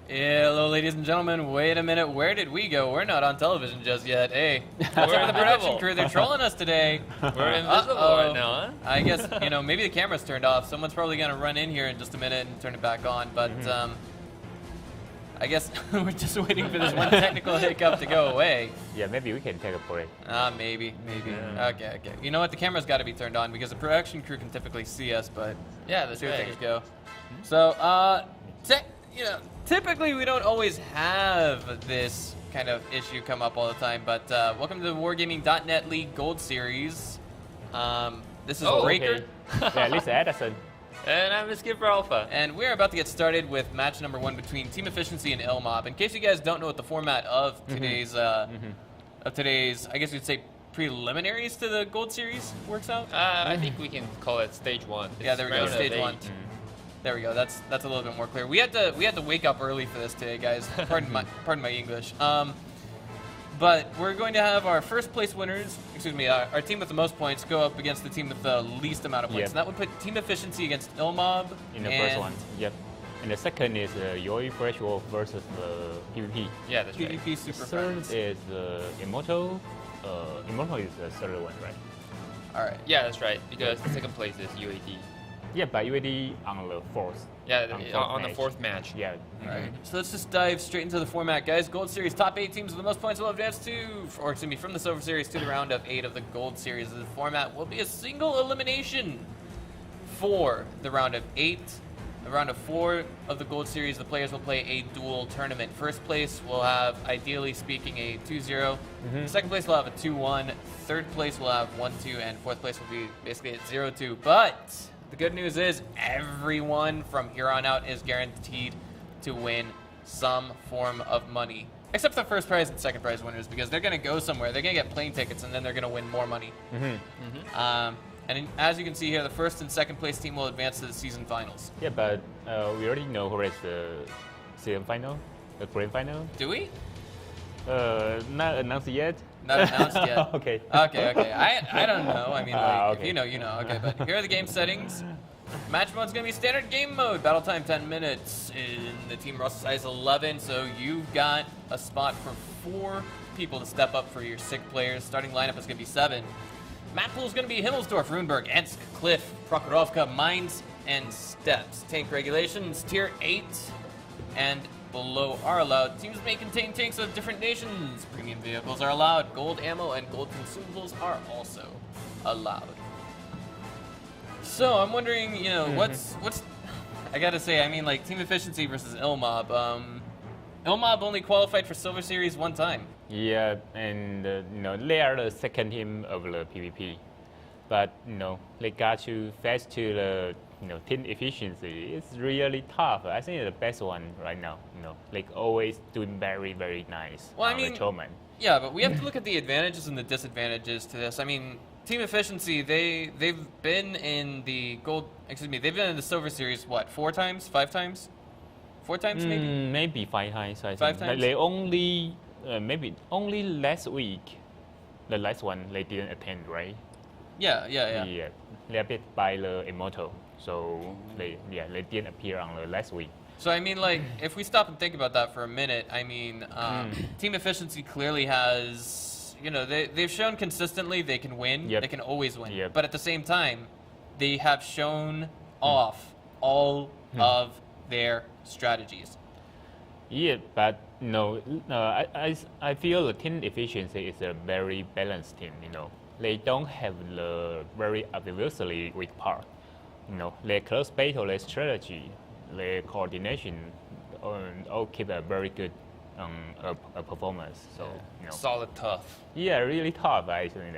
Hello, ladies and gentlemen. Wait a minute. Where did we go? We're not on television just yet. Hey, what's up with the production crew? They're trolling us today. We're invisible right now, huh? I guess, maybe the camera's turned off. Someone's probably going to run in here in just a minute and turn it back on. But I guess we're just waiting for this one technical hiccup to go away. Yeah, maybe we can take a break. Maybe. Yeah. Okay. You know what? The camera's got to be turned on because the production crew can typically see us, but Yeah, that's see where right. things go. So, typically we don't always have this kind of issue come up all the time, but welcome to the Wargaming.net League Gold Series. This is Breaker. Okay. Yeah, Lisa Edison. And I'm Skipper Alpha. And we're about to get started with match number 1 between Team Efficiency and Ilmob. In case you guys don't know what the format of today's, I guess you'd say, preliminaries to the Gold Series works out. I think we can call it stage 1. Yeah, there we go, Round of stage 8. 1. There we go. That's a little bit more clear. We had to wake up early for this today, guys. Pardon my English. But we're going to have our first place winners, our team with the most points go up against the team with the least amount of points. Yep. And that would put Team Efficiency against Ilmob. In the first one. Yep. And the second is Yoi Fresh Wolf versus PvP. Yeah, that's right. PvP Super Third Friends. is Immortal. Immortal is the third one, right? All right. Yeah, that's right. Because the second place is UAD. Yeah, but UAD on the fourth. Yeah, on the match. fourth match. Yeah. All right. So let's just dive straight into the format, guys. Gold Series top 8 teams with the most points will advance from the Silver Series to the round of 8 of the Gold Series. The format will be a single elimination for the round of 8. The round of 4 of the Gold Series, the players will play a dual tournament. First place will have, ideally speaking, a 2-0. Second place will have a 2-1. Third place will have 1-2, and fourth place will be basically at 0-2. But the good news is everyone from here on out is guaranteed to win some form of money. Except for the first prize and second prize winners, because they're going to go somewhere. They're going to get plane tickets, and then they're going to win more money. And as you can see here, the first and second place team will advance to the season finals. Yeah, but we already know who is the season final, the grand final. Do we? Not announced yet. Not announced yet. Okay. Okay. I don't know. I mean, like, okay. if you know, you know. Okay, but here are the game settings. Match mode's going to be standard game mode. Battle time 10 minutes. In the team roster size 11, so you've got a spot for 4 people to step up for your 6 players. Starting lineup is going to be 7. Map pool is going to be Himmelsdorf, Runeberg, Ensk, Cliff, Prokhorovka, Mines, and Steps. Tank regulations, tier 8 and below are allowed. Teams may contain tanks of different nations. Premium vehicles are allowed. Gold ammo and gold consumables are also allowed. So I'm wondering, what's I gotta say, I mean, like, Team Efficiency versus Ilmob. Ilmob only qualified for Silver Series 1 time. Yeah, and they are the second team of the PvP, but they got to fast to the team efficiency. It's really tough. I think it's the best one right now. Like always doing very, very nice. Well, I mean, the tournament. Yeah, but we have to look at the advantages and the disadvantages to this. I mean, Team Efficiency, they've been in the they've been in the Silver Series, what, 4 times? 5 times? 4 times maybe? Maybe 5 times, I think. 5 times? They only, maybe only last week, the last one they didn't attend, right? Yeah. Yeah, they are beat by the Immortal, so they didn't appear on the last week. So, I mean, like, if we stop and think about that for a minute, I mean, Team Efficiency clearly has, they've shown consistently they can win. Yep. They can always win. Yep. But at the same time, they have shown off all of their strategies. Yeah, but I feel the team efficiency is a very balanced team. They don't have the very obviously weak part. Their close battle, their strategy, their coordination, all keep a very good performance. So Solid tough. yeah, really tough actually.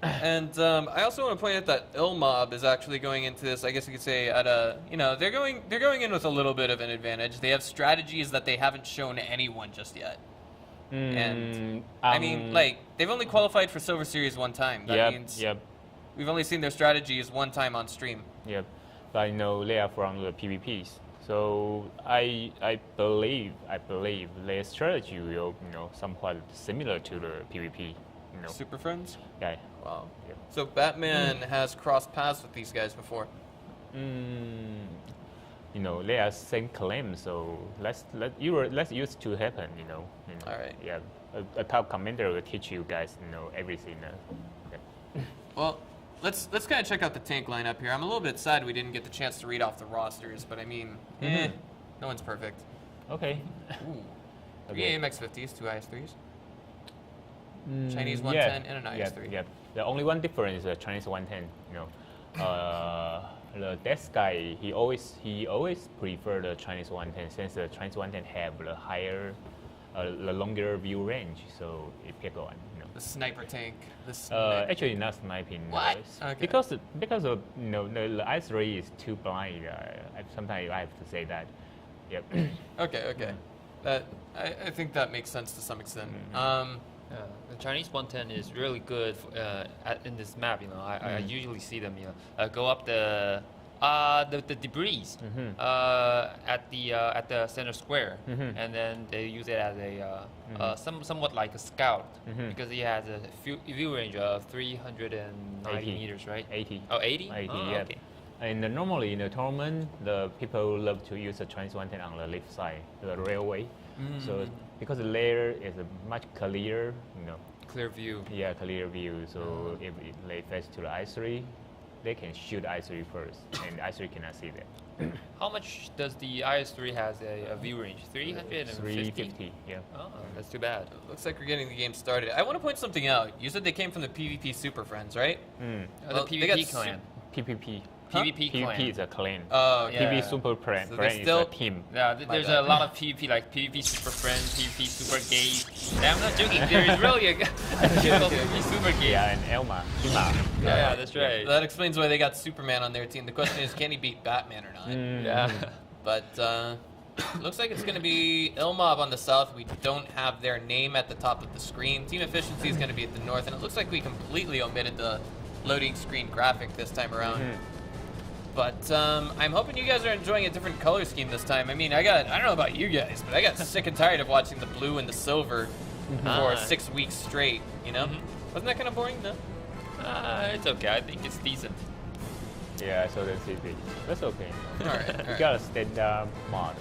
And I also want to point out that Ilmob is actually going into this, I guess you could say, at a, they're going in with a little bit of an advantage. They have strategies that they haven't shown anyone just yet. And I mean, like, they've only qualified for Silver Series 1 time. That means we've only seen their strategies 1 time on stream. Yep, but I know they are from the PvPs, so I believe their strategy will somewhat similar to the PvP. Super Friends? Yeah. Wow. Yep. So Batman has crossed paths with these guys before. you know, they are same claim, so let's use to happen, you know. All right. Yeah, a top commander will teach you guys, you know, everything. Yeah. Well, let's kind of check out the tank lineup here. I'm a little bit sad we didn't get the chance to read off the rosters, but I mean, no one's perfect. Okay. Ooh. 3 Okay. AMX-50s, 2 IS-3s. Chinese 110 and an IS-3. Yeah. The only one difference is the Chinese 110. You know, the desk guy he always prefer the Chinese 110 since the Chinese 110 have the higher, the longer view range. So he pick one. You know. The sniper tank. Actually, not sniping. What? Okay. Because of you know the IS-3 is too blind. Sometimes I have to say that. Yep. Okay. I think that makes sense to some extent. The Chinese 110 is really good in this map. You know, I usually see them. You know, go up the debris at the center square, and then they use it as a somewhat like a scout because he has a view range of 390 meters, right? 80. Oh, 80? 80, Oh, yeah. okay. And normally in the tournament, the people love to use the Chinese 110 on the left side, the railway. So because the layer is a much clearer, you know. Clear view. Yeah, clear view. So if they face to the I3, they can shoot I3 first, and I3 cannot see that. How much does the IS-3 has a view range? 350? 350, yeah. Oh, that's too bad. Looks like we're getting the game started. I want to point something out. You said they came from the PvP Super Friends, right? The they got PvP clan. PvP. PvP clan. PvP is a clan. Oh, okay. PvP Super Friend So is still- a team. Yeah, there's a lot of PvP, like PvP Super Friend, PvP Super Gay. Yeah, I'm not joking. There is really a game called PvP Super Gay. Yeah, and Ima. Yeah, that's right. That explains why they got Superman on their team. The question is, can he beat Batman or not? Yeah. But looks like it's going to be Ilmob on the south. We don't have their name at the top of the screen. Team efficiency is going to be at the north, and it looks like we completely omitted the loading screen graphic this time around. But I'm hoping you guys are enjoying a different color scheme this time. I mean, I don't know about you guys, but I got sick and tired of watching the blue and the silver for 6 weeks straight, you know? Wasn't that kind of boring, though? It's okay. I think it's decent. Yeah, so that's it. That's okay. All right. You got a standard mod.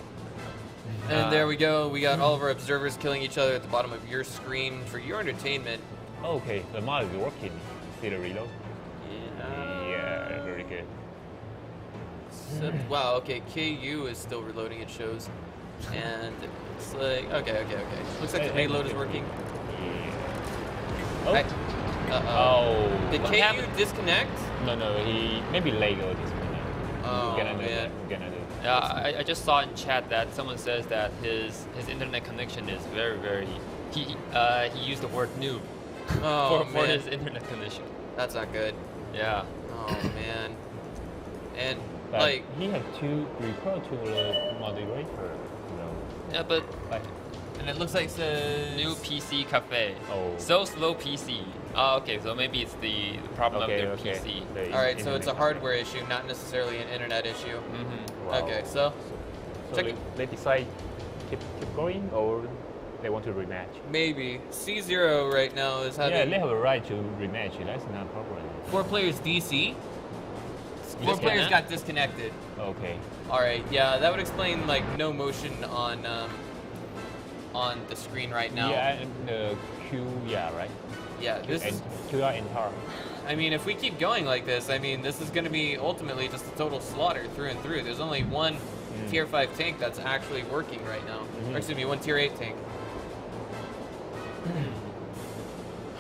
And there we go. We got all of our observers killing each other at the bottom of your screen for your entertainment. Okay, the mod is working. See the reload? Yeah, very good. Except, wow, okay, KU is still reloading, it shows. And it's like, okay. Looks like the reload is working. Yeah. Oh. Did What KU happened? disconnect? No, he maybe Lego disconnect. Oh, We're gonna do man. that. We're gonna do it. Yeah, I just saw in chat that someone says that his internet connection is very. He used the word noob Oh, for man. his internet connection. That's not good. Yeah. Oh, man. And, But like, he have to report to the moderator, you know. Yeah, but Like, and it looks like it says... new PC cafe. Oh. So slow PC. Oh, okay. So maybe it's the problem okay, of their okay. PC. All right, so it's a hardware issue, not necessarily an internet issue. Wow. Okay, so So check they decide keep going or they want to rematch. maybe C0 right now is Yeah, having they have a right to rematch. That's not a problem. 4 players DC. 4 Disconnect? players got disconnected. Okay. All right, yeah, that would explain like no motion on the screen right now. Yeah, and the Q, yeah, right. Yeah, this is. QR entire. I mean, if we keep going like this, I mean, this is going to be ultimately just a total slaughter through and through. There's only one tier 5 tank that's actually working right now. Or excuse me, one tier 8 tank.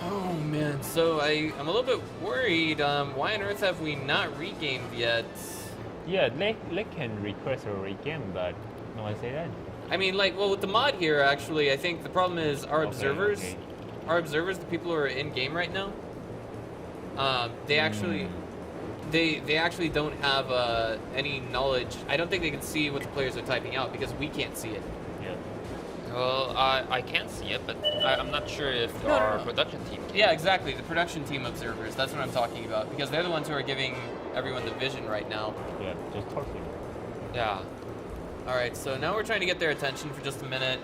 Oh man, so I'm a little bit worried. Why on earth have we not regamed yet? Yeah, they can request a regame, but no one say that. I mean, like, well, with the mod here, actually, I think the problem is our observers. okay. Our observers, the people who are in game right now, they actually, they actually don't have any knowledge. I don't think they can see what the players are typing out because we can't see it. Yeah. Well, I can't see it, but I'm not sure if our production team can. Yeah, exactly. The production team observers. That's what I'm talking about because they're the ones who are giving everyone the vision right now. Yeah, just talk to him. Yeah. All right, so now we're trying to get their attention for just a minute.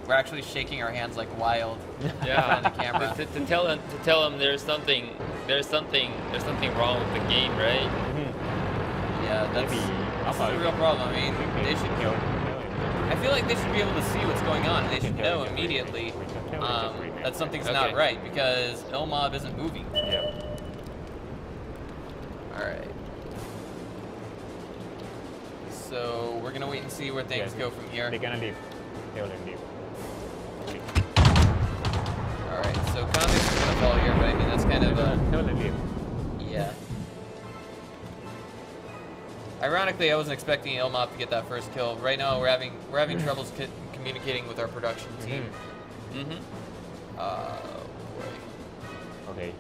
We're actually shaking our hands like wild Yeah. on the camera. to tell them there's something wrong with the game, right? Yeah, that's. Maybe This is a real problem. I mean, they should. I feel like they should be able to see what's going on. They should know immediately that something's not right because Ilmob isn't moving. Yeah. All right. So we're gonna wait and see where things go from here. They're gonna leave. They'll leave. All right. So Comics is gonna fall here, but I mean that's kind of They'll leave. yeah. Ironically, I wasn't expecting Ilmop to get that first kill. Right now, we're having troubles communicating with our production team. Boy. Okay.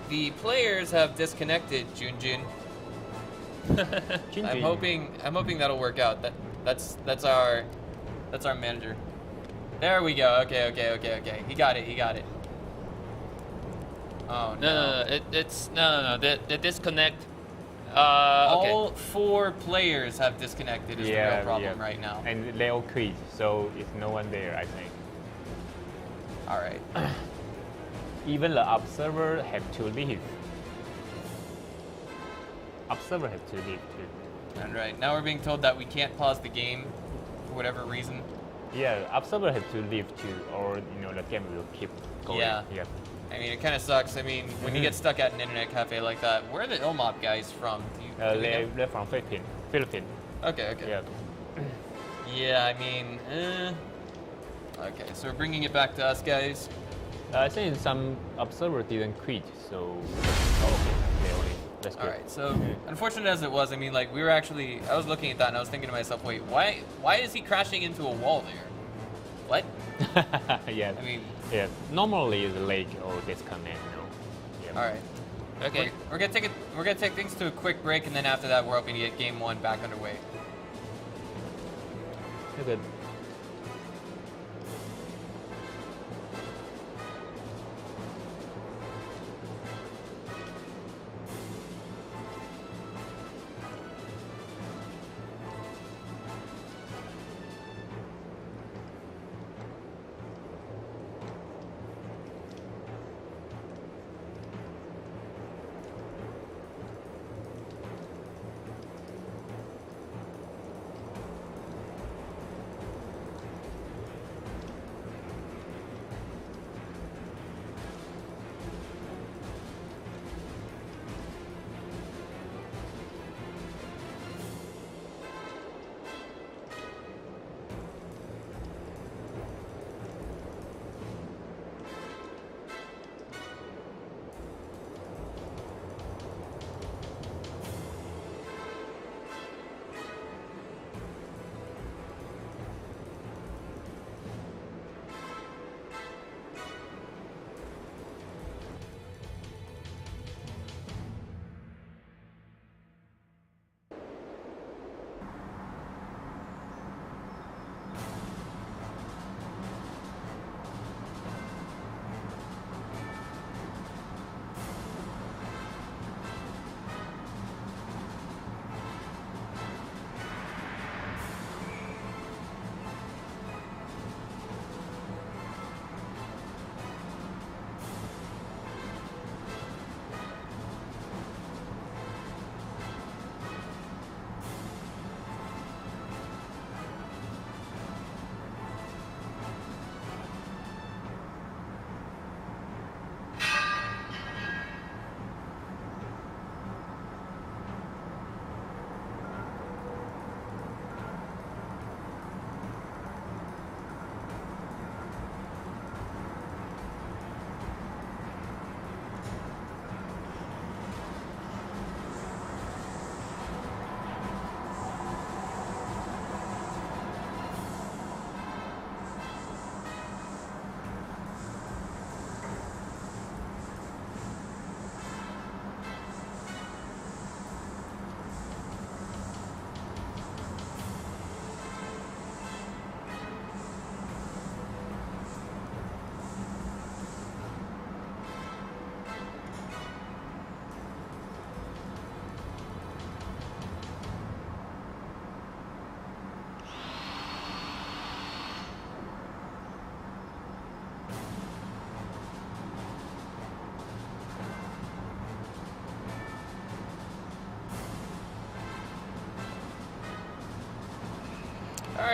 The players have disconnected Junjun. I'm hoping that'll work out. That's our manager. There we go. Okay. He got it. Oh no. No. The disconnect. All 4 players have disconnected is the real problem right now. And they all quit, so it's no one there, I think. All right. Even the observer have to leave. Observer have to leave too. All right. Now we're being told that we can't pause the game for whatever reason. Yeah, observer have to leave too, or the game will keep going. Yeah. I mean, it kind of sucks. I mean, when you get stuck at an internet cafe like that, where are the Ilmop guys from? Do we know? They're from Philippines. Okay. Yeah. Yeah, I mean, okay, so we're bringing it back to us, guys. I think some observer didn't quit, so that's good. All right, so unfortunate as it was, I mean, like I was looking at that and I was thinking to myself, wait, why is he crashing into a wall there? What? Yeah. I mean, yeah. Normally it's lag or disconnect. Yeah. All right. Okay. We're gonna take things to a quick break, and then after that, we're hoping to get game 1 back underway. Good.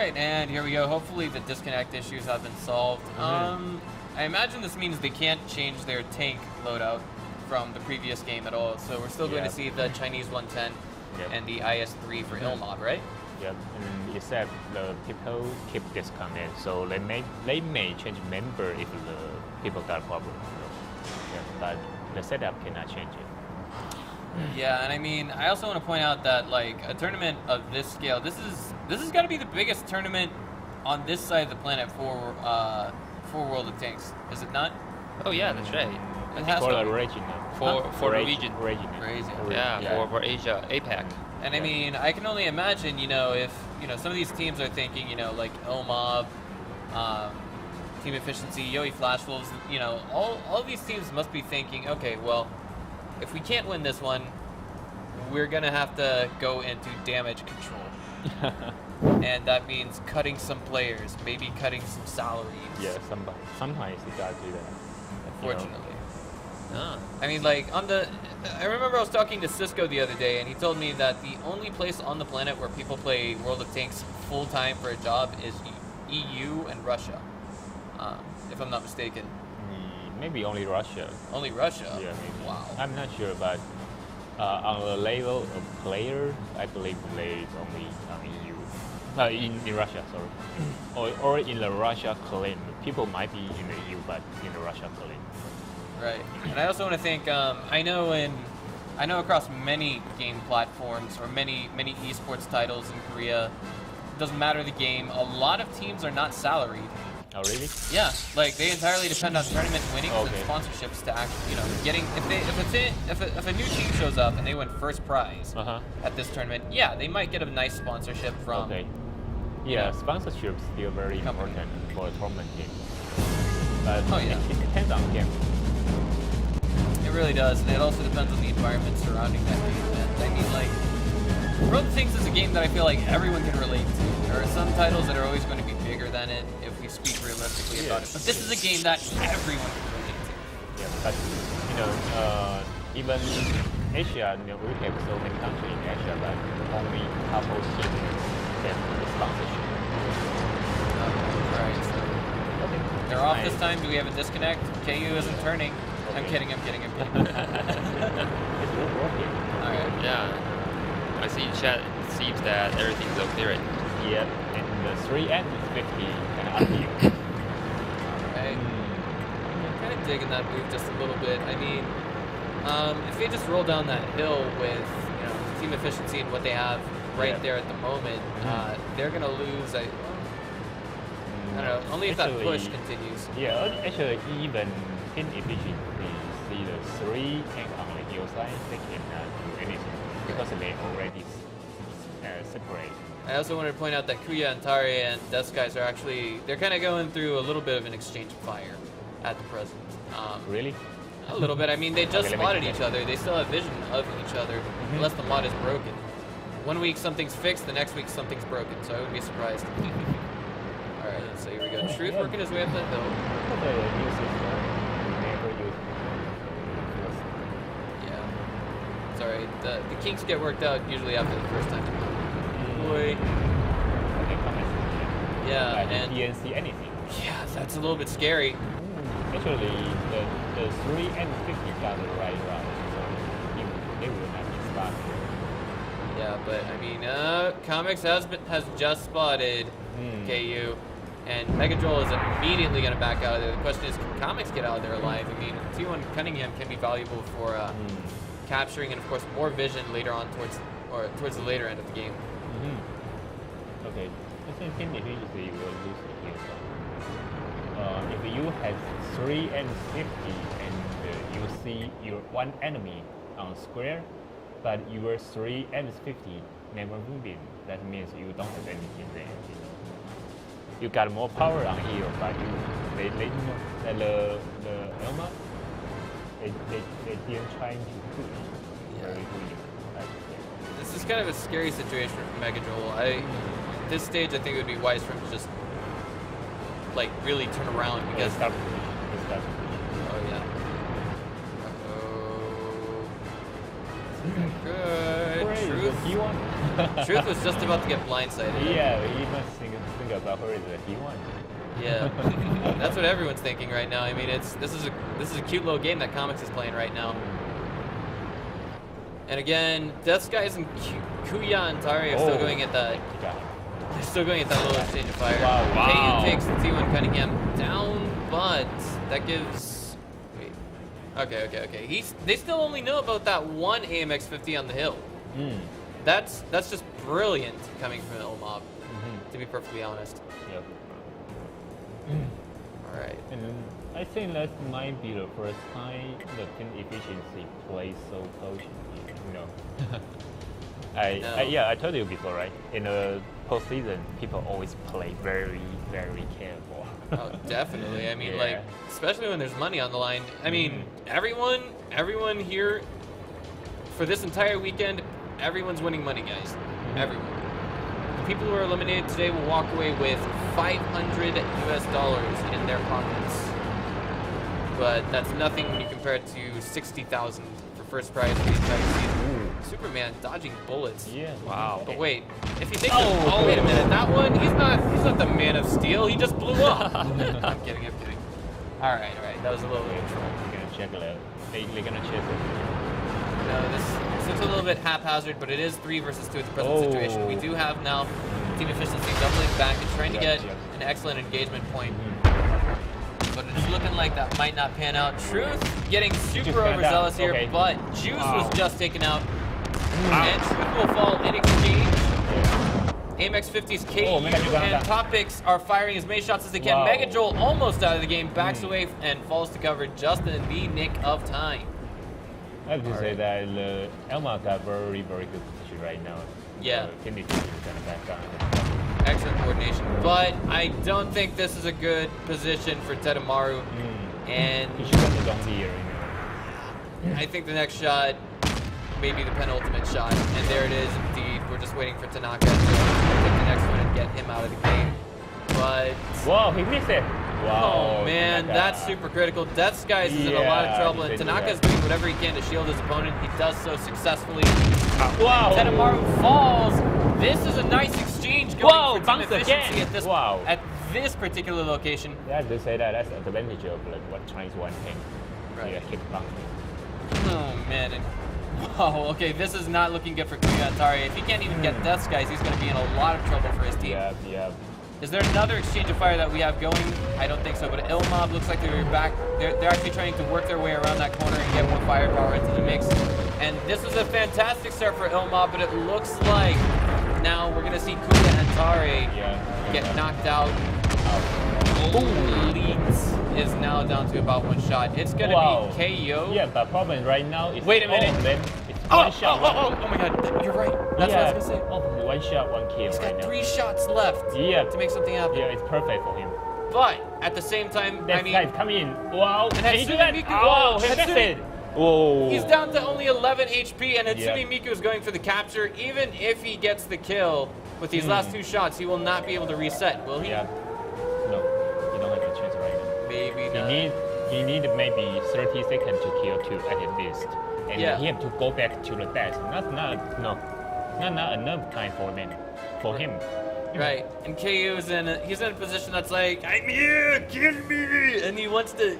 right, and here we go. Hopefully the disconnect issues have been solved. I imagine this means they can't change their tank loadout from the previous game at all, so we're still going to see the Chinese 110 and the IS-3 for Ilmob, right? Yep, and except the people keep disconnect, so they may change member if the people got a problem. So, yeah, but the setup cannot change it. Yeah, and I mean, I also want to point out that like a tournament of this scale, this is got to be the biggest tournament on this side of the planet for World of Tanks, is it not? Oh yeah, that's right. It has For to the be. region. For the region. Crazy. Yeah, for Asia, APAC. And I mean, I can only imagine, if some of these teams are thinking, like Ilmob, Team Efficiency, Yowie Flash Wolves, all of these teams must be thinking, okay, well, if we can't win this one, we're gonna have to go into damage control. And that means cutting some players, maybe cutting some salaries. Yeah, sometimes you gotta do that. Unfortunately. Ah. I mean, like, I remember I was talking to Cisco the other day, and he told me that the only place on the planet where people play World of Tanks full-time for a job is EU and Russia, if I'm not mistaken. Maybe only Russia. Only Russia? Yeah, maybe. Wow. I'm not sure, but on the level of player, I believe they only in Russia, sorry. or in the Russia clan. People might be in the EU, but in the Russia clan. Right. And I also want to thank, I know across many game platforms or many esports titles in Korea, it doesn't matter the game, a lot of teams are not salaried. Oh, really? Yeah, like they entirely depend on tournament winnings and Okay. sponsorships to actually, getting if a new team shows up and they win first prize at this tournament, yeah, they might get a nice sponsorship from. Okay. Yeah, know, sponsorship is still very company. important for a tournament team. But Oh, yeah. it depends on the game. It really does, and it also depends on the environment surrounding that game. And I mean, like, World of Tanks is a game that I feel like everyone can relate to. There are some titles that are always going to be bigger than it if we speak realistically about it. But this is a game that everyone can relate to. Yeah, but even Asia, we have so many countries in Asia, but only couple teams get the sponsorship. Alright, so Okay. they're off this time. Do we have a disconnect? KU isn't turning. I'm Okay. kidding. It's not working. Alright. Yeah. I see in chat. It seems that everything's okay, right? Yeah, and the 3N is 50 and up here. Alright. I'm kind of digging that move just a little bit. I mean, if they just roll down that hill with team efficiency and what they have right there at the moment, they're gonna lose. I don't know. Only if that push Actually, continues. Yeah, actually, even in efficiency, see the 3 tank on the hill side, they cannot do anything because they already separate. I also wanted to point out that Kuya and Tari and Deskais are actually, they're kind of going through a little bit of an exchange of fire at the present. Really? A little bit. I mean, they just Okay, let me spotted check. each other. They still have vision of each other, unless the mod is broken. One week something's fixed, the next week something's broken, so I wouldn't be surprised. Alright, so here we go. Truth working his way up that hill. But the new system never use. Yeah. It's alright. The kinks get worked out usually after the first time. Boy. Okay, comments. Yeah, But and you didn't see anything. yeah, that's a little bit scary. Actually, the 3 and 50 got the right route, so they will not be spotted. Yeah, but I mean, Comics has just spotted KU, and Megajoel is immediately going to back out of there. The question is, can Comics get out of there alive? I mean, T1 Cunningham can be valuable for capturing, and of course, more vision later on towards the later end of the game. Okay, I think team efficiency will lose the kill. If you have 3 and 50 and you see your one enemy on square, but your 3 and 50 never moving, that means you don't have anything there. You got more power on here, but they the Elma, they didn't try to push very good. This is kind of a scary situation for Megajoel. At this stage, I think it would be wise for him to just like really turn around because. Start pushing. Oh yeah. Uh-oh. Good. Truth. He won. Truth was just about to get blindsided. Yeah, he must think about where is the he won. Yeah, that's what everyone's thinking right now. I mean, this is a cute little game that Comics is playing right now. And again, Death Skies and Kuya and Tari are still going at that. They're still going at that little exchange of fire. Wow. KU takes the T1 Cunningham down, but that gives. Wait. Okay. They still only know about that one AMX 50 on the hill. That's just brilliant coming from Ilmob, to be perfectly honest. Yep. All right. And I think that might be the first time the team efficiency plays so close. You know. I told you before, right? In the postseason, people always play very, very careful. Oh, definitely. I mean, Yeah. like, especially when there's money on the line. I mean, everyone here for this entire weekend, everyone's winning money, guys. Everyone. The people who are eliminated today will walk away with $500 in their pockets. But that's nothing when you compare it to 60,000 for first prize for the entire season. Superman dodging bullets. Yeah. Wow. But wait, if you think, oh wait a minute, that one, he's not the Man of Steel. He just blew up. I'm kidding. All right. That was a little bit of trouble. They're gonna check it out. They're gonna check it. No, this is a little bit haphazard, but it is 3 versus 2 at the present situation. We do have now team efficiency doubling back and trying to get an excellent engagement point. But it's looking like that might not pan out. Truth getting super overzealous here, but Juice was just taken out. And Truth will fall in exchange. AMX 50's KU and Topics are firing as many shots as they can. Mega Joel almost out of the game, backs away and falls to cover just in the nick of time. I have to say that Elma got very, very good position right now. Yeah. Kenny is gonna back down. Excellent coordination, but I don't think this is a good position for Tedamaru. And he should have the donkey here. I think the next shot may be the penultimate shot, and there it is indeed. We're just waiting for Tanaka to take the next one and get him out of the game. But wow, he missed it. Wow. Oh man, that's super critical. Death Skies is in a lot of trouble, and Tanaka's doing whatever he can to shield his opponent. He does so successfully. Wow. Tedamaru falls. This is a nice exchange going for team efficiency at this particular location. I have to say that's the advantage of like what Chinese one thing. Right. Yeah, hit bump. Oh man. Wow, okay, this is not looking good for Kuya Atari. If he can't even get Death Skies, he's going to be in a lot of trouble for his team. Yeah. Is there another exchange of fire that we have going? I don't think so, but Ilmob looks like they're back. They're actually trying to work their way around that corner and get more firepower into the mix. And this was a fantastic start for Ilmob, but it looks like now we're going to see Kuya Atari get knocked out. Leeds is now down to about one shot. It's going to be KO. Yeah, but problem right now is... Wait a minute. It's one shot. Oh my god, you're right. That's what I was going to say. One shot, one kill. He's got 3 shots left to make something happen. Yeah, it's perfect for him. But at the same time, That guy's coming in. Wow. And Hatsune Miku, he missed it. Whoa. He's down to only 11 HP, and Hatsune Miku is going for the capture. Even if he gets the kill with these last 2 shots, he will not be able to reset, will he? Yeah. No, you don't have a chance right now. Maybe not. He need maybe 30 seconds to kill 2 at least. And he have to go back to the dash. Not enough time for him. Right, and KU is he's in a position that's like, I'm here, kill me, and he wants to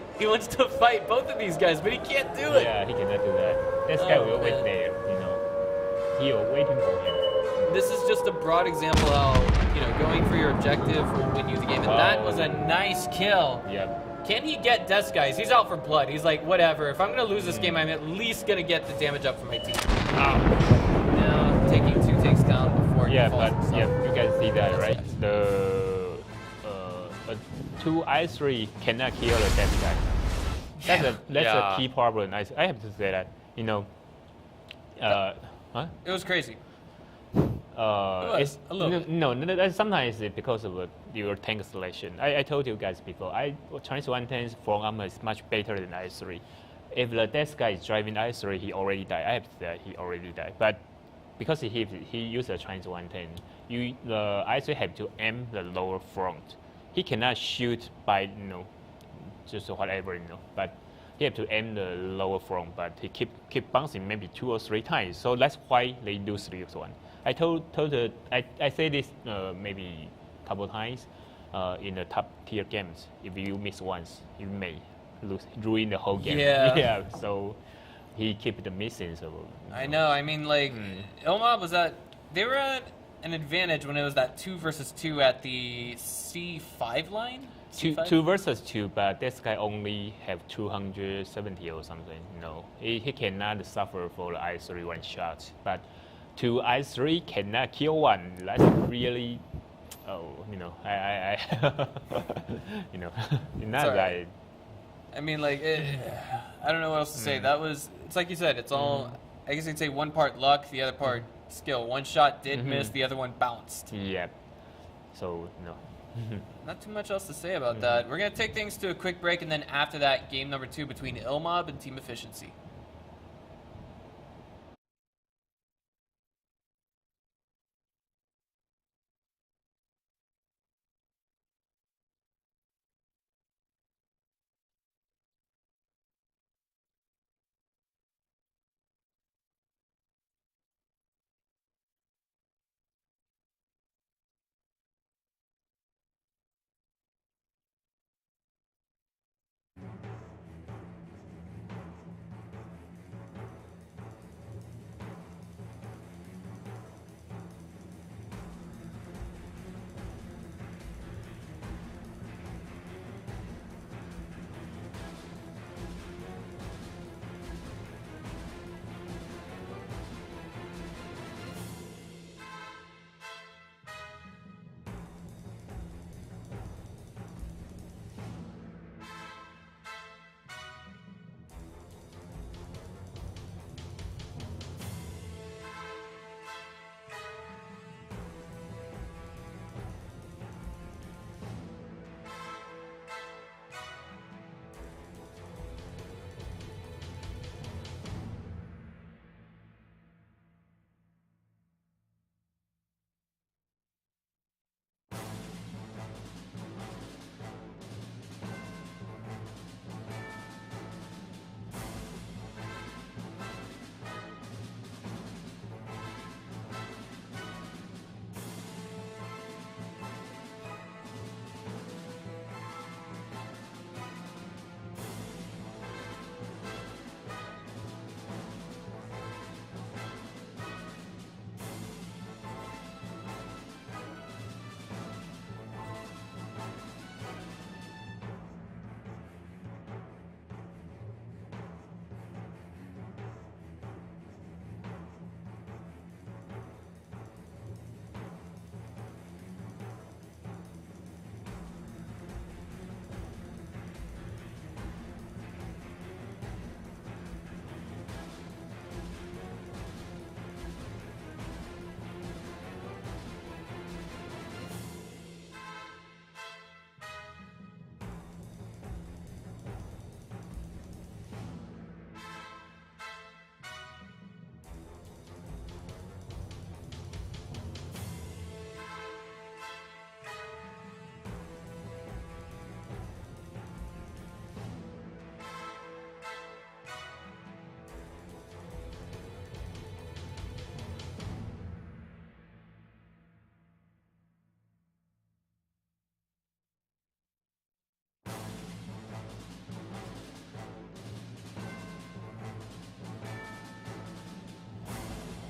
fight both of these guys, but he can't do it. Yeah, he cannot do that. This guy will wait there, He will waiting for him. This is just a broad example how going for your objective will win you the game, and that was a nice kill. Yeah. Can he get Death Skies? He's out for blood. He's like, whatever. If I'm gonna lose this game, I'm at least gonna get the damage up for my team. Now taking 2 takes down before he falls himself. You guys see that, right? The 2 I3 cannot kill the Death Guy. That's a key problem. I have to say that. It was crazy. Sometimes it's because of your tank selection. I told you guys before, Chinese 110's front armor is much better than I3. If the Death Guy is driving I3, he already died. I have to say he already died. But because he used a Chinese 110, the I3 have to aim the lower front. He cannot shoot by just whatever. But he have to aim the lower front, but he keep bouncing maybe 2 or 3 times. So that's why they lose 3-1. I say this maybe couple times in the top tier games. If you miss once, you may ruin the whole game. Yeah. Yeah. So he keep the missing. So I know. I mean, like Ilmob was they were at an advantage when it was that 2 versus 2 at the C5 line. C5? 2 versus 2, but this guy only have 270 or something. He cannot suffer for the I3 one shot. But 2 I3 cannot kill one. That's really, I not Sorry. like. I mean, like, I don't know what else to say. It's like you said, it's all, I guess you'd say one part luck, the other part skill. One shot did miss, the other one bounced. Yeah. So, no. Not too much else to say about that. We're going to take things to a quick break, and then after that, game number 2 between Ilmob and Team Efficiency.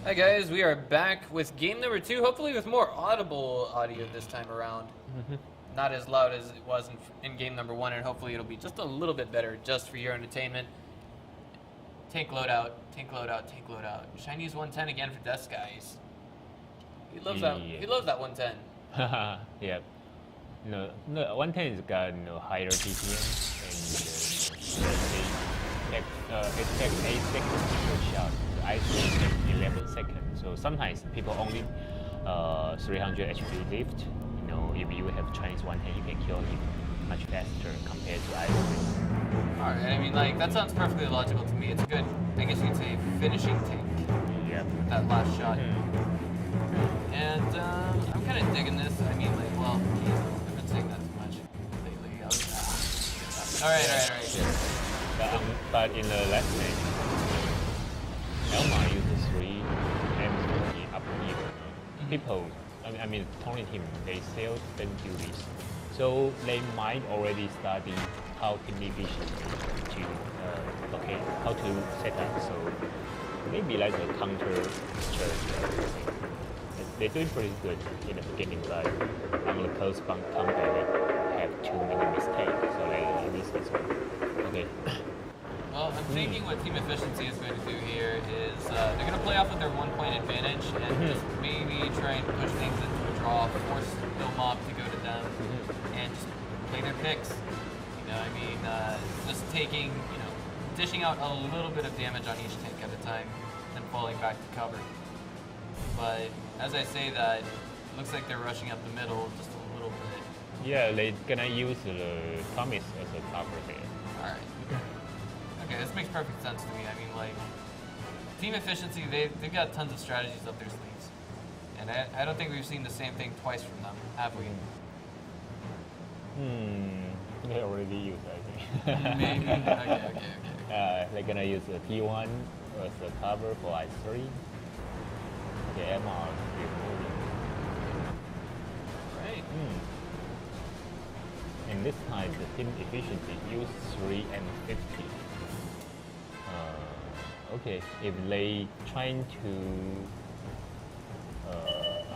Hi guys, we are back with game number 2, hopefully with more audible audio this time around. Not as loud as it was in game number 1, and hopefully it'll be just a little bit better just for your entertainment. Tank loadout, tank loadout, tank loadout. Chinese 110 again for Death Skies. He loves that. He loves that 110. Yeah. No, 110 is got higher DPM and it takes 8 seconds per shot. So I take 11 seconds. So sometimes people only 300 HP lift. If you have Chinese 110, you can kill him much faster compared to ice. Alright, I mean, like, that sounds perfectly logical to me. It's a good, I guess you could say, finishing tank. Yep. With that last shot. And I'm kind of digging this. I mean, like, well, geez, I've been saying that too much lately. Alright. But in the last match, Elma used 3 M50 up here. People, I mean, Tony team, they seldom do this. So they might already study how to efficient to, how to set up. So maybe like a counter strategy. They're doing pretty good in the beginning, but on the post-bound counter, they have too many mistakes, so they miss this one. Okay. Well, I'm thinking what team efficiency is going to do here is they're going to play off with their 1-point advantage and just maybe try and push things into a draw, force Bill Mob to go to them, and just play their picks. You know, I mean, just taking, you know, dishing out a little bit of damage on each tank at a time, then falling back to cover. But as I say that, it looks like they're rushing up the middle just a little bit. Yeah, they're gonna use the Thomas as a cover there. Alright. Okay, this makes perfect sense to me. I mean, like, team efficiency, they've got tons of strategies up their sleeves. And I don't think we've seen the same thing twice from them, have we? They already used, I think. Maybe. Okay. They're gonna use the T1 as a cover for I3. The MR is moving. Right. And this time the team efficiency use 3 and 50. Okay, if they trying to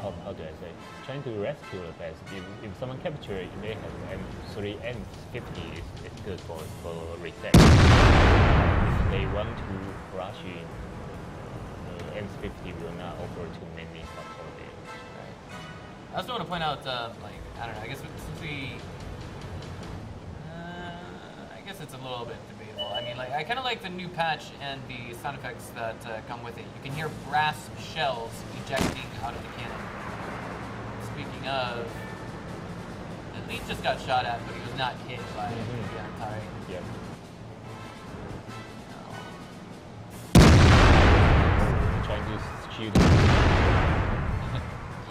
how do I say? Trying to rescue the best. If someone capture it, they have M3 and 50 is good for reset. If they want to rush in, M50 will not offer too many support there. Right. I also want to point out, like, I don't know, I guess since we, I guess it's a little bit debatable. I mean, like, I kind of like the new patch and the sound effects that come with it. You can hear brass shells ejecting out of the cannon. Speaking of, Elite just got shot at, but he was not hit by the Atari. Yep. Trying to shoot him.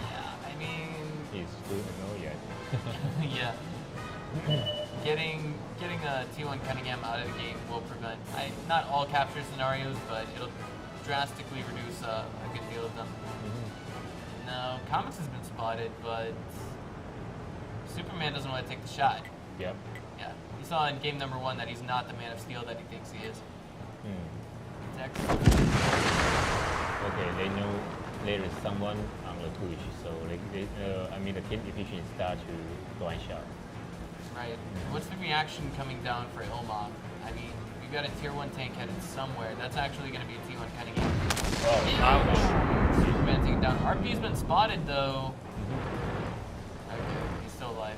Yeah, I mean... He's still no yet. Yeah. Getting a T1 Cunningham out of the game will prevent, not all capture scenarios, but it'll drastically reduce a good deal of them. Now, Comics has been spotted, but Superman doesn't want to take the shot. Yep. Yeah, he saw in game number 1 that he's not the Man of Steel that he thinks he is. Okay, they know there is someone on the Twitch, so I mean the team efficiency start to go and shot. Right. What's the reaction coming down for Ilma? I mean, we've got a tier 1 tank headed somewhere. That's actually going to be a T1 Cunningham. Oh, ouch. Superman taken down. RP's been spotted though. Okay, he's still alive.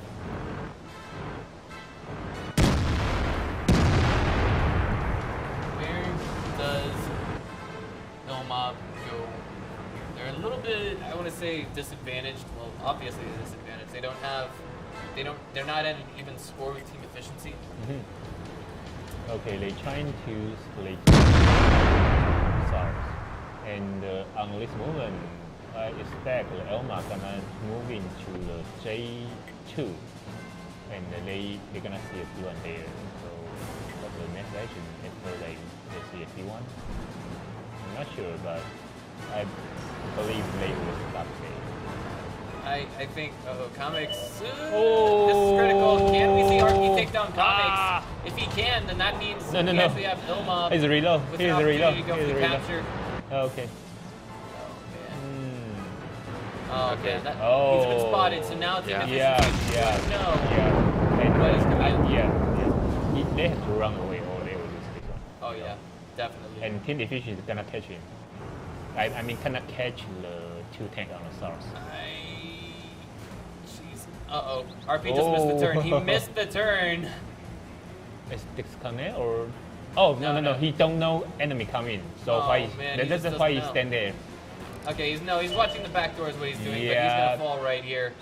Where does Ilma go? They're a little bit, I want to say, disadvantaged. Well, obviously they're disadvantaged. They're not at an even score with team efficiency. Okay, they're trying to split stars. And on this moment, I expect Elma gonna move into the J2. And they're gonna see a T1 there. So what's the next action after they see a T1? I'm not sure, but I believe they will stop there. I think, Comics. This is critical. Can we see RP take down Comics? If he can, then that means we actually have Ilma. He's a reload. With He's an a reload. opportunity to go He's for a the reload. capture. Okay. Oh, okay. Okay. He's been spotted, so now team efficiency. No. And What is coming? they have to run away or they will lose this one. Oh yeah, definitely. And team efficiency is gonna catch him. I mean, cannot catch the 2 tank on the stars. Jeez. RP just missed the turn. He missed the turn. Is disconnect or? Oh no! He don't know enemy coming. So that's why he stand there. Okay, he's watching the back door is what he's doing, but he's gonna fall right here.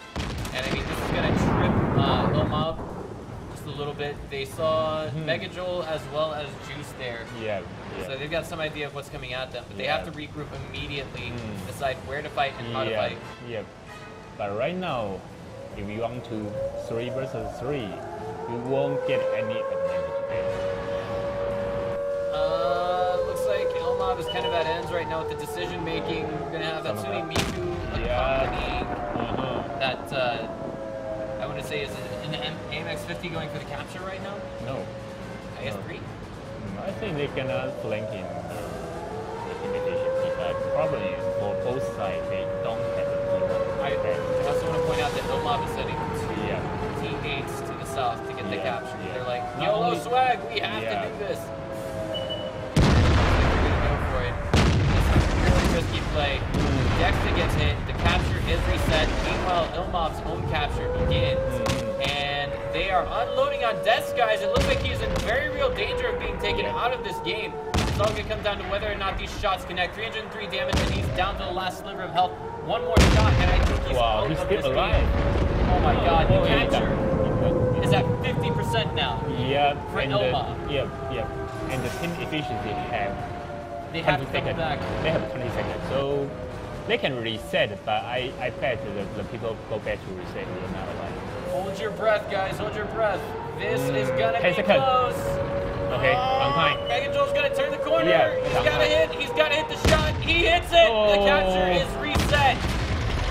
And I mean, this is gonna trip Ilma just a little bit. They saw Mega Joel as well as Juice there. Yeah. So they've got some idea of what's coming at them, but they have to regroup immediately, decide where to fight and how to fight. Yeah. But right now, if you want to 3 versus 3, you won't get any advantage there. kind of at ends right now with the decision making. We're gonna have Hatsune Miku accompanying that. I want to say is an AMX 50 going for the capture right now. No. I guess 3. I think they cannot flank in efficiency, but probably for both sides they don't have a T1. I also want to point out that Ilmab is sending 2 teammates to the south to get the capture. They're like, YOLO swag, we have to do this. They're gonna go for it. This is a really risky play. Dexter gets hit, the capture is reset. Meanwhile, Ilmab's own capture begins. And they are unloading on Death Skies. It looks like he's in very real danger of being taken out of this game. It's all gonna come down to whether or not these shots connect. 303 damage, and he's down to the last sliver of health. One more shot, and I think he's out he's of still this alive. game. Oh my god, the capture is at 50% now. For Ilmab. And the team efficiency They have to come back. They have 20 seconds, so they can reset, but I bet the people go back to reset, they're not alive. Hold your breath, guys. Hold your breath. This is gonna 10 be seconds. close. Okay, on time. Megan Joel's gonna turn the corner. Yeah, He's gotta hit. He's gotta hit the shot. He hits it. The capture is reset.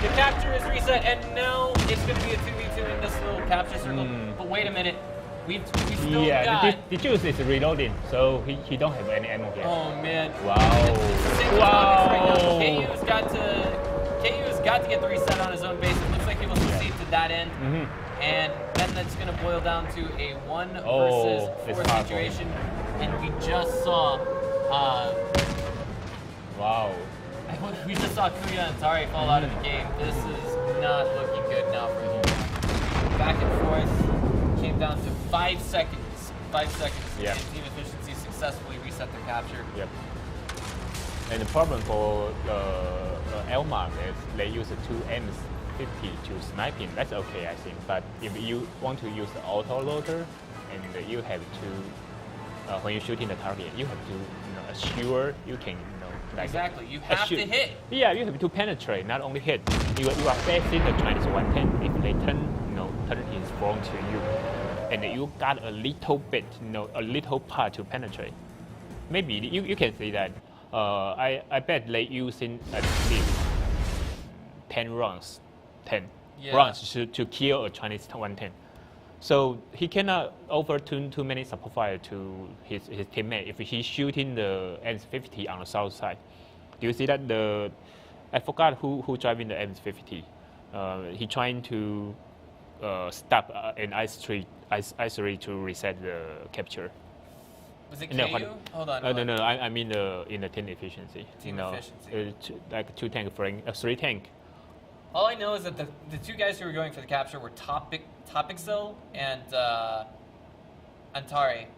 The capture is reset, and now it's gonna be a 2v2 in this little capture circle. But wait a minute. We still got. The juice is reloading, so he don't have any ammo here. Oh man. Wow. KU's got to get the reset on his own base. It looks like he will succeed to that end. And then that's going to boil down to a 1 versus 4 situation. And we just saw... we just saw Kuya and Tari fall out of the game. This is not looking good now for him. Back and forth. Came down to 5 seconds. 5 seconds. Yeah. And Team Efficiency successfully reset their capture. Yep. And the problem for Elmar is they use the 2 M50 to sniping. That's okay, I think. But if you want to use the auto loader, and you have to, when you're shooting the target, you have to assure you can, like exactly. You have to hit. Yeah, you have to penetrate, not only hit. You are facing the Chinese 110. If they turn his front to you, and you got a little bit, a little part to penetrate. Maybe you can say that. I bet they using at least 10 rounds, rounds to kill a Chinese 110. So he cannot offer too many support fire to his teammate if he's shooting the M50 on the south side. Do you see that I forgot who driving the M50. He trying to stop an I3 to reset the capture. Was it KU? Hold on. No. I mean in the team efficiency. Team efficiency. Like 2 tank flank, 3 tank. All I know is that the 2 guys who were going for the capture were Topixel and Antari.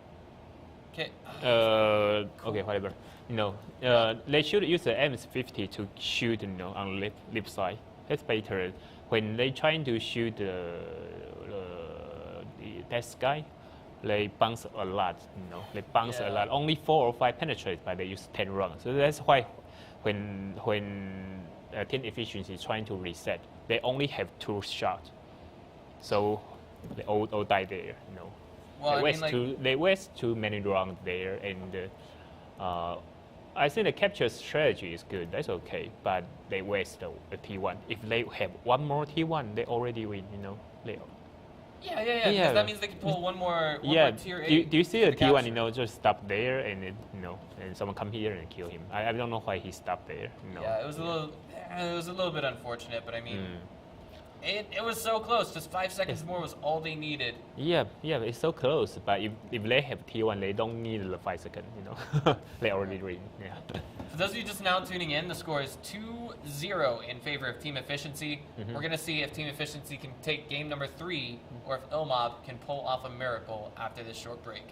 Okay. Okay, whatever. They should use the M50 to shoot, on left side. That's better. When they trying to shoot that guy, they bounce a lot. They bounce a lot. Only 4 or 5 penetrate, but they use 10 rounds. So that's why when team efficiency is trying to reset, they only have 2 shots. So they all die there. Well, they waste too many rounds there, and I think the capture strategy is good. That's okay, but they waste a T1. If they have one more T1, they already win. Yeah. Because that means they can pull one more tier 8. Do you see a T1? Just stop there, and and someone come here and kill him. I don't know why he stopped there. Yeah, it was a little bit unfortunate, but I mean. It was so close. Just 5 seconds more was all they needed. Yeah, it's so close. But if they have T1, they don't need the 5 seconds. They already win. Yeah. For those of you just now tuning in, the score is 2-0 in favor of Team Efficiency. We're gonna see if Team Efficiency can take game number 3, or if Ilmab can pull off a miracle after this short break.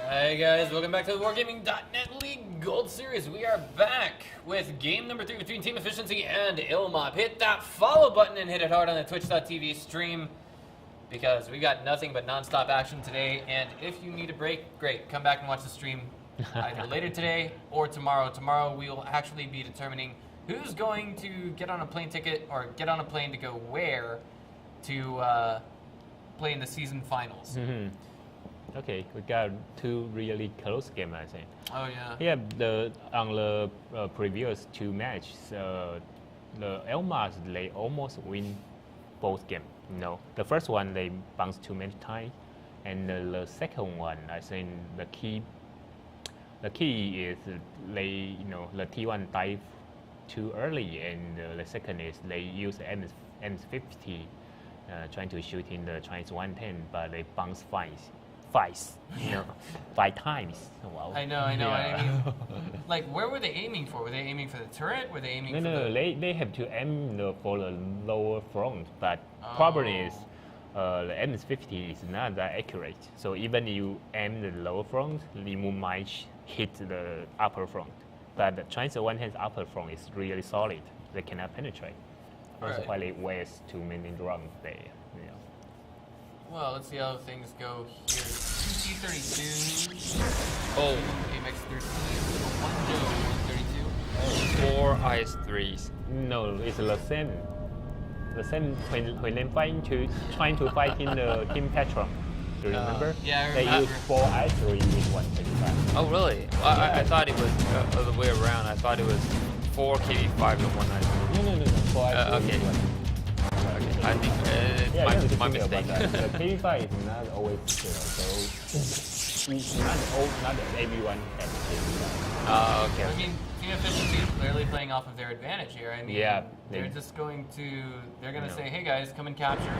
Hi guys, welcome back to the Wargaming.net League Gold Series. We are back with game number 3 between Team Efficiency and Ilmop. Hit that follow button and hit it hard on the Twitch.tv stream because we got nothing but non-stop action today. And if you need a break, great, come back and watch the stream either later today or tomorrow. Tomorrow we will actually be determining who's going to get on a plane ticket or get on a plane to go where to play in the season finals. Okay, we got two really close games, I think. Oh yeah. Yeah, on the previous two matches, the Elmas they almost win both games. The first one they bounced too many times, and the second one I think the key is they the T1 dive too early, and the second is they use the M50 trying to shoot in the Chinese 110, but they bounce five times. Wow. I know. Yeah. I mean, like, where were they aiming for? Were they aiming for the turret? Were they aiming for No, they have to aim for the lower front, but problem is the M50 is not that accurate. So even you aim the lower front, you might hit the upper front. But the Chinese 110's upper front is really solid. They cannot penetrate. That's why they waste too many rounds there. Yeah. Well, let's see how things go here. 2T32. Oh, AMX 13. 1 Joe 132. 4 IS3s. No, it's the same. The same when they trying to fight in the Team Petron. Do you remember? Yeah, I They remember. use 4 I3 with 125. Oh, really? I thought it was the other way around. I thought it was 4 KV5 and 1 IS3. No, 4 I3 okay. with 125. Okay. I think my mistake. The KV5 is not always not everyone has KV5. Okay. I mean, Team Efficiency is clearly playing off of their advantage here. I mean, Yeah, they're just going to say, hey guys, come and capture.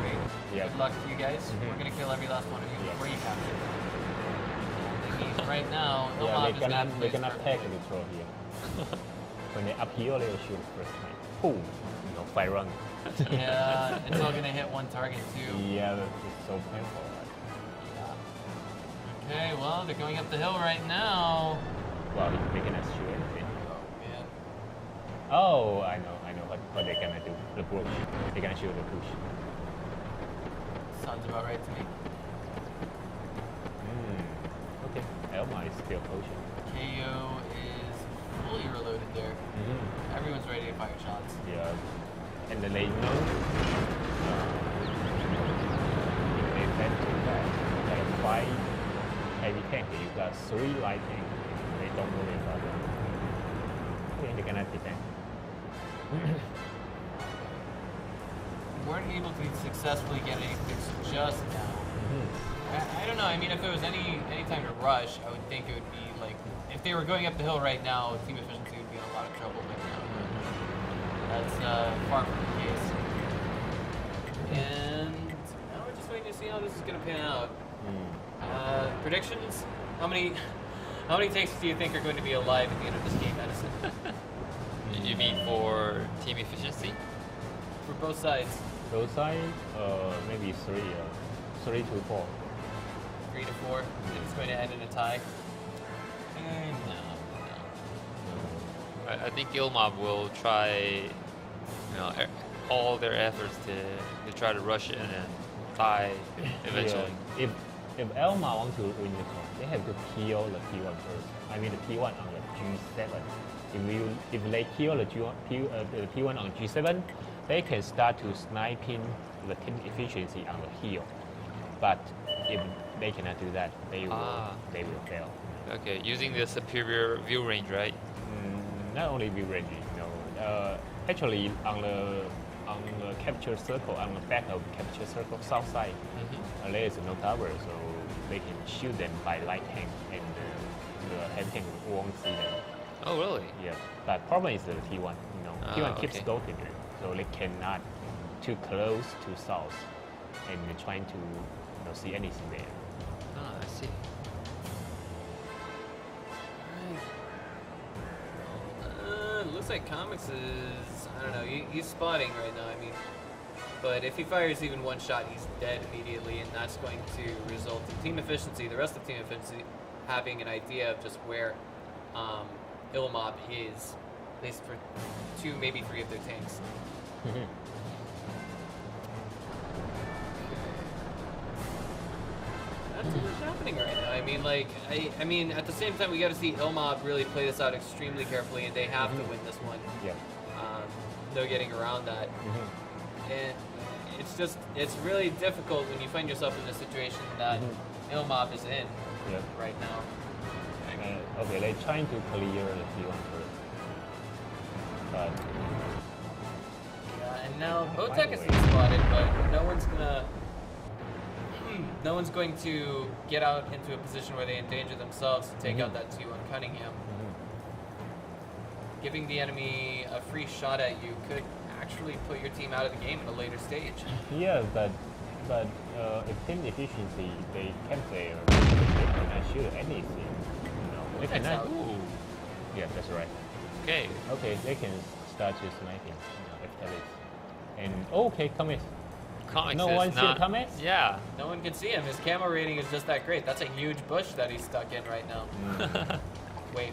Great. Yeah. Good luck to you guys. We're going to kill every last one of you before you capture. I mean, right now, Ilmop is they cannot take the control here. When they uphill, they will shoot first time. Boom, 5 rounds. Yeah, it's all going to hit one target too. Yeah, it's so painful. Okay, well, they're going up the hill right now. Well, they cannot shoot anything. Oh, man. Oh, I know what they're gonna do. The push. They're gonna shoot the push. Sounds about right to me. Okay, Elma is still pushing. KO is fully reloaded there. Everyone's ready to fire shots. Yeah, and then they know they tend to have 5 heavy tank. You got 3 light tank. They don't worry about that. Okay, they cannot defend. Weren't able to successfully get any picks just now. I don't know. I mean, if there was any time to rush, I would think it would be like if they were going up the hill right now, Team Efficiency would be in a lot of trouble right now. That's far from the case. And now we're just waiting to see how this is going to pan out. Predictions? How many tanks do you think are going to be alive at the end of this game, Edison? You mean for team efficiency? For both sides. Both sides, maybe 3 to 4. 3 to 4. It's going to end in a tie. No. I think Ilmop will try, all their efforts to try to rush in and tie eventually. Yeah. If Elma wants to win this one, they have to kill the T1 first. I mean the T1 on the G7. If they kill the T1 on G7, they can start to sniping the team efficiency on the hill. But if they cannot do that, they will fail. Okay, using the superior view range, right? Not only view range, actually on the capture circle, on the back of capture circle south side, there is no tower, so they can shoot them by light tank, and the heavy tank won't see them. Oh, really? Yeah, but problem is the T1. T1 keeps okay. scoping it, so they cannot too close to south, and they're trying to see anything there. Ah, I see. Looks like Comics is, I don't know, he's spotting right now. I mean, But if he fires even one shot, he's dead immediately, and that's going to result in team efficiency, the rest of team efficiency, having an idea of just where Ilmob is, at least for 2, maybe 3 of their tanks. Not too much happening right now. I mean, like, I mean, at the same time, we got to see Ilmob really play this out extremely carefully, and they have to win this one. Yeah. No getting around that. And it's really difficult when you find yourself in a situation that Ilmob is in right now. Okay, they're trying to clear the T1 first. But yeah, and now Botek is spotted, but no one's going to get out into a position where they endanger themselves to take out that T1 Cunningham. Giving the enemy a free shot at you could actually put your team out of the game at a later stage. yeah, but if team efficiency, they can't say they cannot shoot anything. They cannot. Yeah, that's right. Okay. Okay, they can start to sniping after this. And okay, Comics. No one see Comics? Yeah. No one can see him. His camo rating is just that great. That's a huge bush that he's stuck in right now. Wait.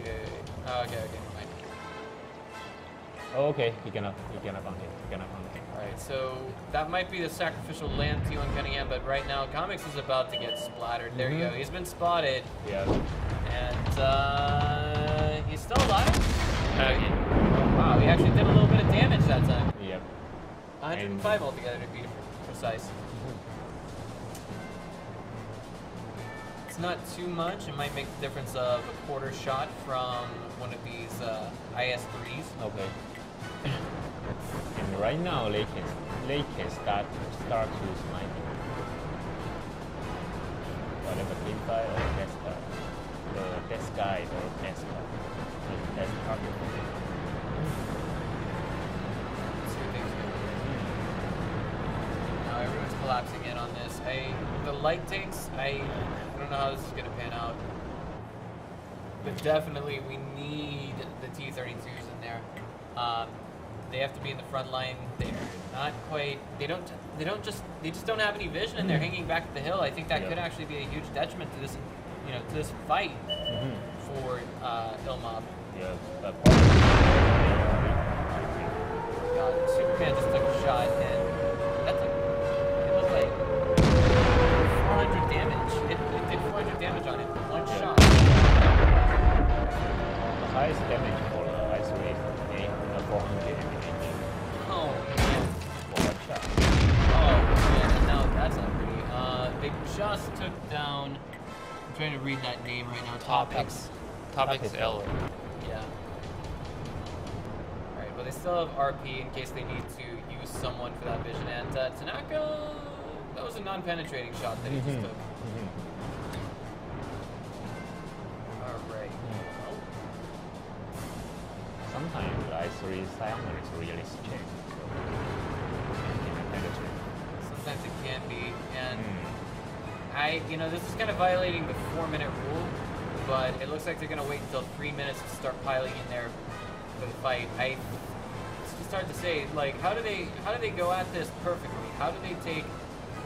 Oh, okay, never mind. Oh, okay, he cannot on him. Alright, so that might be the sacrificial land T1 Cunningham, but right now Comics is about to get splattered. There you go. He's been spotted. Yeah. And he's still alive? Wow, he actually did a little bit of damage that time. Yep. 105 altogether to be precise. It's not too much. It might make the difference of a quarter shot from one of these IS-3s. Okay. And right now they can start to sniping. Whatever team fight or best guy. The best guy or best guy. The best target for them. Now everyone's collapsing in on this. The light tanks, I don't know how this is going to pan out. But definitely we need the T-32s in there. They have to be in the front line. They're not quite. They just don't have any vision, and they're hanging back at the hill. I think that could actually be a huge detriment to this, to this fight for Ilmob. Yeah, but God, Superman just took a shot, and it looked like 400 damage. It did 400 damage on him. One shot. the highest damage for the IS-3 is 400 damage. Oh man. For one shot. Oh man, and now that's not pretty. They just took down. I'm trying to read that name right now. Topics. Topics L. Yeah. Alright, well they still have RP in case they need to use someone for that vision. And Tanaka, that was a non-penetrating shot that he just took. Alright. Well, Sometimes the IS-3 silent is really strange. sometimes it can be. And this is kind of violating the 4-minute rule, but it looks like they're going to wait until 3 minutes to start piling in there for the fight. It's just hard to say. Like, how do they go at this perfectly? How do they take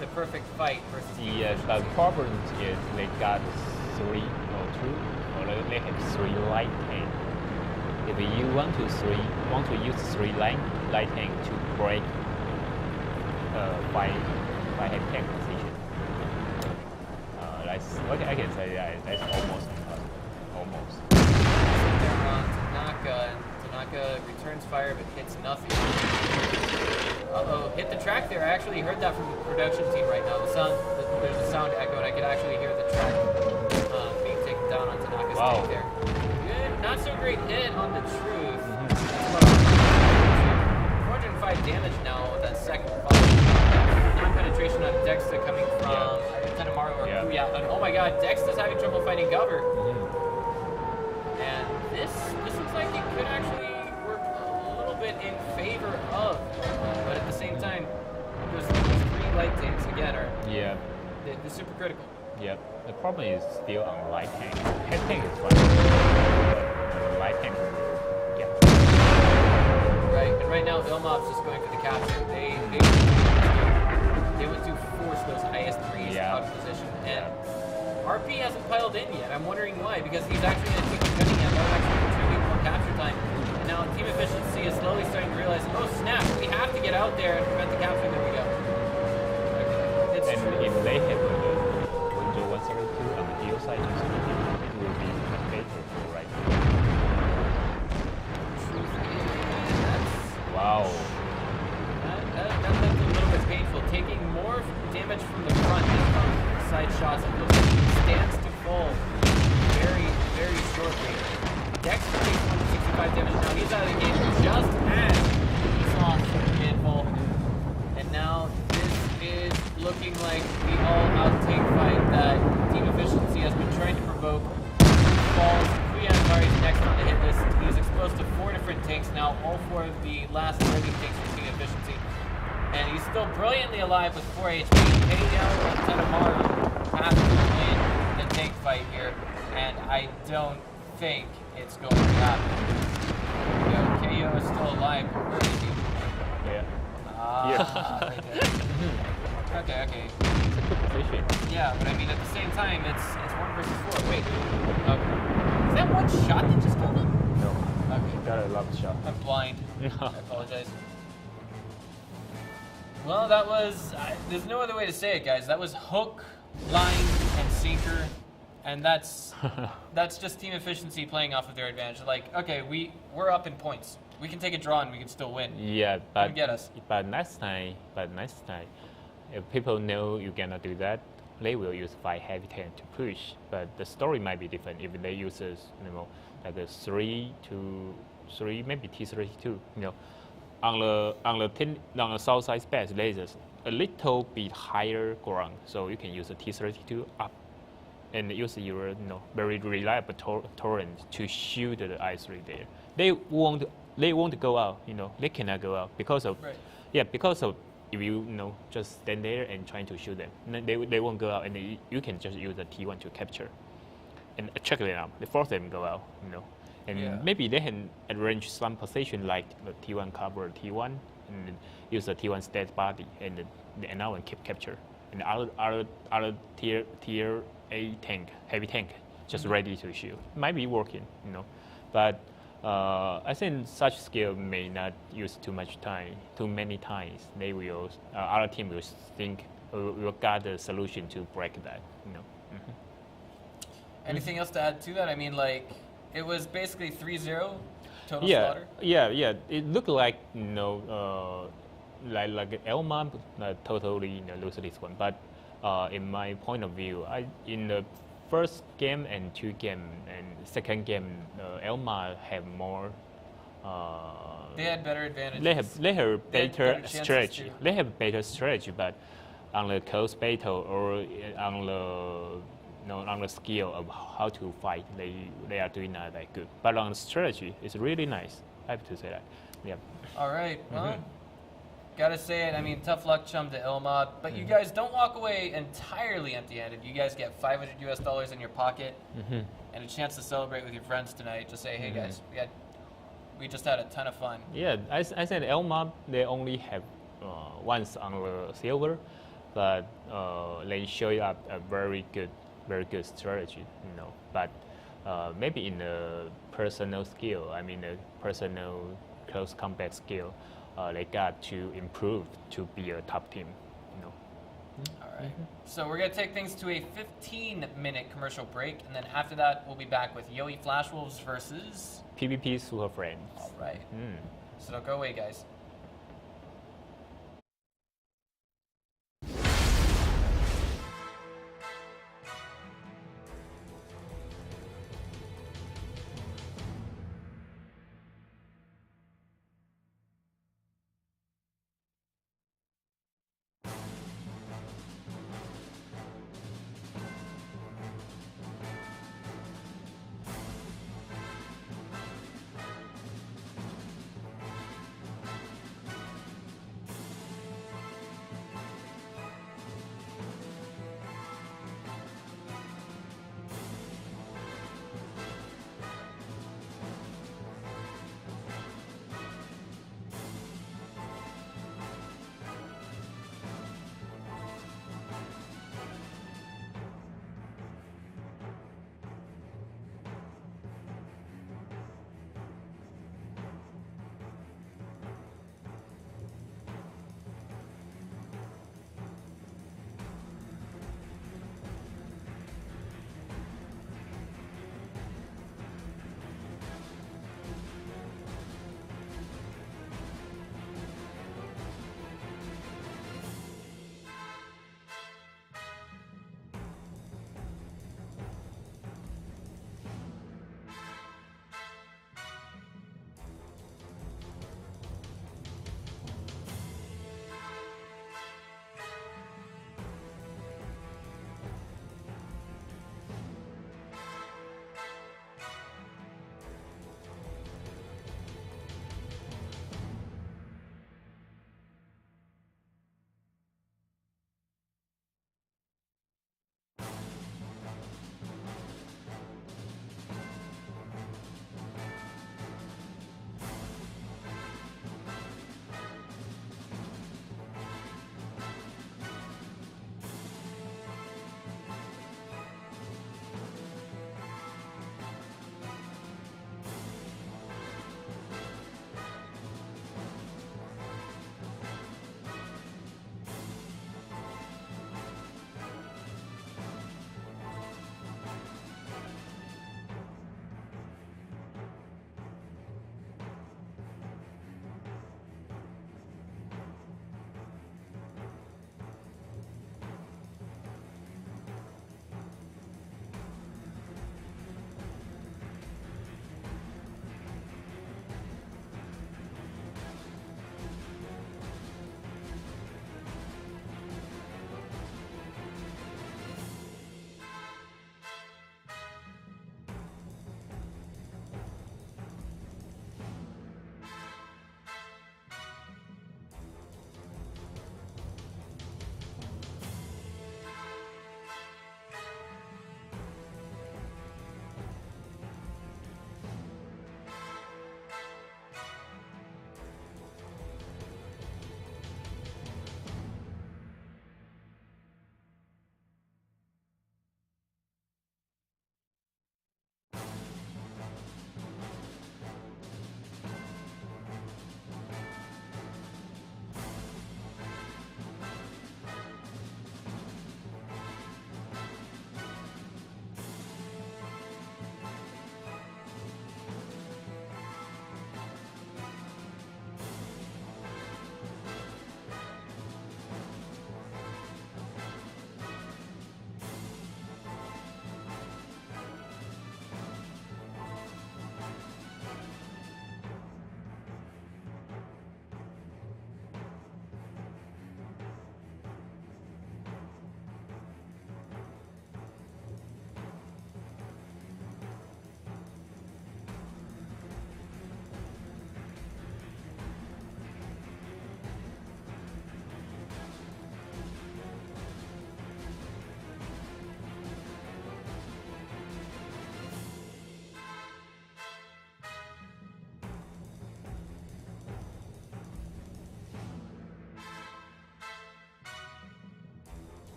the perfect fight versus? Yes, the problem is they got 3 or 2, or they have 3 light tank. If you want to use 3 light tank to break 5 tank position. That's what I can say. That's almost impossible. Almost. They're on Tanaka, and Tanaka returns fire but hits nothing. Uh-oh, hit the track there. I actually heard that from the production team right now. There's a sound echo, and I could actually hear the track being taken down on Tanaka's tank there. Good, not so great hit on the Truth. That's about 405 damage now with that second fire. Non-penetration on Dexter coming from Tenamaru or Kuya. And oh my god, Dexter's having trouble fighting Gover. And this looks like it could actually work a little bit in favor of, but at the same time, those 3 light tanks again are they're super critical. Yep. The problem is still on light tank. Head tank is fine. But light tank, Right, and right now Ilmob's just going for the capture. They they went to force those IS-3s out of position. And RP hasn't piled in yet. I'm wondering why, because he's actually going to take a gunning at that would actually contribute more capture time. And now team efficiency is slowly starting to realize, oh snap, we have to get out there and prevent the capture. There we go. Okay. It's And true. if they have a window 132 on the hill side, it will be much better for right now. Truth is, that's Wow. That's a little bit painful. Taking more damage from the front than from side shots. It looks like he stands to fall very, very shortly. Dexter takes 165 damage now. He's out of the game just as he's lost mid-full. And now this is looking like the all-out tank fight that team efficiency has been trying to provoke. Falls. Kuyanvari is next on the hit list. He's exposed to 4 different tanks now, all 4 of the last living tanks for team efficiency. And he's still brilliantly alive with 4 HP. KO and Tadamaru have to win the tank fight here, and I don't think it's going to happen. KO is still alive, but where is he? Yeah. Right there. Okay. It's a good position. Yeah, but I mean, at the same time, it's 1 versus 4. Wait. Okay. Is that one shot that just killed him? No. Okay. Got a lot of shot. I'm blind. I apologize. Well, that was... there's no other way to say it, guys. That was hook, line, and sinker. And that's just team efficiency playing off of their advantage. Like, okay, we're up in points. We can take a draw and we can still win. Yeah, but Come get us. But next time, if people know you cannot do that, they will use 5 heavy tank to push. But the story might be different if they use like a 3 to 3, maybe T32. On the south side space, there's a little bit higher ground, so you can use a T32 up and use your very reliable torrent to shoot the I3 there. They won't go out. They cannot go out because of because of if you just stand there and trying to shoot them, they won't go out, and you can just use the T1 to capture and check them out. They force them to go out. And maybe they can arrange some position like the T1 cover T1 and use the T1 stat body and now and keep capture. And other tier A tank, heavy tank, just ready to shoot. Might be working, but I think such skill may not use too many times. They will, other team will think, will got a solution to break that. Anything else to add to that? I mean, like, it was basically 3-0 total slaughter. Yeah. It looked like like Elma totally lose this one. But in my point of view, in the first game and 2 game and second game, Elma have more. They had better advantages. They have better chances strategy. too. They have better strategy, but on the close battle or on the skill of how to fight, they are doing not that good. But on the strategy, it's really nice. I have to say that. Yeah. All right. Well, gotta say it. I mean, tough luck, chum, to Ilma. But you guys don't walk away entirely empty-handed. You guys get $500 in your pocket and a chance to celebrate with your friends tonight. Just say, hey guys, we just had a ton of fun. Yeah, I said Elma, they only have once on the silver, but they show up a very good strategy, But maybe in the personal skill, I mean the personal close combat skill, they got to improve to be a top team, All right. So we're gonna take things to a 15-minute commercial break, and then after that, we'll be back with Yoi Flash Wolves versus PvP Super Friends. All right. So don't go away, guys.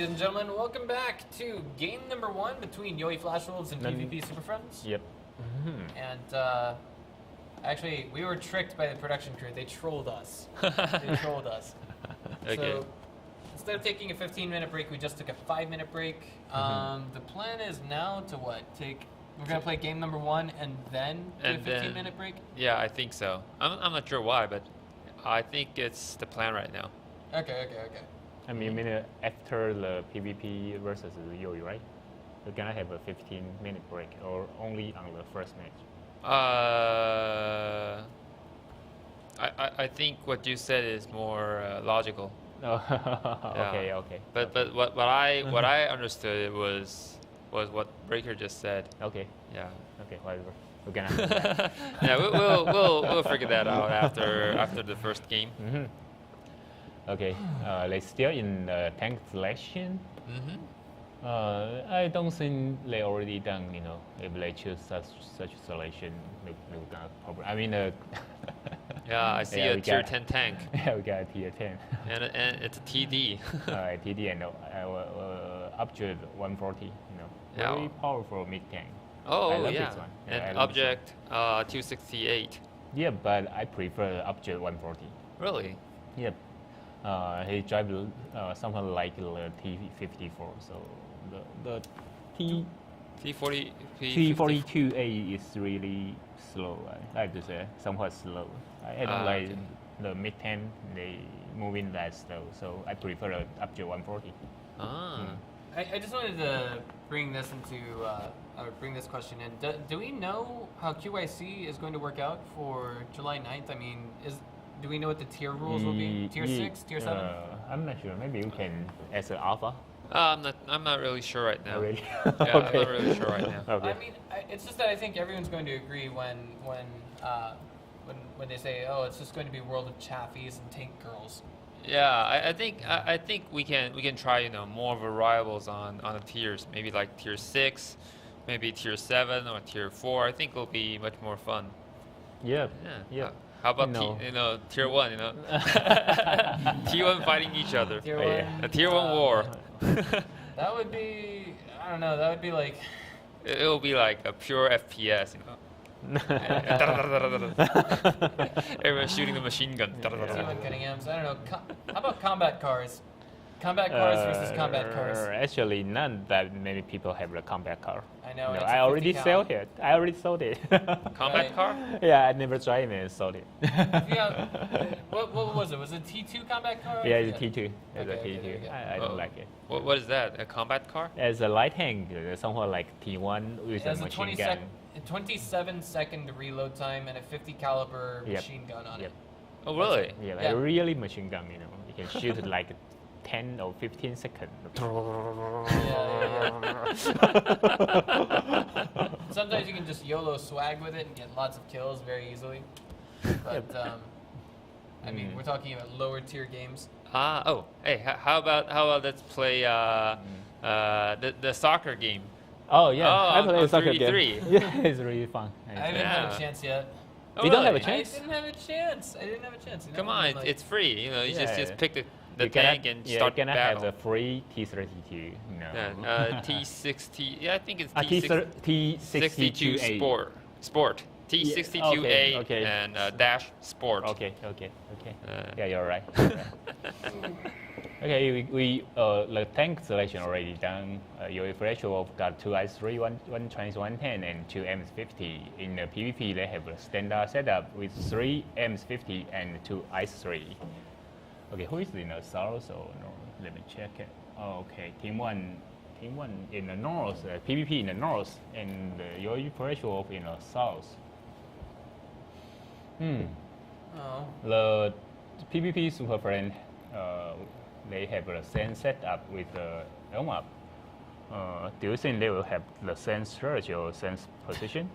ladies and gentlemen. Welcome back to game number 1 between Yoi Flash Wolves and PvP Super Friends. Yep. And actually, we were tricked by the production crew. They trolled us. They trolled us. Okay. So instead of taking a 15-minute break, we just took a 5-minute break. The plan is now to what? We're gonna play game number 1 and then do a 15-minute break. Yeah, I think so. I'm not sure why, but I think it's the plan right now. Okay. I mean, after the PvP versus the Yoi, right? We're gonna have a 15-minute break, or only on the first match. I think what you said is more logical. Oh, Yeah. okay. But what I understood was what Breaker just said. Okay, Yeah. okay, whatever. We're gonna. Yeah, we'll figure that out after the first game. Okay, they still in tank selection. Mm-hmm. I don't think they already done. If they choose such selection, they gonna probably. I mean, Yeah, I see Yeah, a we tier got- 10 tank, yeah, we got a tier 10. and it's a TD. TD and Upgrade 140. Yeah. Very powerful mid tank. I Oh love yeah, this one. Yeah, I and love this one. object 268. Yeah, but I prefer Upgrade 140. Really? Yep. He drives something like the T54. So the T40 T42A is really slow. I have to say, somewhat slow. I don't like okay. the mid 10. They moving that slow. So I prefer the Upgrade 140. Ah. I just wanted to bring this bring this question in. Do we know how QIC is going to work out for July 9th? I mean, do we know what the tier rules will be? Tier 6, tier 7? I'm not sure. Maybe you can as an alpha. I'm not really sure right now. Oh, really? Yeah, I'm not really sure right now. Okay. I mean, it's just that I think everyone's going to agree when they say, oh, it's just going to be World of Chaffies and Tank Girls. Yeah, I think we can try more variables on the tiers. Maybe like tier 6, maybe tier 7 or tier 4. I think it'll be much more fun. Yeah. Yeah. How about tier 1? T1 fighting each other. Tier Oh, 1. yeah. A tier 1 war. That would be, I don't know, that would be like... It'll be like a pure FPS. Everyone shooting the machine gun. T1 Cunninghams. I don't know. How about combat cars? Combat cars versus combat cars. Actually, not that many people have the combat car. I know. No, it's I a already 50 sold cal. it. I already sold it. Combat Right. car? Yeah, I never tried it and sold it. Yeah. What was it? Was it T2 combat car? Yeah, it's T2. It's a Okay, T2. okay. I don't like it. What is that? A combat car? As a light tank, somewhat like T1 with It has a a machine gun. 27-second reload time and a 50 caliber Yep. machine gun on Yep. it. Oh, really? Yeah, like Yeah. really machine gun. You can shoot it like 10 or 15 seconds. Sometimes you can just YOLO swag with it and get lots of kills very easily. But I mean, we're talking about lower tier games. Hey, how about let's play the soccer game? Oh yeah, Oh, I play on a soccer 3v3. game. Yeah, it's really fun. I didn't have Yeah. a chance yet. Oh, You don't have a really? chance? I didn't have a chance. Come on, I'm like- it's free. You Yeah. just pick the You're tank gonna, and yeah, start you're gonna battle. have the free T32. T60. Yeah, I think it's T62A. T62 Sport. T62A okay. and dash Sport. Okay. Uh, Yeah, you're right. Okay, we the tank selection already done. Your Fresh Wolf got 2 IS-3, one Chinese 110, and 2 MS-50. In the PvP, they have a standard setup with 3 MS-50 and 2 IS-3. Okay, who is in the south or north? Let me check it. Oh, okay, team one in the north, PvP in the north, and your Fresh Wolf in the south. Oh. The PvP Super Friend, they have the same setup with the Elmap. Do you think they will have the same strategy or same position?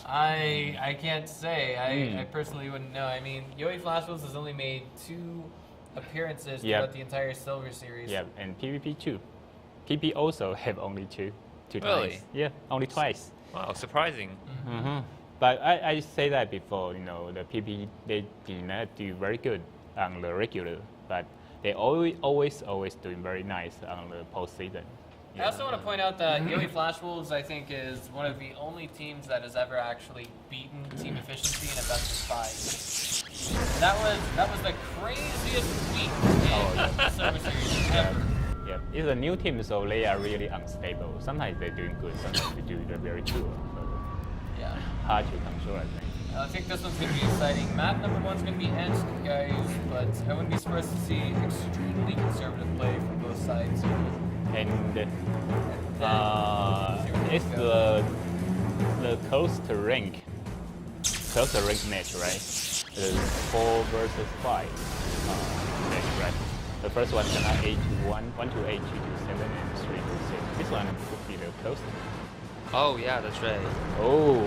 I can't say. I personally wouldn't know. I mean, Yoi Flash Wolves has only made 2 appearances Yep. throughout the entire Silver Series. Yeah, and PvP too. PP also have only two Really? times. Yeah, only twice. Wow, surprising. But I say that before, the PP they did not do very good on the regular, but they always doing very nice on the postseason. I also want to point out that Yoi Flash Wolves, I think, is one of the only teams that has ever actually beaten team efficiency in a best of 5. That was the craziest week in the Silver Series ever. Yeah, it's a new team, so they are really unstable. Sometimes they're doing good, sometimes they do very poor. So Yeah. hard to control, I think. I think this one's going to be exciting. Map number 1's going to be Ent, guys, but I wouldn't be surprised to see extremely conservative play from both sides. And it's the close rank match, right? The 4 versus 5 match, right? The first one gonna 8-1, 1-8, 2-7, and 3-6. This one could be the closest. Oh yeah, that's right. Oh,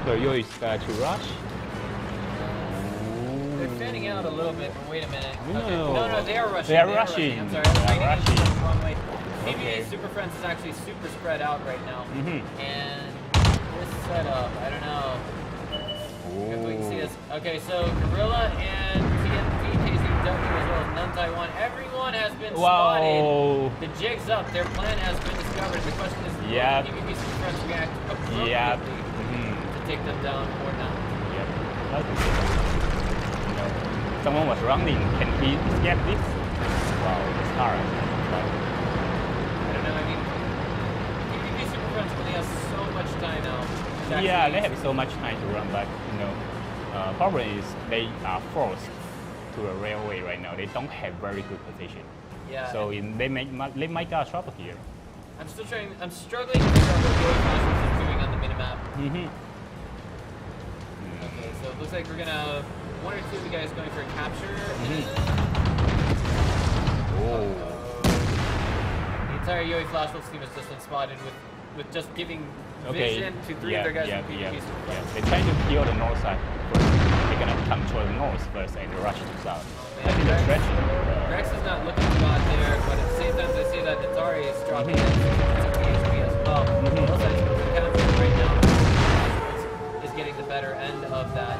so you is to rush? They're fanning out a little bit, but wait a minute. No. Okay. No, they are rushing. They are rushing. I'm sorry, They are I'm rushing. the wrong way. PBA Okay. Super Friends is actually super spread out right now. Mhm. And this setup, I don't know. If we can see this. Okay, so Gorilla and TNT, KZW, as well as None Taiwan, everyone has been Wow. spotted. The jig's up. Their plan has been discovered. The question is, will Yep. PvP Super Friends react appropriately Yep. to take them down or not? Yep. You know, someone was running. Can he escape this? Wow, it's hard. But I don't know. I mean, PvP Super Friends really has so much time now. It's yeah, actually- they have so much time to run, but problem is they are forced to a railway right now. They don't have very good position. Yeah. So they might get trouble here. I'm struggling to figure out what Day1 is doing on the minimap. Mm-hmm. Okay, so it looks like we're gonna one or two of you guys going for a capture. Oh. The entire Yoi Flash Wolves team has just been spotted with just giving Okay. vision to 3 of their guys yeah, with yeah, PvP. yeah. They're trying to kill the north side first. They're gonna control the north first and rush to south. I think the stretch. Rex is not looking too hot there, but at the same time, I see that Natari is dropping in some PHP as well. Both sides of the capture right now. Is getting the better end of that.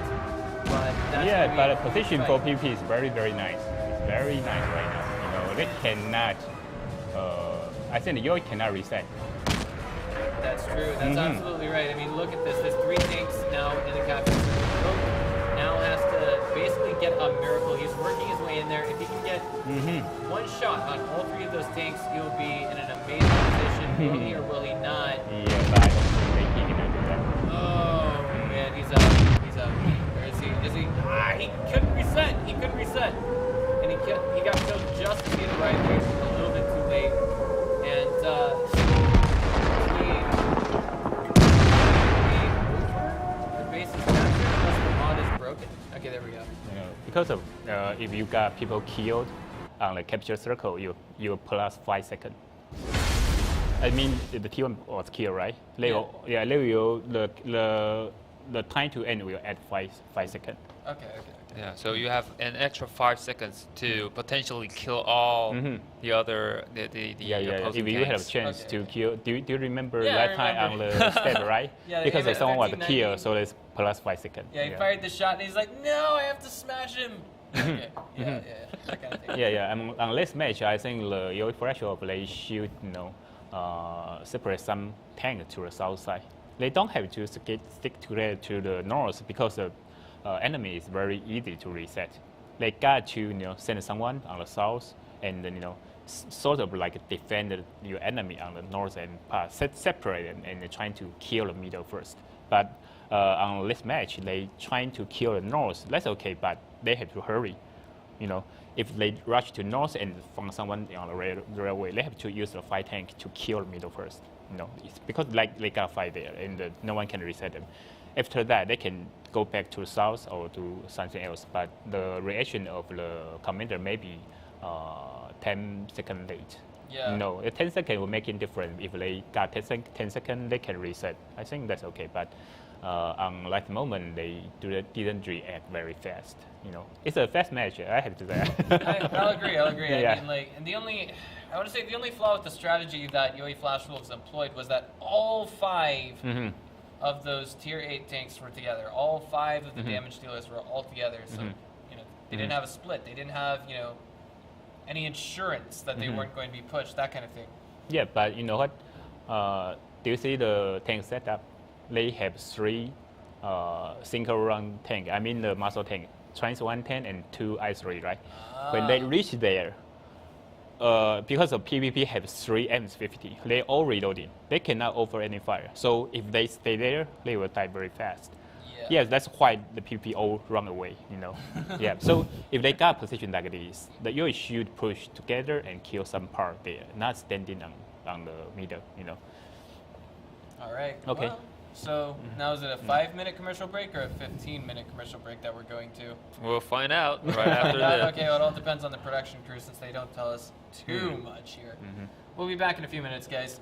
But that's Yeah, gonna but be the a position huge for fight. PP is very nice. It's very nice right now. You know, they cannot. I think the Yoi cannot reset. That's true. That's absolutely right. I mean, look at this. There's 3 tanks now in the capture. Now has to basically get a miracle. He's working his way in there. If he can get one shot on all 3 of those tanks, he'll be in an amazing position. Will he or will he not? Yeah, but I don't think he can do that. Oh man, he's out. He's out. Where is he? Is he? Ah, he couldn't reset. He couldn't reset, and he got killed just to be the right place a little bit too late. And the base is captured unless the mod is broken. Okay, there we go. You know, because of if you got people killed on the capture circle, you plus 5 seconds. I mean, the T1 was killed, right? They will the time to end will add 5 seconds. Okay. Yeah, so you have an extra 5 seconds to potentially kill all the other the Yeah. opposing If you have a tanks. chance to kill, do you remember Yeah, I that time on remember. the step, right? Yeah, because yeah, someone was 13, killed, 19. so it's plus 5 seconds. Yeah, he fired the shot and he's like, no, I have to smash him. Okay. Yeah. That kind of thing. Yeah. On this match, I think the Yoi Flash Wolf they should separate some tank to the south side. They don't have to stick together to the north because the enemy is very easy to reset. They got to send someone on the south and then sort of like defend your enemy on the northern part, separate and they're trying to kill the middle first. But on this match, they trying to kill the north. That's okay, but they have to hurry. If they rush to north and find someone on the railway, they have to use the 5 tank to kill the middle first. It's because they got a fight there and no one can reset them. After that, they can go back to the south or do something else. But the reaction of the commander may be 10 seconds late. Yeah. No, 10 seconds will make it different. If they got 10 seconds, they can reset. I think that's okay. But on that moment, they didn't react very fast. It's a fast match. I have to say. I'll agree. Yeah. I mean, and I want to say the only flaw with the strategy that Yoi Flash Wolves employed was that all 5 of those tier 8 tanks were together. All 5 of the damage dealers were all together. So they didn't have a split. They didn't have any insurance that they weren't going to be pushed, that kind of thing. Yeah, but you know what? Do you see the tank setup? They have 3 single run tank. I mean the muscle tank, trans 110 and 2 I3, right? When they reach there, because of PvP have 3 M50, they all reloading. They cannot offer any fire. So if they stay there, they will die very fast. Yeah. Yes, that's why the PvP all run away, you know. Yeah, so if they got position like this, you should push together and kill some part there, not standing on the middle, you know. All right. Okay. Well, so now is it a 5-minute commercial break or a 15-minute commercial break that we're going to? We'll find out right after this. Okay, well, it all depends on the production crew since they don't tell us too much here. We'll be back in a few minutes, guys.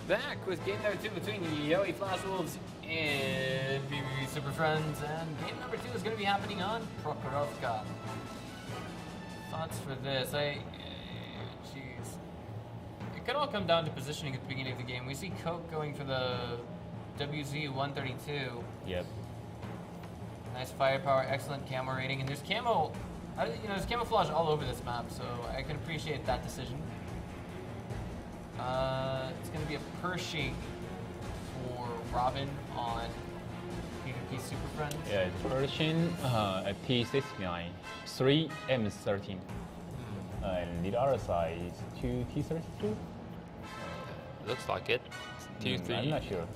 Back with game number 2 between Yoey Flash Wolves and BBB Super Friends, and game number 2 is going to be happening on Prokhorovka. Thoughts for this? Jeez. It could all come down to positioning at the beginning of the game. We see Coke going for the WZ 132. Yep. Nice firepower, excellent camo rating, and there's camo. There's camouflage all over this map, so I can appreciate that decision. It's going to be a Pershing for Robin on PvP Super Friends. Yeah, it's Pershing, a T69, 3 M13. And the other side is 2 T32? Looks like it. 2, 3. I'm not sure.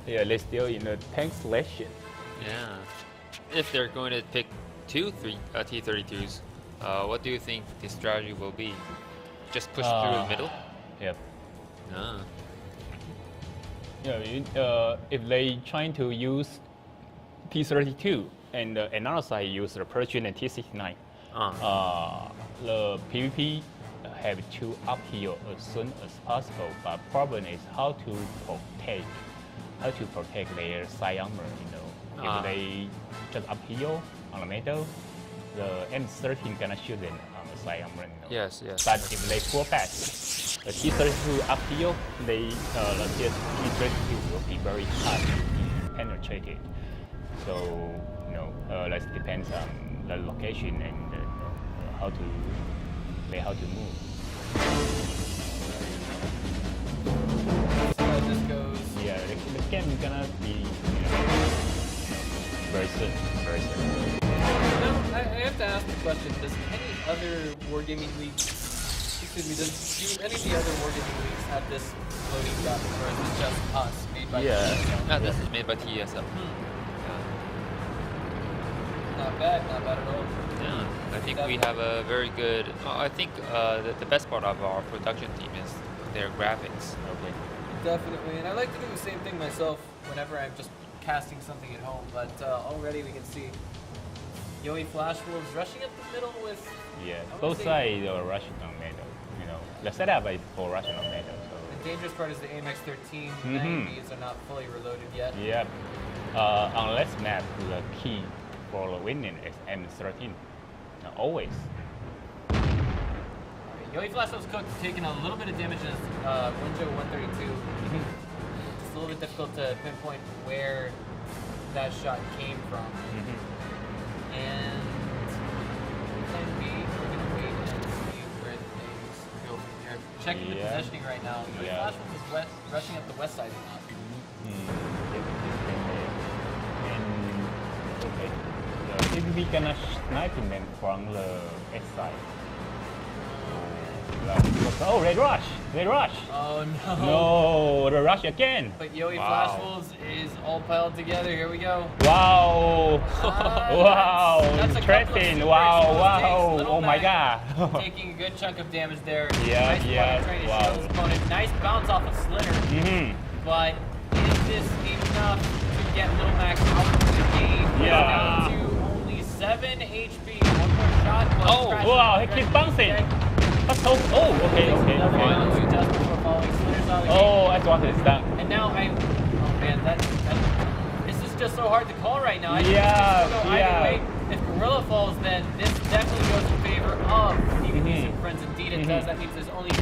Yeah, they're still in the tank selection. Yeah. If they're going to pick 2 T32s, what do you think the strategy will be? Just push through the middle? Yep. Ah. Yeah, if they trying to use T32 And another side use the Persian and T69. Uh. The PvP have to upheal as soon as possible, but problem is how to protect their side armor. You know, if they just upheal on the middle, the M13 gonna shoot them on the side armor. You know? Yes, yes. But if they fall back, the T32 uphill, the T32 will be very hard to penetrate it. So that depends on the location and how to move. So how this goes. Yeah, the game is gonna be very soon. Now, I have to ask the question: does any other wargaming league, do any of the other wargaming leagues have this loading gun, or is it just us made by TSL? No, this is made by TSL. Not bad at all. Yeah, I think we have a very good. I think the best part of our production team is their graphics. Okay. Definitely, and I like to do the same thing myself whenever I'm just casting something at home. But already we can see Yoi Flash Wolves rushing up the middle with. Yeah, both sides are rushing on middle. You know, the setup is for rushing on middle. So. The dangerous part is the AMX-13 90s are not fully reloaded yet. Yeah. On this map, the key for the winning is M13. Always. Yoi Flash Wolves cooked, taking a little bit of damage in his Winjo 132. It's a little bit difficult to pinpoint where that shot came from. And plan B, we're going to wait and see where things go from here. Checking the positioning right now. Yoi Flash Wolves is rushing up the west side of the map. If we gonna snipe them from the east side. Oh, they rush! Oh no! No, they rush again! But Yoi Flash Wolves is all piled together. Here we go. Wow! Wow! That's a Interesting! couple of Wow! takes, Oh my god! Taking a good chunk of damage there. Yeah, nice yeah, trying to wow. shield his opponent. Nice bounce off of Slitter. But is this enough to get Little Mac out of the game? Yeah. Down to only 7 HP. One more shot. Oh, wow, he keeps bouncing. Okay. Another round to dust before falling. Slitter's out of the game. Oh, I thought it's done. And now oh man, this is just so hard to call right now. I think Yeah, this could go either way. If Gorilla falls, then this definitely goes in favor of PvP Super Friends. Indeed it does. That means there's only 2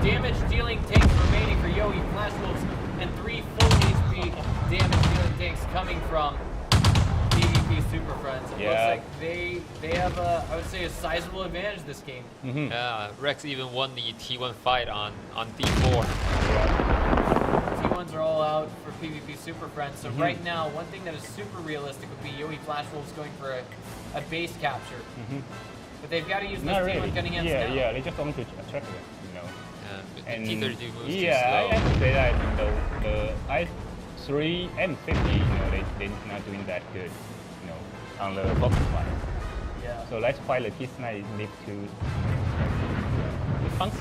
damage-dealing tanks remaining for Yoi Flash Wolves and 3 full HP damage-dealing tanks coming from PvP Super Friends. It looks like they have I would say, a sizable advantage this game. Rex even won the T1 fight on D4. T1s are all out for PvP Super Friends. So right now, one thing that is super realistic would be Yoi Flash Wolves going for a base capture. But they've got to use those T1 Cunninghams now. Yeah, they just want to attract them, But And the T32 moves too slow. I have to say that the I3 M50, they're not doing that good, on the focus part. Yeah. So that's why the T9 need to punch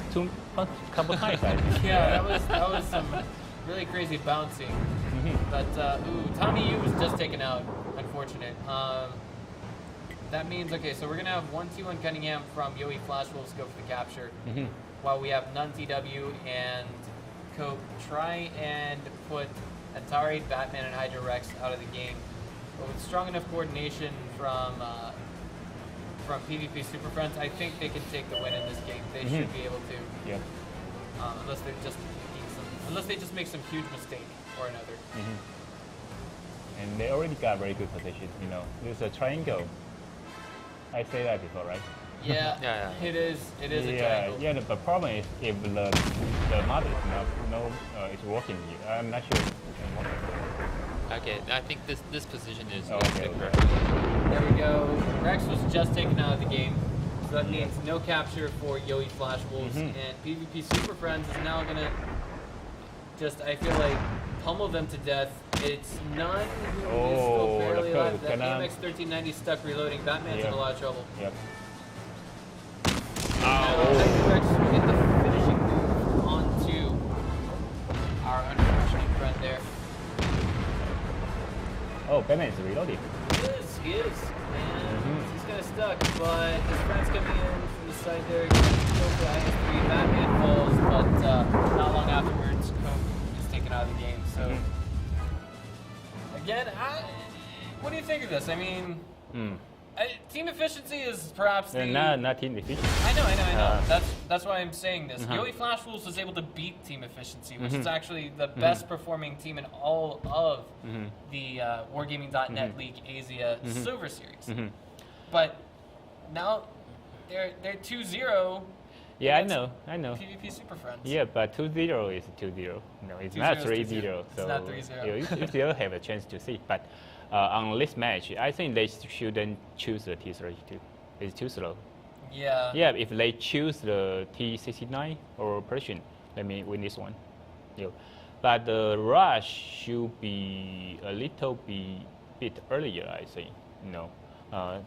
a couple times. I think. Yeah, that was some really crazy bouncing. But Tommy Yu was just taken out. Unfortunate. That means so we're gonna have 1 T1 Cunningham from Yoi Flash Wolves go for the capture, while we have None TW and Cope try and put Atari, Batman, and Hydra Rex out of the game. But with strong enough coordination from PvP Super Friends, I think they can take the win in this game. They should be able to. Yep. Unless they just make some huge mistake or another. And they already got very good position. There's a triangle. I say that before, right? Yeah, it is a triangle. Yeah. The problem is if the model is it's working here. I'm not sure. Okay, I think this position is Okay. There we go. Rex was just taken out of the game, so that means no capture for Yoi Flash Wolves, and PvP Super Friends is now gonna I feel like, pummel them to death. It's None who is still barely alive. That AMX 1390 stuck reloading. Batman's in a lot of trouble. Yep. Rex will get the finishing move onto our unfortunate friend there. Oh, Batman is reloading. It is. He is, and he's kind of stuck, but his friend's coming in from the side there. Go for the IS3. Batman falls, but not long afterwards, Coke is taken out of the game. So, again, what do you think of this? I mean, team efficiency is perhaps the... Not team efficiency. I know. That's why I'm saying this. Yoey Flash Wolves was able to beat team efficiency, which is actually the best performing team in all of the Wargaming.net League Asia Silver Series. But now they're 2-0. Yeah, I know. PvP Super Friends. Yeah, but 2-0 is 2-0. No, it's not 3-0. So it's not 3-0. You still have a chance to see. But on this match, I think they shouldn't choose the T32. It's too slow. Yeah. Yeah, if they choose the T69 or Persian, let me win this one. Yeah. But the rush should be a little bit earlier, I think.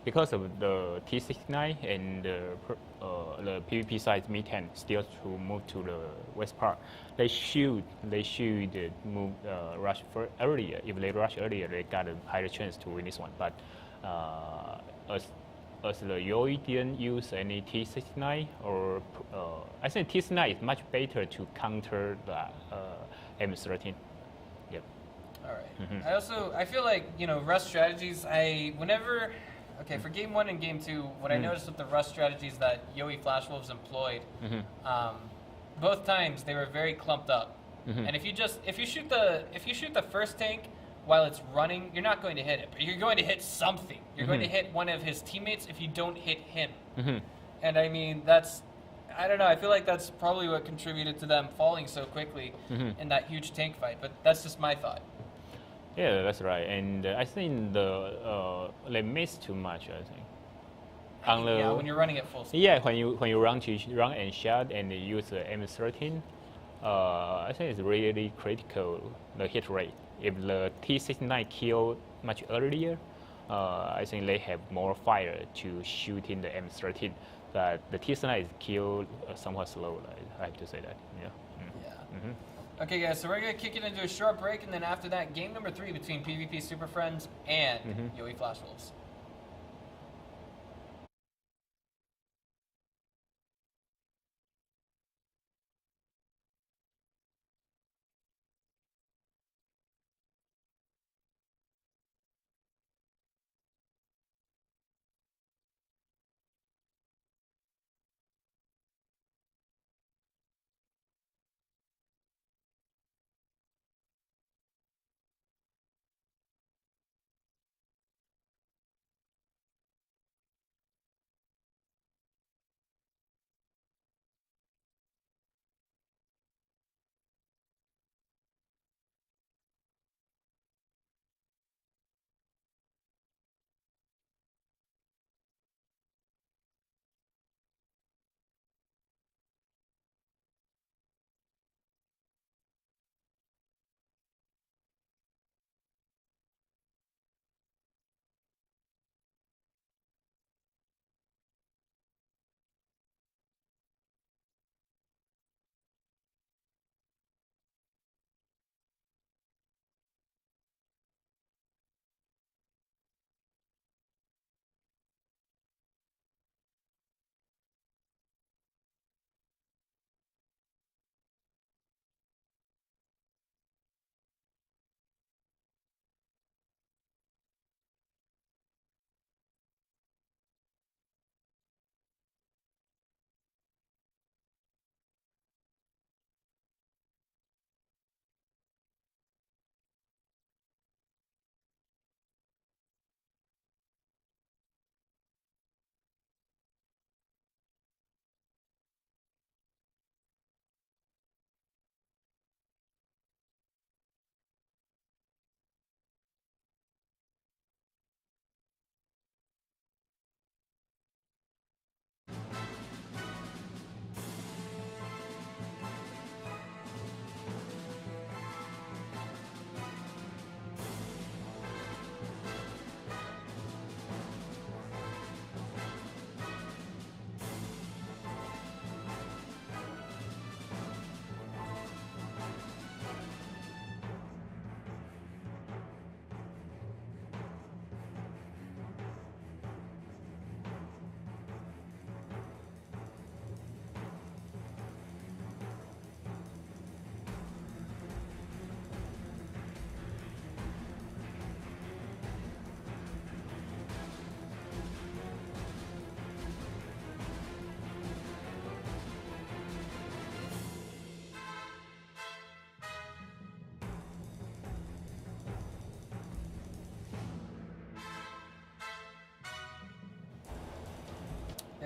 Because of the T69 and the PvP side Mi-10 still to move to the west part. They should move rush earlier. If they rush earlier, they got a higher chance to win this one. But as the Yoey didn't use any T69 or I think T69 is much better to counter the M13. Yep. All right. I feel like rush strategies. For game 1 and game 2, what I noticed with the rush strategies that Yoey Flash Wolves employed, both times they were very clumped up. And if you shoot the first tank while it's running, you're not going to hit it, but you're going to hit something. You're going to hit one of his teammates if you don't hit him. And I mean, I don't know, I feel like that's probably what contributed to them falling so quickly in that huge tank fight, but that's just my thought. Yeah, that's right. And I think they missed too much, I think. Yeah, when you're running at full speed. Yeah, when you run and shot and use the M13, I think it's really critical, the hit rate. If the T69 kill much earlier, I think they have more fire to shoot in the M13. But the T69 is killed somewhat slow, I have to say that. Yeah. Okay, guys, so we're going to kick it into a short break, and then after that, game number 3 between PvP Super Friends and Yoey Flash Wolves.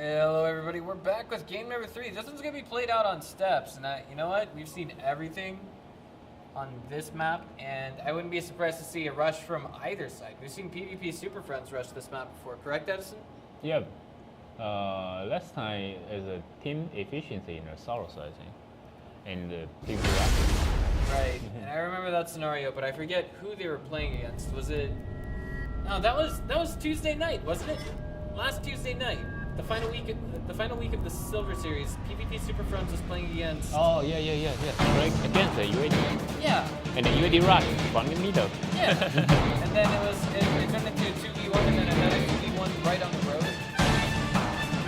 Hello, everybody. We're back with game number 3. This one's going to be played out on steps. And you know what? We've seen everything on this map, and I wouldn't be surprised to see a rush from either side. We've seen PvP Super Friends rush this map before, correct, Edison? Yep. Last time is a team efficiency in the solos, I think, and the team rocket. Right. And I remember that scenario, but I forget who they were playing against. Was it? No, that was Tuesday night, wasn't it? Last Tuesday night. The final week of the Silver Series, PvP Super Friends was playing against. Oh yeah. Right against the UAD. Yeah. And the UAD rush one in the middle. Yeah. And then it turned into a 2v1 and then another 2v1 right on the road.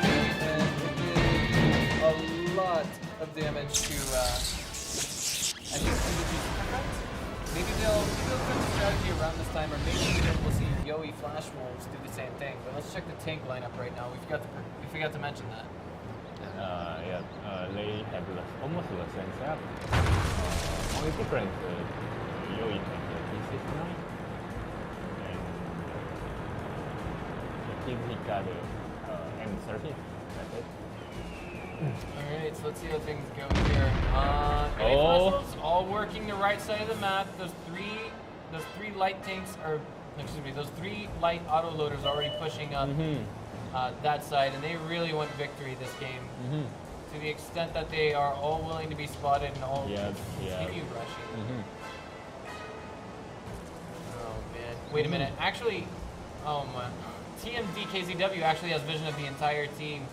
And it did a lot of damage to I think PvP Super Friends. Maybe they'll turn the strategy around this time, or maybe we'll see Yoey Flash Wolves do the same thing. But let's check the tank lineup right now. We forgot to mention that. They have almost the same setup. Only different, Yoey has the P69, and the team he got M13. That's it. Alright, so let's see how things go here. All working the right side of the map. Those three light tanks are, excuse me, those 3 light auto loaders already pushing up that side, and they really want victory this game. To the extent that they are all willing to be spotted and all continue rushing. Oh man, wait a minute. Actually, oh my. TMDKZW actually has vision of the entire team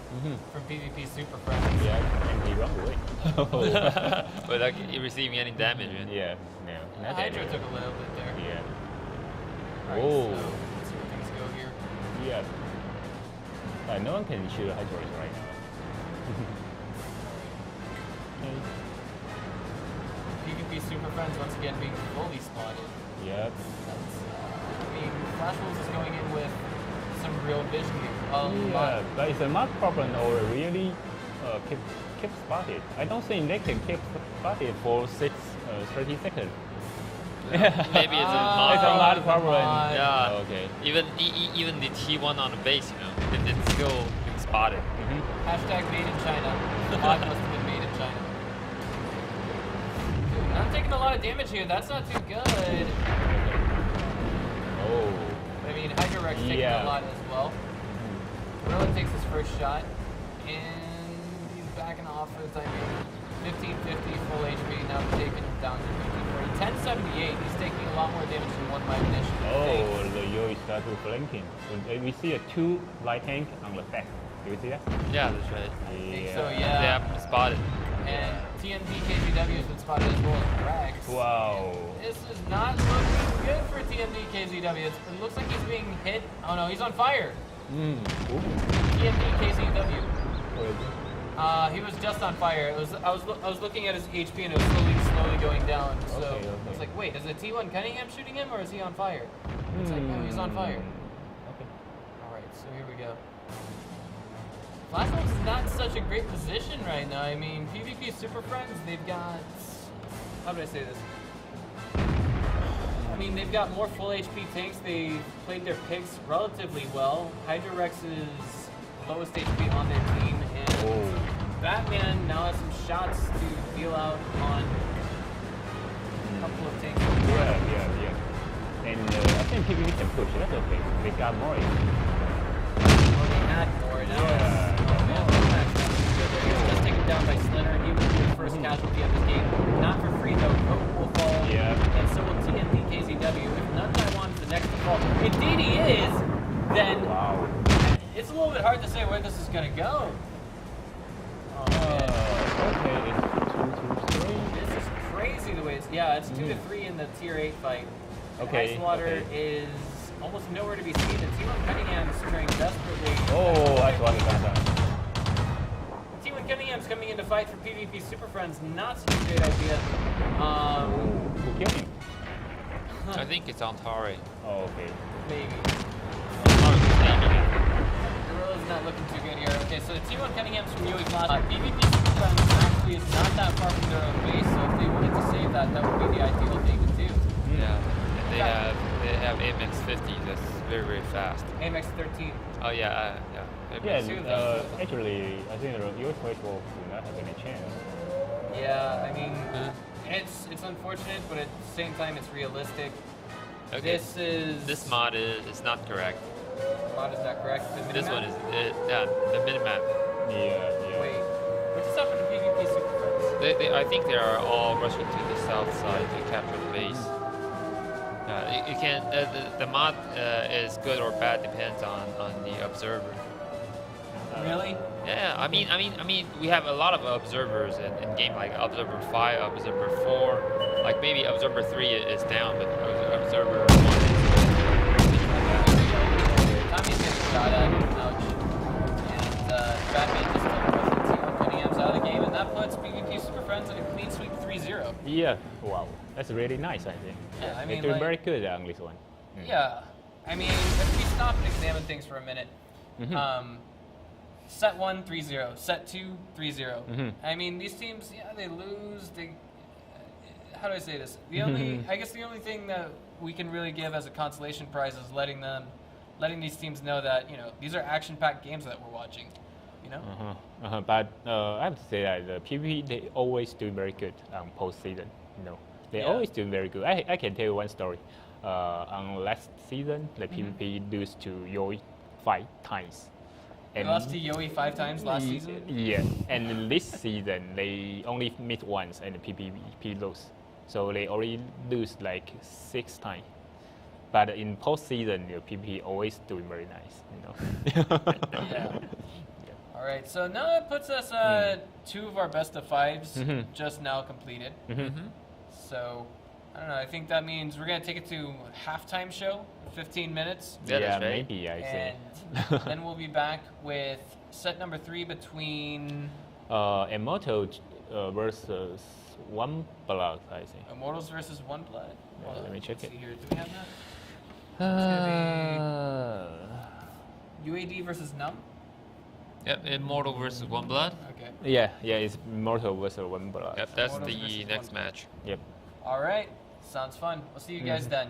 from PvP Super Friends. Yeah, and he run away. Without receiving any damage. Yeah, no. Not Hydra took a little bit there. Yeah. Alright, so let's see where things go here. Yeah. No one can shoot Hydras right now. PvP Super Friends once again being fully spotted. Yep. I mean, Flash Wolves is going in with some real vision here. But it's a mark problem or really keep spotted. I don't think they can keep spotted for 30 seconds. Maybe it's a It's a mod problem. Yeah. Okay. Even the T1 on the base, it's still being spotted. Hashtag made in China. The mod must have been made in China. Dude, I'm taking a lot of damage here. That's not too good. Oh. I mean, Hydra Rex taking a lot as well. Gorilla takes his first shot, and he's backing off for the time being. 1550 full HP, now taken down to 1540. 1078, he's taking a lot more damage than one might initially think. Oh, the Yoey start to flanking. We see a 2 light tank on the back. Do you see that? Yeah, that's right. So They yeah, have been spotted. and TMDKZW has been spotted as well as Rex. Wow. This is not looking good for TMDKZW. It looks like he's being hit. Oh no, he's on fire. TMDKZW. He was just on fire. I was looking at his HP and it was slowly going down. So I was like, wait, is it T1 Cunningham shooting him or is he on fire? It's like, no, he's on fire. Okay. Alright, so here we go. Flash Wolves is not in such a great position right now. I mean, PvP Super Friends, they've got... How do I say this? I mean, they've got more full HP tanks. They've played their picks relatively well. Hydra Rex's lowest HP on their team, and Batman now has some shots to deal out on a couple of tanks. Yeah. And I think PvP can push. That's okay. They got more. Oh, they had more now. He's just taken down by Slinner. He will be the first casualty of this game. Not for free though. Coke will fall. Yeah. And so will TMDKZW. If None Taiwan is the next to fall, indeed he is, then it's a little bit hard to say where this is going to go. Oh, man. Okay, it's 2-3. This is crazy the way it's... Yeah, it's 2-3 in the Tier 8 fight. Okay. Ice Water is almost nowhere to be seen. The T1 Cunningham is trying desperately. Oh, Ice Water got that. T1 Cunningham's coming in to fight for PvP Super Friends. Not such a great idea. Who killed him? I think it's on Tari. Oh, okay. Maybe. Gorilla's not looking too good here. Okay, so the T1 Cunningham's from Yoey Flash. PvP Super Friends actually is not that far from their own base, so if they wanted to save that, that would be the ideal thing to do. Yeah, and they have have AMX 50. That's very, very fast. AMX 13. Oh yeah, Yeah, Two, actually, I think the US football do not have any chance. Yeah, I mean, it's unfortunate, but at the same time, it's realistic. Okay. This mod is not correct. mod is not correct. The This minimap? one is the minimap. Yeah. Wait, what just happened to PvP Super Friends? I think they are all rushing to the south side to capture the base. You can the mod is good or bad depends on the observer. Really? Yeah, I mean, we have a lot of observers in game, like Observer 5, Observer 4, like maybe Observer 3 is down, but Observer 1 Tommy's getting shot at, ouch. And Batman just took T1 Cunninghams out of the game, and that puts PvP Super Friends in a clean sweep 3-0. Yeah, wow. That's really nice, I think. Yeah, I mean, they're doing like- very good on this one. Yeah, I mean, if we stop and examine things for a minute, set 1, 3-0, set 2, 3-0. I mean, these teams, yeah, they lose, how do I say this? I guess the only thing that we can really give as a consolation prize is letting these teams know that, you know, these are action-packed games that we're watching, you know? But I have to say that the PvP, they always do very good on postseason, you know. They Yeah. always do very good. I can tell you one story. On last season, the PvP lose to Yoi 5 times. They lost to Yoi 5 times last season? Yeah, and this season, they only meet once and the PvP lose. So they already lose like 6 times. But in postseason, the PvP always doing very nice, you know. Yeah. All right, so now that puts us 2 of our best of 5s just now completed. So, I don't know, I think that means we're going to take it to halftime show, 15 minutes. Yeah, that's right. Maybe, I think. And then we'll be back with set number 3 between Immortal versus One Blood, I think. Immortals versus One Blood. Yeah, let me check let's it. see here. Do we have that? UAD versus Numb? Yep, Immortal versus One Blood. Okay. Yeah, it's Immortal versus One Blood. Yep, that's Immortals the versus next One Blood. match. Yep. All right, sounds fun. We'll see you guys then.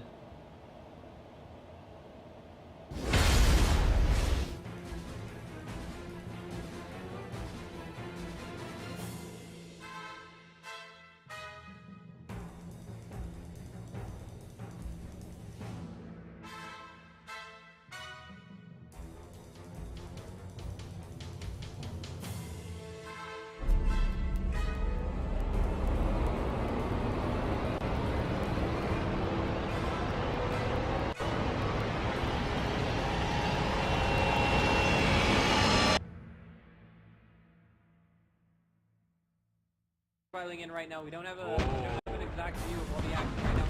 Filing in right now. We don't have an exact view of all the action right now.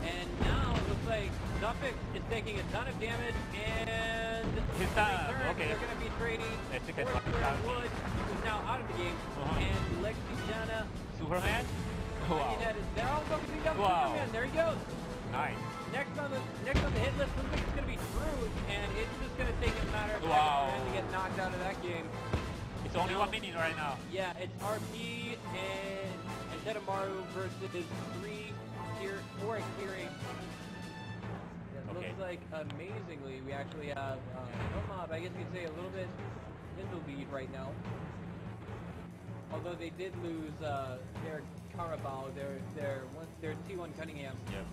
And now it looks like Suffolk is taking a ton of damage, and okay. they're going to be trading Let's take a for look at Wood, who's now out of the game, and Legacy Jana. Superman? Wow. They're all focusing down Wow. Superman. There he goes. Nice. Next on the hit list looks like it's going to be Scrooge, and it's just going to take a matter of Wow. seconds for him to get knocked out of that game. It's only 1 minute right now. Yeah, it's RP and Tedamaru versus 4 Hearing. It looks like amazingly we actually have no mob. I guess you could say a little bit in the lead right now. Although they did lose their Carabao, their T1 Cunningham. Yep.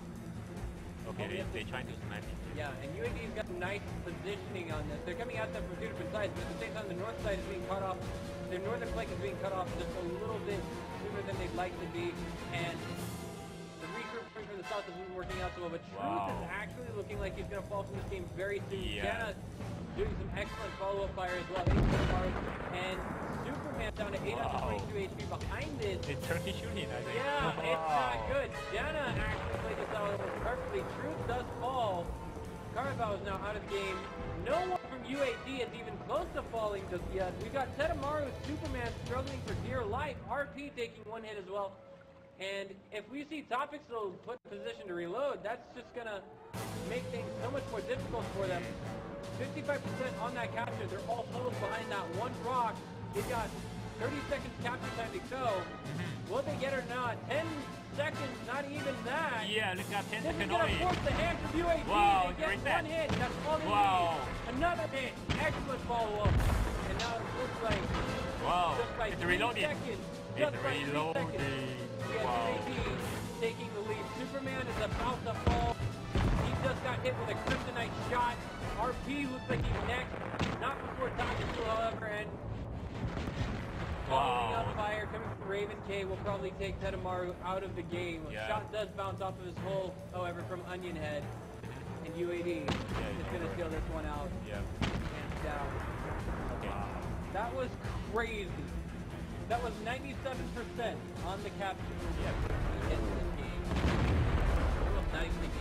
Okay, they trying to smash it. Yeah, and UAD's got nice positioning on this. They're coming at them from 2 different sides, but at the same time, the north side is being cut off. Their northern flank is being cut off just a little bit sooner than they'd like to be, and the recruit from the south isn't working out so well. But Truth is actually looking like he's going to fall from this game very soon. Yeah. Jana doing some excellent follow-up fire as well. And Superman down to 822 HP behind this. It's turkey shooting, I think. Yeah, it's not good. Jana actually played this out almost perfectly. Truth does fall. Carabao is now out of the game. No one from UAD is even close to falling just yet. We've got Tedamaru, Superman struggling for dear life. RP taking 1 hit as well. And if we see Topixel put in position to reload, that's just going to make things so much more difficult for them. 55% on that capture. They're all huddled behind that one rock. They've got 30 seconds capture time to go. Will they get or not? 10 seconds, not even that. Yeah, look at 10 This is seconds going to only. force the hand of UAT. Wow, They get great one match. hit. That's all they Wow. need. Another hit. Excellent follow-up. And now it looks like Wow, just by it's 3 reloading. seconds. It's Just by 3 reloading. seconds. Yeah, Wow. UAT taking the lead. Superman is about to fall. He just got hit with a kryptonite shot. RP looks like he's next. Not before Takasu, however, and following up fire coming from Raven K will probably take Tedamaru out of the game. Yeah. Shot does bounce off of his hull, however, from Onion Head. And UAD is going to steal this one out. Yeah. Hands down. Okay. That was crazy. That was 97% on the capture. Yeah. He hits this game. It was nice to get.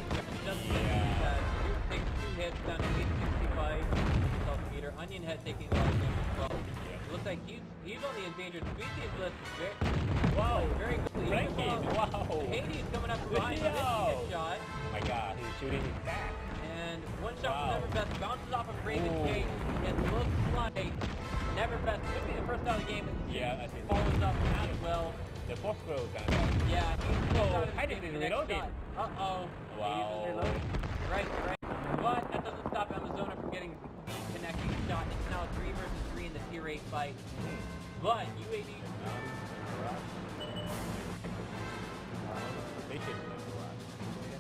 Just that Duke takes 2 hits down to 865 meter. Onion Head taking a lot of damage as well. It looks like he's on the endangered species list very quickly. Ranking, wow. Hades coming up behind him, missing a shot. Oh my god, he's shooting his back. And one shot from Wow. Neverbest bounces off of Raven K. It looks like Neverbest could be the first out of the game. Yeah, I think so. Follows up as well. The first row kind of. Yeah, he's Oh, out of the Hades game is for the next reloading. shot. Uh-oh. Wow. Hades is reloading. Right. But that doesn't stop Amazona from getting the connecting shot. It's now 3 versus 3 in the tier 8 fight. But UAD... Wait a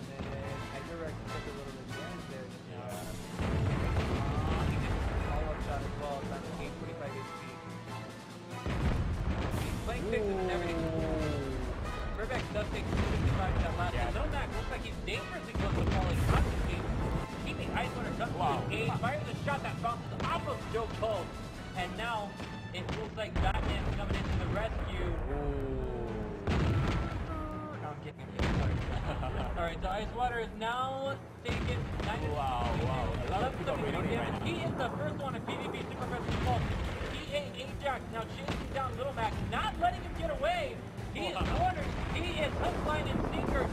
minute. I direct took a little bit of damage there just now. He gets a follow-up shot as well. It's on 845 HP. He's playing fixes and everything. Verbex does take 255 to that last. Yeah. Zonak looks like he's dangerously close to falling out of the game. Keeping Ice Runner comes to his aid, fires a shot that bounces off of Joe Cole. And now it looks like Batman's coming into the rescue. No, I'm kidding. Alright, so Ice Water is now taken 9 Wow. 11 damage. He is the first one in PvP Super Friendly Fault. Ajax now chasing down Little Mac, not letting him get away. He is cornered. He is hook, line, and sinker.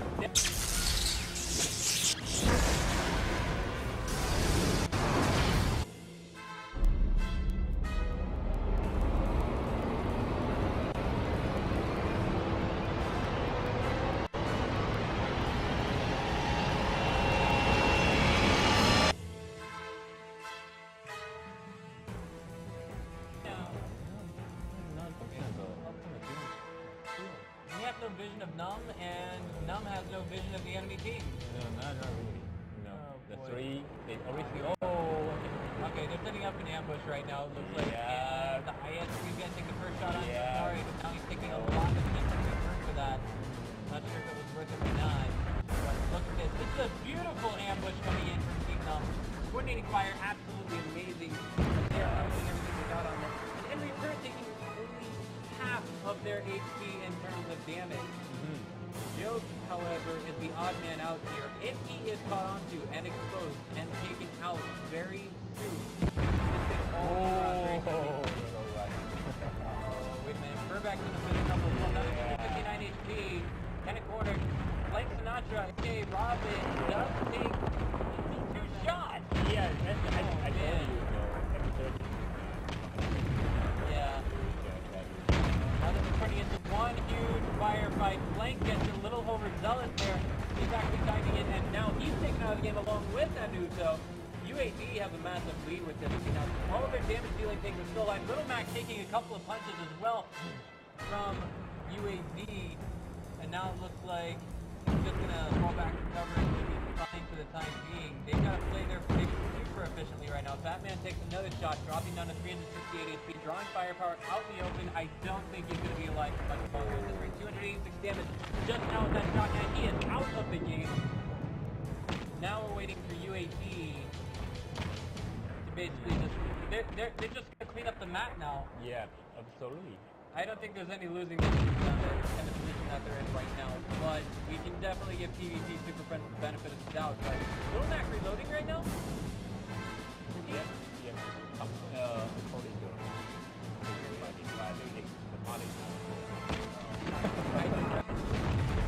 We have no vision of Numb, and Numb has no vision of the enemy team. No, not really. No. Oh, The boy. 3, they always Okay, they're setting up an ambush right now. It looks like Yeah. the IS3 gonna take the first shot on Yeah. Sorry, but now he's taking a lot of hits in return for that. Not sure if it was worth it or not. But look at this. This is a beautiful ambush coming in from Team Numb. Coordinating fire, absolutely amazing. They're putting everything they got on them. And in return, taking only half of their HP in terms of damage. Joke, however, is the odd man out here. If he is caught onto and exposed and taken out very soon, this thing all very quickly. Wait a minute. Burback's going to put a couple of 59 HP. Kind of cornered. Blank Sinatra, okay, Robin does take 2 shots. Yeah, I told man. you, Yeah. Now this is turning into one huge firefight. Blank gets a little overzealous there. He's actually diving in, and now he's taken out of the game along with Anuto. UAD have a massive lead with this. Now, all of their damage dealing things are still alive. Little Mac taking a couple of punches as well from UAD. And now it looks like he's just going to fall back and cover and be fine for the time being. They've got to play their predictions super efficiently right now. Batman takes another shot, dropping down to 368 HP, drawing firepower out in the open. I don't think he's going to be alive for much longer. This rate 286 damage just now with that shot, and he is out of the game. Now we're waiting for UAD to basically just... They're just going to clean up the map now. Yeah, absolutely. I don't think there's any losing this in the position that they're in right now, but we can definitely give PvP Super Friends the benefit of the doubt. But Little Mac reloading right now? Yeah. According to the party.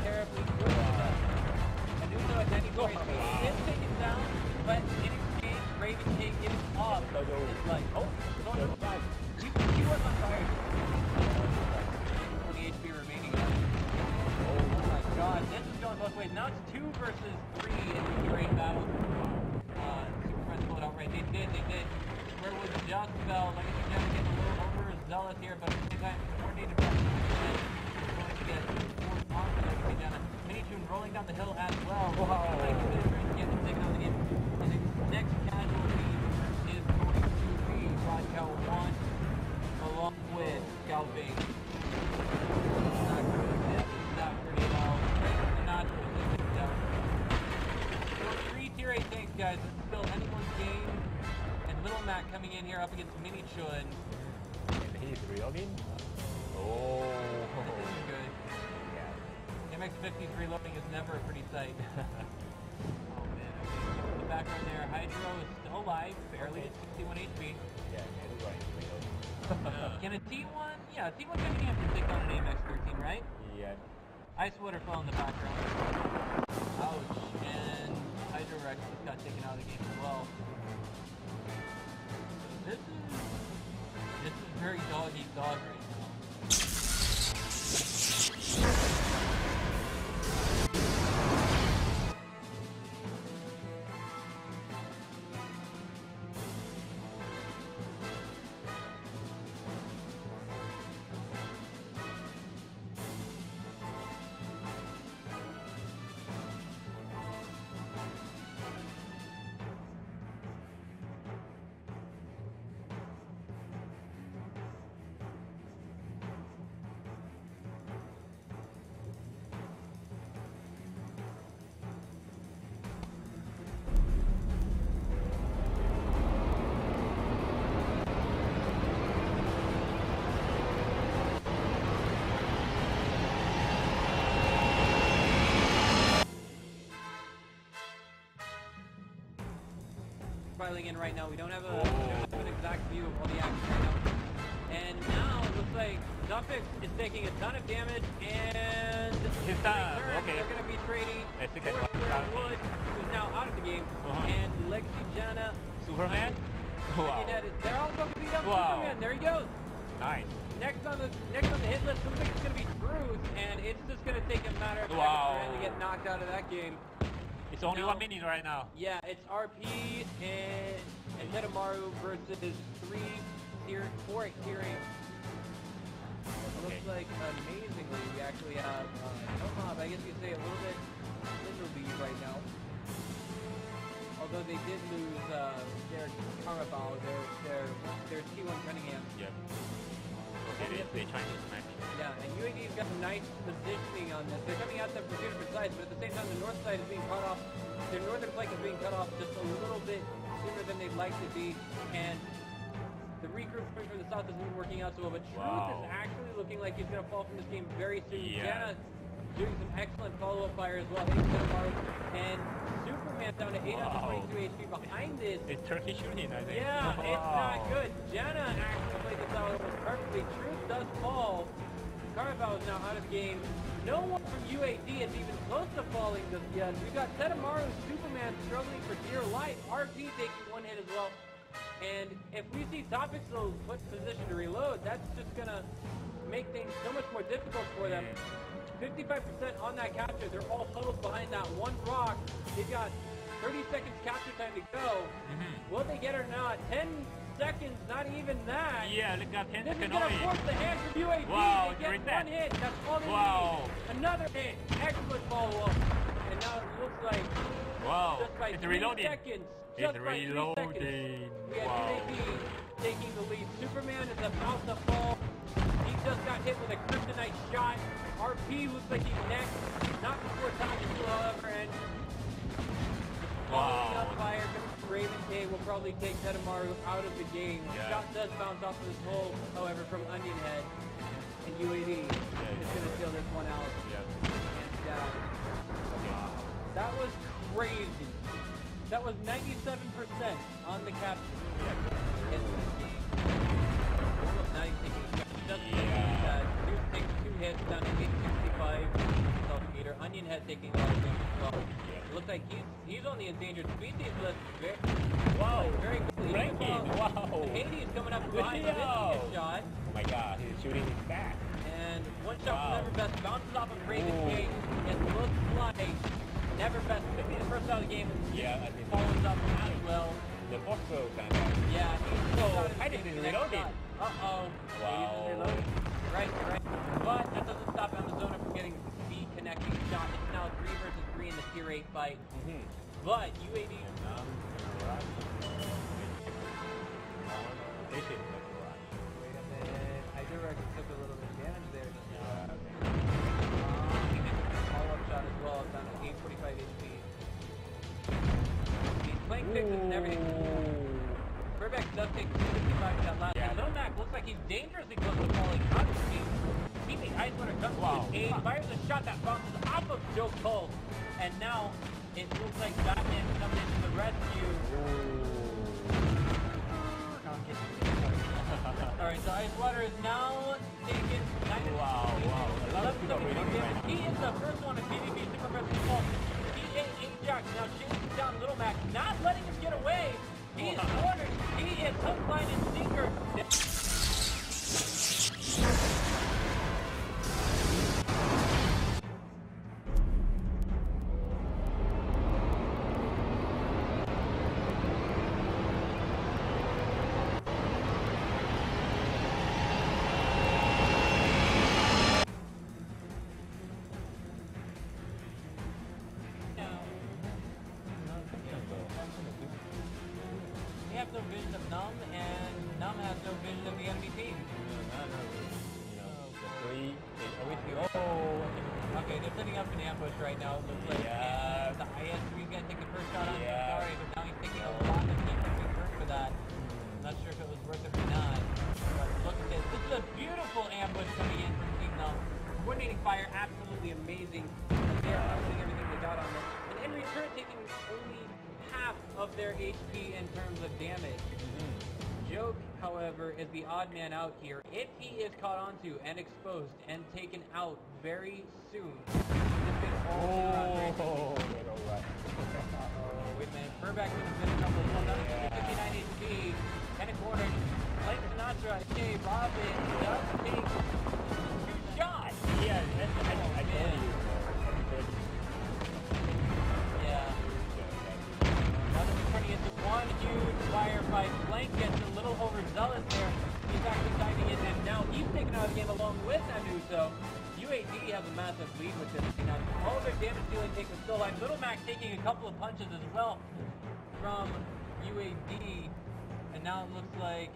Terribly good. Anuto at 94 HP is taken down, but in exchange, Raven King is off. It's like, oh, he was on fire. now it's 2 versus 3 in the straight battle. Super Friends pulled out right. They did. Where was just fell. Like I said, Jenna getting a little overzealous here, but at the same time, coordinated by going to get forced onto there. Jenna. Mini-Tune rolling down the hill as well. Wow. Like this, trying to get the taken out of the game. And the next casualty is going to be Rodcow 1, along with Scalping. Not pretty well. Right from the notch, but this is down. So 3 tier 8 tanks, guys. This is still anyone's game. And Little Mac coming in here up against Mini-Chun. And he's reloading. Oh. This isn't good. Yeah. MX-50's reloading is never a pretty sight. Oh man, okay. In the background there, Hydro is still alive, barely at 61 HP. Yeah, everybody's reloading. Can a T1? Yeah, T1 coming in to take on an AMX-13, right? Yeah. Ice Water fell in the background. Ouch. And Hydro Rex just got taken out of the game as well. So this is very dog eat dog right now. Filing in right now. We don't have an exact view of all the action right now. And now it looks like Zuffix is taking a ton of damage, and He's done. Okay. They're going to be trading I think I for got that. Wood, who's now out of the game, Uh-huh. and Legacy Jana. Superman? Wow. They're all going to beat up Wow. Superman. There he goes. Nice. Next on the hit list, looks like it's going to be Bruce, and it's just going to take a matter of seconds Wow. for him to get knocked out of that game. It's only No. 1 minute right now. Yeah, it's RP and Tedamaru versus 4 tiering. It looks like amazingly we actually have no mob. I guess you could say a little bit in the lead right now. Although they did lose their Carabao, their T1 Cunningham. Yep. Okay, they're trying to smash. Yeah, and UAD's got some nice positioning on this. They're coming at them from 2 different sides, but at the same time, the north side is being cut off. Their northern flank is being cut off just a little bit sooner than they'd like to be, and the recruit coming from the south isn't working out so well. But Truth Wow. is actually looking like he's going to fall from this game very soon. Yeah. Jana doing some excellent follow-up fire as well, hitting Tedamaru, and Superman down to 8 out of 22 HP behind this. It's turkey shooting, I think. Yeah, it's Wow. not good. Jana actually played this out almost perfectly. Truth does fall. Carabao is now out of the game. No one from UAD is even close to falling just yet. We've got Tedamaru, Superman struggling for dear life. RP taking 1 hit as well. And if we see Topics though put in position to reload, that's just gonna make things so much more difficult for them. 55% on that capture. They're all huddled behind that one rock. They've got 30 seconds capture time to go. Will they get it or not? 10 seconds, not even that. Yeah, look at 10 This is seconds going to only. force the hand from UAD. Wow, They get reset. 1 hit. That's all they Wow. need. Another hit. Excellent follow-up. And now it looks like Wow. just by It's 3 reloading. seconds. It's Just by 3 reloading. seconds. We have Wow. UAD taking the lead. Superman is about to fall. He just got hit with a kryptonite shot. RP looks like he's next. Not before Topics, however, and following Wow. up fire from Raven K will probably take Tedamaru out of the game. Yeah. Shot does bounce off of his hole, however, from Onion Head. And UAD is going to steal this one out. Yeah. And that was crazy. That was 97% on the capture. Almost not even taking a shot. Just takes 2 hits down to 865. Self-meter. Onion Head taking a lot of damage as well. It looks like he's on the endangered species list very, very quickly. Ranking, wow. Hades coming up behind him, Video. missing his shot. Oh my god, he's shooting his back. And one shot Wow. from Everbest bounces off of Raven King. It looks like never best. Could be the first out of the game. Yeah, I think Follows up as well. the Bosco kind of. Yeah, he's Oh, I didn't reload it. Uh-oh. Wow. He's reloaded. Right. But that doesn't stop Amazona from getting the connecting shot. It's now 3 versus 3 in the tier 8 fight. But UAD... They did make a run. Wait a minute. I do reckon took a little bit of damage there. Follow-up shot as well. It's down to 845 HP. He's playing fixes and everything. Burbeck does take 255 that last hit. Little Mac looks like he's dangerously close to falling out of speed. Keeping Ice Winter comes to his aid, fires a shot that bounces off of Joe Cole. And now it looks like Batman coming into the rescue. Alright, so Ice Water is now taken 9 Wow. He is the first one in PvP Super President Fall. He Ajax now chasing down Little Mac, not letting him get away. He is cornered. He is hook, line, and sinker. They have no vision of Numb, and Numb has no vision of the enemy team. Okay, they're setting up an ambush right now. It looks like the IS3 is going to take the first shot on Sorry, but now he's taking a lot of damage for that. I'm not sure if it was worth it or not. But look at this. This is a beautiful ambush coming in from Team Numb. Coordinating fire, absolutely amazing. They are putting everything they got on them. And in return, taking only half of their HP in terms of damage. Joke, however, is the odd man out here. If he is caught onto and exposed and taken out very soon, this could all wait a minute. Burback with a bit of trouble. Another 59 HP. And a corner. Blake Sinatra, okay, Robin does take 2 shots. Yeah, I told you. Turning into one huge firefight. Blank gets a little overzealous there. He's actually diving in, and now he's taken out of the game along with Anu. So UAD has a massive lead with this. Now all their damage dealing takes a still line. Little Mac taking a couple of punches as well from UAD, and now it looks like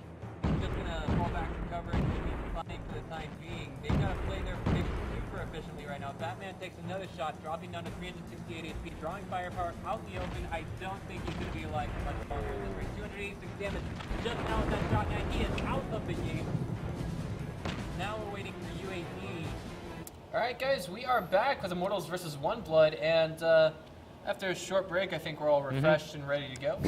he's just gonna fall back and cover and be fine for the time being. They've got to play their predictions super efficiently right now. Batman takes another shot, dropping down to 368 HP, drawing firepower out in the open. I don't think he's going to be alive for much longer. This brings 286 damage just now with that shot, and he is out of the game. Now we're waiting for UAD. Alright guys, we are back with Immortals versus One Blood, and after a short break, I think we're all refreshed and ready to go.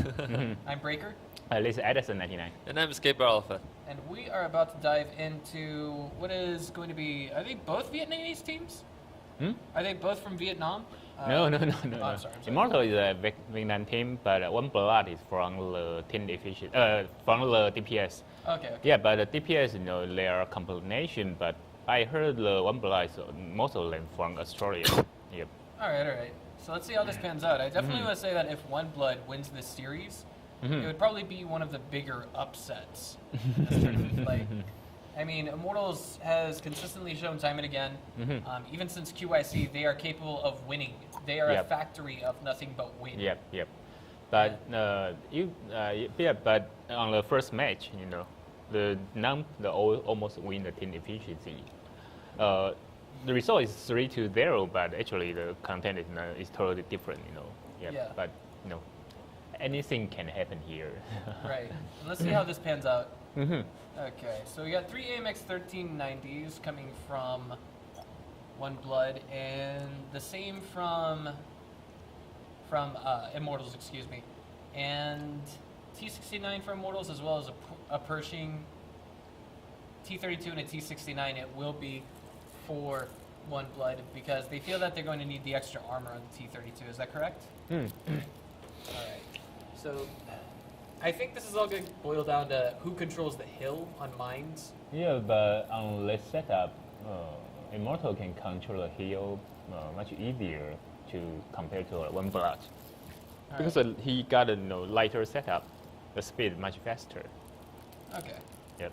I'm Breaker. This is Edison 99. And I'm Escaper Alpha. And we are about to dive into what is going to be, are they both Vietnamese teams? Are they both from Vietnam? No. I'm sorry. Immortal is a Vietnam team, but One Blood is from the team efficient, from the DPS. Okay. Yeah, but the DPS, they are a combination, but I heard the One Blood is most of them from Australia. Yep. Alright. So let's see how this pans out. I definitely want to say that if One Blood wins this series, it would probably be one of the bigger upsets. Like, I mean, Immortals has consistently shown time and again, even since QIC, they are capable of winning. They are a factory of nothing but win. Yep. But but on the first match, the almost win the team efficiency. The result is 3-0, but actually the content is totally different. But anything can happen here. Right. And let's see how this pans out. Okay, so we got 3 AMX 1390s coming from One Blood, and the same from Immortals, excuse me, and T69 for Immortals, as well as a Pershing T32 and a T69. It will be for One Blood because they feel that they're going to need the extra armor on the T32. Is that correct? All right. So I think this is all going to boil down to who controls the hill on mines. Yeah, but on this setup, Immortal can control the hill much easier to compare to one blood. All Because right. he got a lighter setup, the speed much faster. Okay. Yep.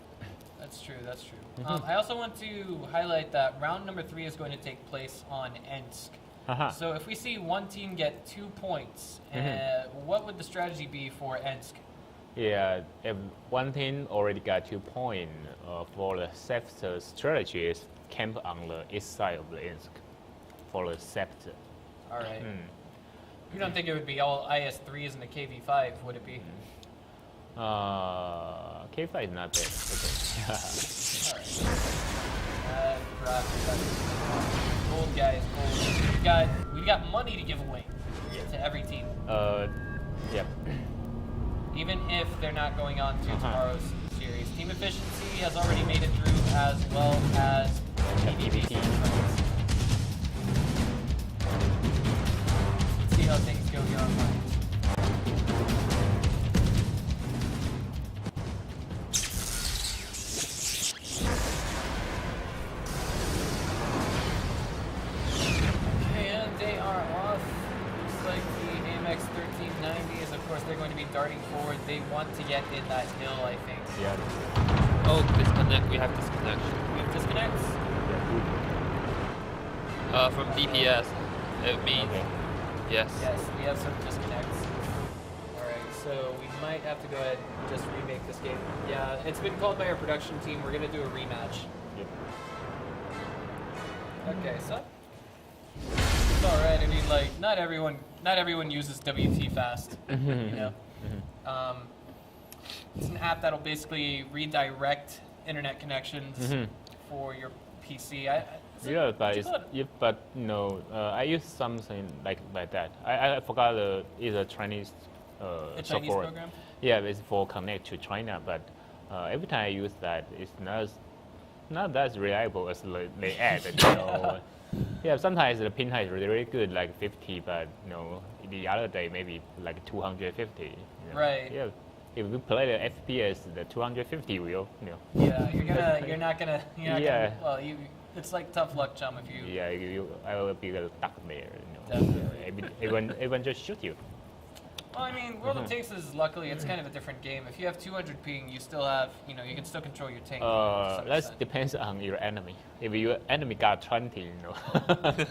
That's true. That's true. Mm-hmm. I also want to highlight that round number 3 is going to take place on Ensk. Haha. So if we see one team get 2 points, Mm-hmm. what would the strategy be for Ensk? Yeah, if one team already got 2 points, for the safest strategy is camp on the east side of the Insk for the safety. All right. Mm. You don't think it would be all IS3s and the KV5, would it be? K5 is not bad. Okay. All right. Gold, guys, gold. We got money to give away to every team, Yep. even if they're not going on to tomorrow's series. Team efficiency has already made it through, as well as PvP. Let's see how things go here online. Okay, and they are off. Looks like the AMX 1390s, of course, they're going to be darting forward. They want to get in that hill, I think. Yeah. Oh, disconnect. We have disconnection. We have disconnects. From DPS. It means Okay. yes. Yes, we have some disconnects. Alright, so we might have to go ahead and just remake this game. Yeah, it's been called by our production team. We're going to do a rematch. Yep. Okay, so it's alright. I mean, like, not everyone uses WT fast, you know. It's an app that'll basically redirect internet connections for your PC. Yeah, but it's good. I use something like that. I forgot it's a Chinese A Chinese software. program? Yeah, it's for connect to China, but every time I use that, it's not that reliable as they add. Yeah, sometimes the pin height is really good, like 50, but the other day maybe like 250. Right. Yeah, if we play the FPS, the 250 will. Yeah, you're not gonna. Yeah. Well, it's like tough luck, chum. If you. Yeah, I will be stuck there. Definitely. Everyone just shoot you. Well, I mean, World of Tanks is luckily it's kind of a different game. If you have 200 ping, you still have, you can still control your tank. to some That extent. depends on your enemy. If your enemy got 20,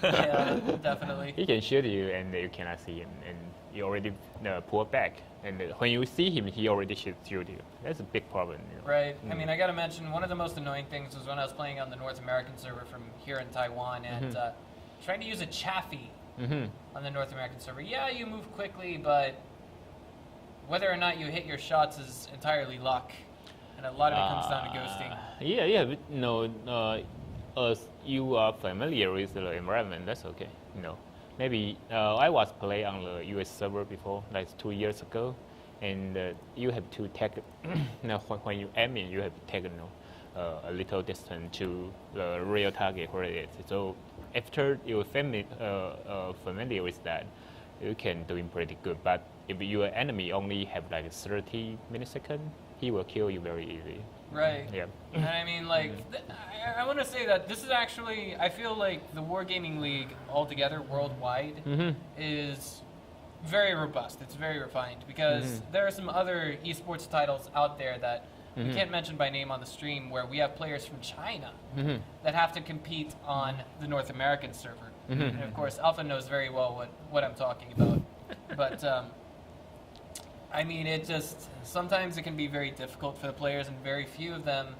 Yeah, definitely. he can shoot you and you cannot see him, and you already pull back. And when you see him, he already shoot you. That's a big problem. Right. I mean, I gotta mention one of the most annoying things was when I was playing on the North American server from here in Taiwan and trying to use a chaffee on the North American server. Yeah, you move quickly, but whether or not you hit your shots is entirely luck, and a lot of it comes down to ghosting. Yeah, but, as you are familiar with the environment, that's okay. Maybe I was playing on the US server before, like 2 years ago, and you have to take, when you aim in, you have to take a little distance to the real target where it is. So after you're familiar with that, you can doing pretty good. But if your enemy only have like 30 milliseconds, he will kill you very easy. Right. Yeah. And I mean, like, I want to say that this is actually, I feel like the Wargaming League altogether, worldwide, is very robust. It's very refined because there are some other esports titles out there that we can't mention by name on the stream where we have players from China that have to compete on the North American server. And of course, Alpha knows very well what I'm talking about. But, I mean, sometimes it can be very difficult for the players, and very few of them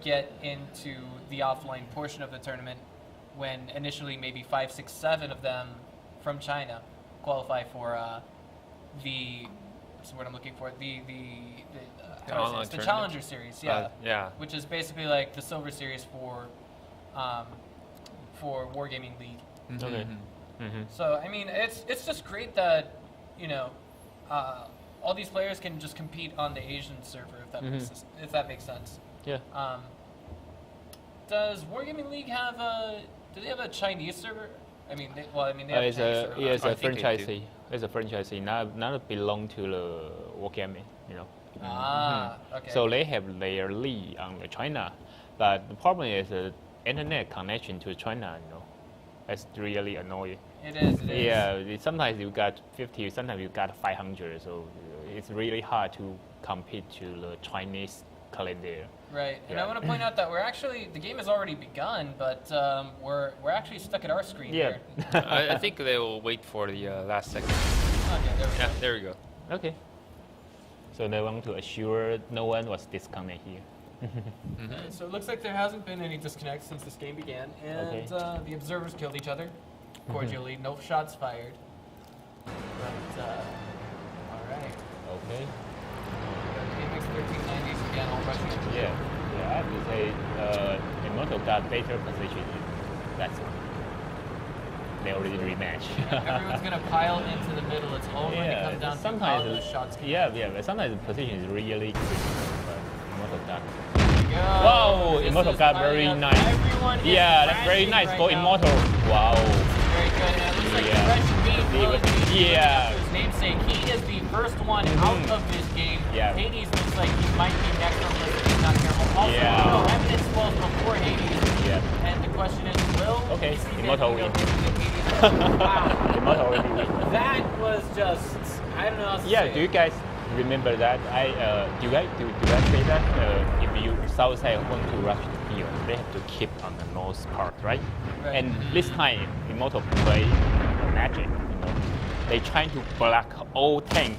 get into the offline portion of the tournament when initially maybe 5, 6, 7 of them from China qualify for what's the word I'm looking for? The Challenger Series, yeah. Yeah. Which is basically like the Silver Series for Wargaming League. Okay. So I mean, it's just great that all these players can just compete on the Asian server, if that makes sense. Yeah. Does Wargaming League do they have a Chinese server? I mean, they have a Chinese server. It's I a think they franchisee. It's a franchisee, not belong to the Wargaming. Okay. So they have their lead on the China, but the problem is the internet connection to China. That's really annoying. It is. It is. Yeah, sometimes you got 50, sometimes you got 500. So it's really hard to compete to the Chinese calendar. Right, and Yeah. I want to point out that the game has already begun, but we're actually stuck at our screen Yeah. here. I think they will wait for the last second. Okay, there we go. Yeah, there we go. Okay. So they want to assure no one was disconnected here. Alright, so it looks like there hasn't been any disconnect since this game began, and Okay. the observers killed each other cordially. No shots fired. But all right. Okay. APAC 1390s again, all rushing into Yeah. Yeah, I have to say, Immortal got better position. That's they already rematch. Everyone's gonna pile into the middle. It's all going to come down to how sometimes those shots can but sometimes the position is really critical. But Immortal got. go. Wow, This Immortal is got firing very up. nice. Everyone is Yeah, that's very crashing nice right for now. Immortal. Wow. Very good. And it looks like Yeah. Fresh beat Will Yeah. his namesake. He is the first one out of this game. Yeah. Hades looks like he might be next on the list if he's not careful. Also, Yeah. Evidence falls before Hades. Yeah. And the question is, will Okay, we see Immortal Hades win. go Hades? Wow. Immortal already win. That was just, I don't know how else to Yeah, say do it. you guys remember that? Do you guys say that if you Southside want to rush the hill, they have to keep on the north part, right? Right. And this time, Immortal play magic. They trying to block all tank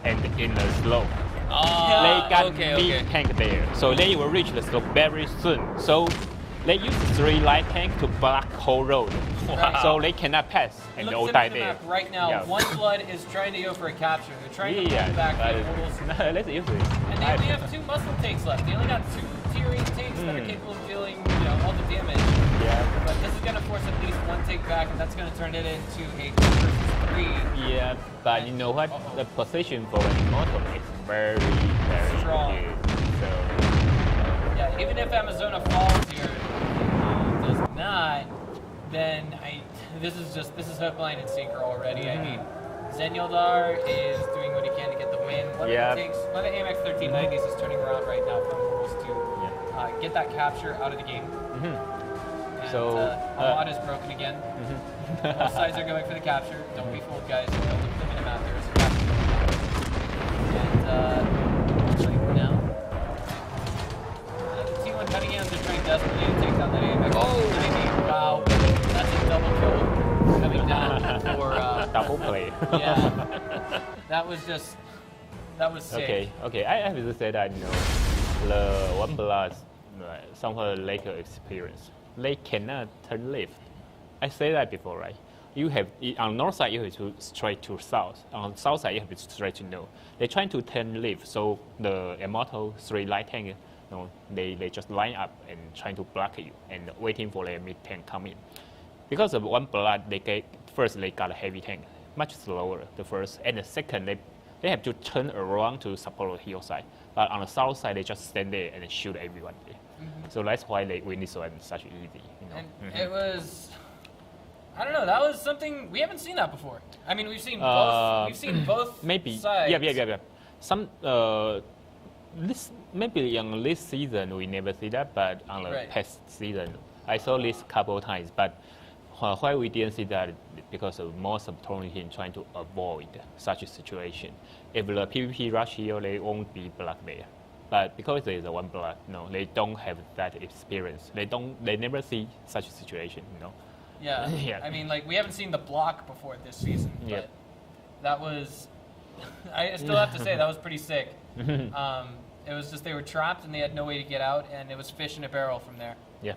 and in the slope. They got mid tank there, so they will reach the slope very soon. So they use 3 light tank to block whole road, Wow. so they cannot pass and they all Look die at the there. map right now. Yeah. One Blood is trying to go for a capture. They're trying to Yeah, pull back but the portals. no, let's use it. And they only have 2 muscle tanks left. They only got 2 tier 8 tanks that are capable of dealing, all the damage. Yeah. But this is going to force at least 1 take back, and that's going to turn it into a 2 versus 3. Yeah, but you know what? Uh-oh. The position for an Immortal is very, very Strong. good. So, Yeah, even if Amazona falls here, does not, then this is hook, line, and sinker already. I mean, Zenyaldar is doing what he can to get the win. One Yeah. of the AMX 1390s is turning around right now from rules to get that capture out of the game. And, So, Ahmad is broken again. Both sides are going for the capture. Don't be fooled, guys. Don't look at the minimap. There is a capture going on. And looks like now, T1 Cunningham's are trying desperately to take down that AMX 1390. Wow, that's a double kill coming down for. double play. Yeah, that was sick. Okay. I have to say that the One Blood somehow later experience. They cannot turn left. I say that before, right? You have on north side you have to straight to south. On south side you have to straight to north. They're trying to turn left, so the Immortal 3 light tank, they just line up and trying to block you and waiting for the mid tank come in. Because of One Blood, they got a heavy tank, much slower. The first and the second, they have to turn around to support the hillside. But on the south side, they just stand there and shoot everyone there. So that's why they win this one such easy. And it was, I don't know, that was something we haven't seen that before. I mean, we've seen both. We've seen both maybe. sides. Yeah. Some this maybe on this season we never see that, but on the past season I saw this couple of times. But why we didn't see that because of most of tournament team trying to avoid such a situation. If the PvP rush here, they won't be blocked there. But because there is a One Blood, they don't have that experience. They never see such a situation. Yeah. Yeah. I mean, like, we haven't seen the block before this season, but Yep. that was, I still have to say, that was pretty sick. It was just they were trapped and they had no way to get out, and it was fish in a barrel from there. Yeah.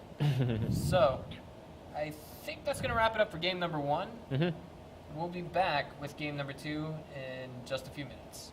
So, I think that's going to wrap it up for game number 1. We'll be back with game number 2 in just a few minutes.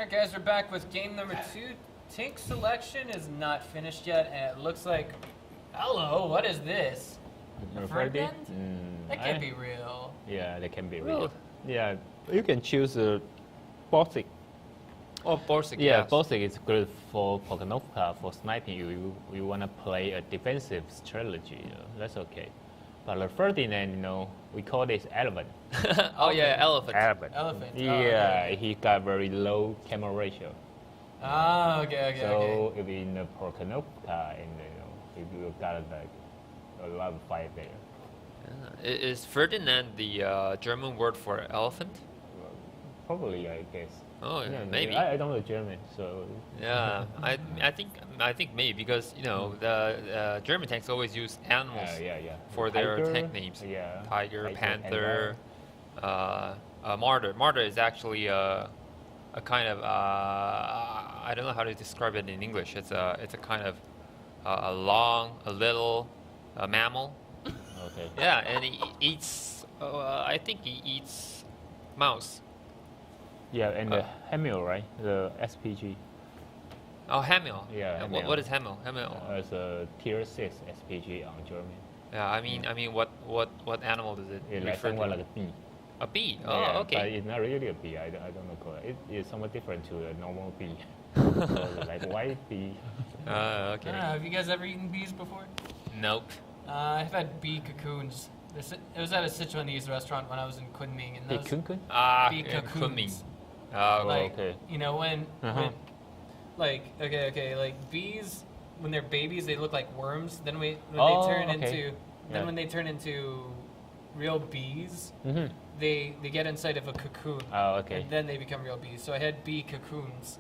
Alright guys, we're back with game number 2. Tank selection is not finished yet, and it looks like... Hello, what is this? A Ferdinand? Ferdinand? That can't be real. Yeah, they can be Real. real. Yeah, you can choose Borsig. Oh, Borsig, Yeah, yes. Borsig is good for Pokanovka, for sniping. You want to play a defensive strategy. That's okay. But the Ferdinand, we call this elephant. Oh, yeah, elephant. Elephant. Oh, Yeah, okay. he got very low camera ratio. Ah, okay. So if in the Pokanovka, and if you got like a lot of fight there. Is Ferdinand the German word for elephant? Probably, I guess. Oh, yeah, maybe. I don't know German, so. Yeah, I think maybe because the German tanks always use animals Yeah. for their Tiger, tank names. Yeah. Tiger, Panther, Martyr. Martyr is actually a kind of I don't know how to describe it in English. It's a kind of a little mammal. Okay. Yeah, and he eats. I think he eats mouse. Yeah, and the Hemil, right? The SPG. Oh, Hemil. Yeah, Hemil. What is Hemil? Hemil. As a tier 6 SPG on German. Yeah, I mean, what animal does it It's like refer somewhat to? like a bee. A bee. Oh, Yeah, okay. But it's not really a bee. I don't know. It is somewhat different to a normal bee. So like white bee. Okay. I don't know, have you guys ever eaten bees before? Nope. I've had bee cocoons. It was at a Sichuanese restaurant when I was in Kunming, and Hey, those kun. bee cocoons. Kunming. Like, okay. when Uh-huh. like bees, when they're babies, they look like worms. Then when Oh, they turn okay. into, Yeah. when they turn into real bees, Mm-hmm. they get inside of a cocoon. Oh, okay. And then they become real bees. So I had bee cocoons.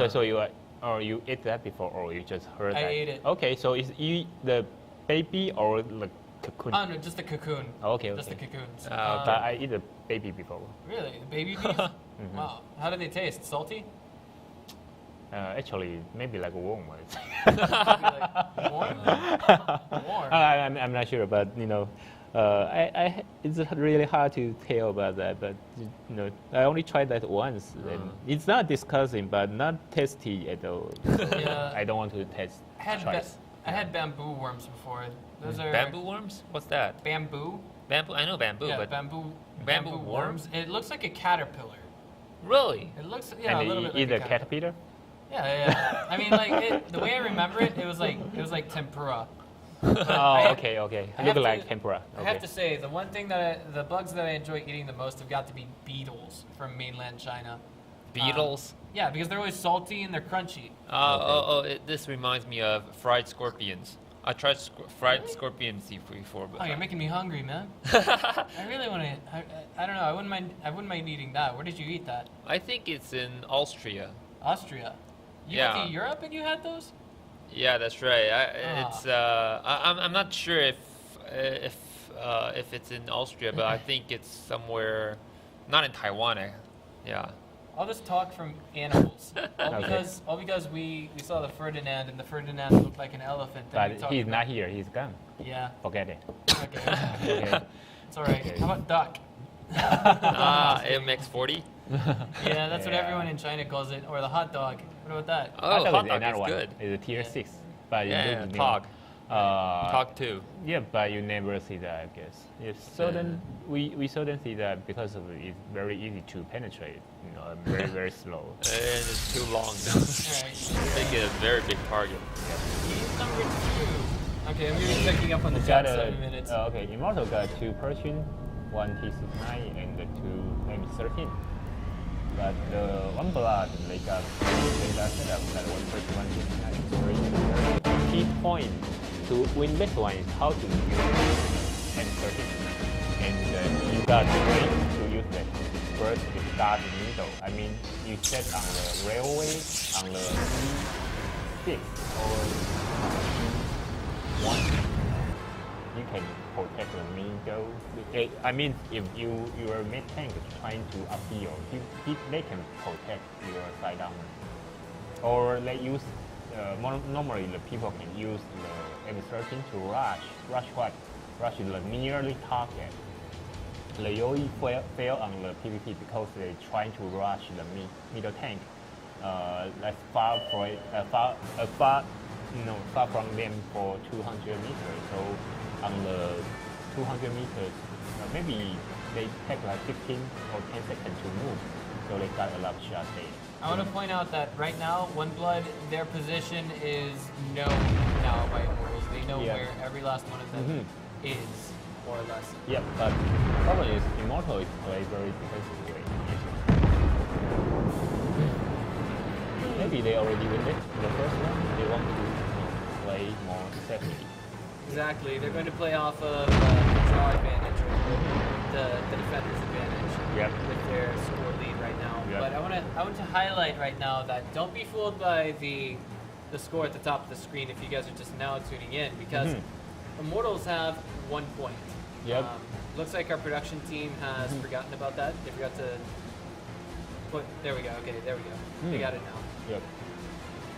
So you ate that before, or you just heard I that? ate it. Okay, so is you the baby or the cocoon? Oh no, just the cocoon. Okay, Just the okay. cocoons. But I eat the baby before. Really? The baby bees? Wow. How do they taste? Salty? Actually, maybe like a worm. Maybe like warm? Warm. I'm not sure, but it's really hard to tell about that. But I only tried that once, and it's not disgusting, but not tasty at all. So Yeah. I don't want to taste. I had bamboo worms before. Those are Bamboo worms? What's that? bamboo. Bamboo? I know bamboo, Yeah, but bamboo worms. It looks like a caterpillar. really? It looks a And little you bit eat like the a caterpillar. Yeah. I mean, like the way I remember it, it was like tempura. Oh, okay. I Look have like to- tempura. I have to say, the one thing the bugs that I enjoy eating the most have got to be beetles from mainland China. Beetles? Yeah, because they're always salty and they're crunchy. This reminds me of fried scorpions. I tried fried scorpion seafood before, but Oh, you're making me hungry, man. I really want to. I don't know. I wouldn't mind eating that. Where did you eat that? I think it's in Austria. Austria. You Yeah. went to Europe and you had those? Yeah, that's right. Ah. It's I'm not sure if it's in Austria, but I think it's somewhere, not in Taiwan. Yeah. All this talk from animals. All Okay. because we saw the Ferdinand and the Ferdinand looked like an elephant. and we But talked he's about- not here. He's gone. Yeah. Forget it. Okay. Okay. It's all right. Okay. How about duck? AMX40. Yeah, that's what Yeah. everyone in China calls it, or the hot dog. What about that? Oh, I thought hot it's dog another is one. good. It's a tier Yeah. 6. But Yeah, you Tog. Tog. Tog 2. Yeah, but you never see that, I guess. We certain see that because of it's very easy to penetrate. And very very slow. And it's too long now. Alright. Make it a very big target. Team number 2. Okay, I'm gonna be checking up on the Got chat a, 7 minutes. okay, Immortal got 2 Persian, 1 T69, and 2 M13. But the One Blood, they got set up that 1 Persian, 1 T69. It's very key point to win this one is how to use M13. And you got the way to use that. First, you start in the middle. I mean, you set on the railway, on the E6 or E1. You can protect the middle. I mean, if your mid tank is trying to upheal, they can protect your side armor. Or they use, normally the people can use the M13 to rush what? Rush the nearly target. they only fail on the PvP because they trying to rush the middle tank. That's far from them for 200 meters. So on the 200 meters, maybe they take like 15 or 10 seconds to move. So they got a lot of shots there. I want to point out that right now, One Blood, their position is known now by Immortals. They know Yeah. where every last one of them is, more or less. Yeah, but problem is Immortal is played very defensive way. Maybe they already win it. The first one, they want to play more safely. Exactly. They're going to play off of the draw advantage, or the defender's advantage, Yep. with their score lead right now. Yep. But I want to highlight right now that don't be fooled by the score at the top of the screen if you guys are just now tuning in, because Immortals have 1 point. Yep. Looks like our production team has forgotten about that. They forgot to put. There we go. Okay, there we go. They got it now. Yep.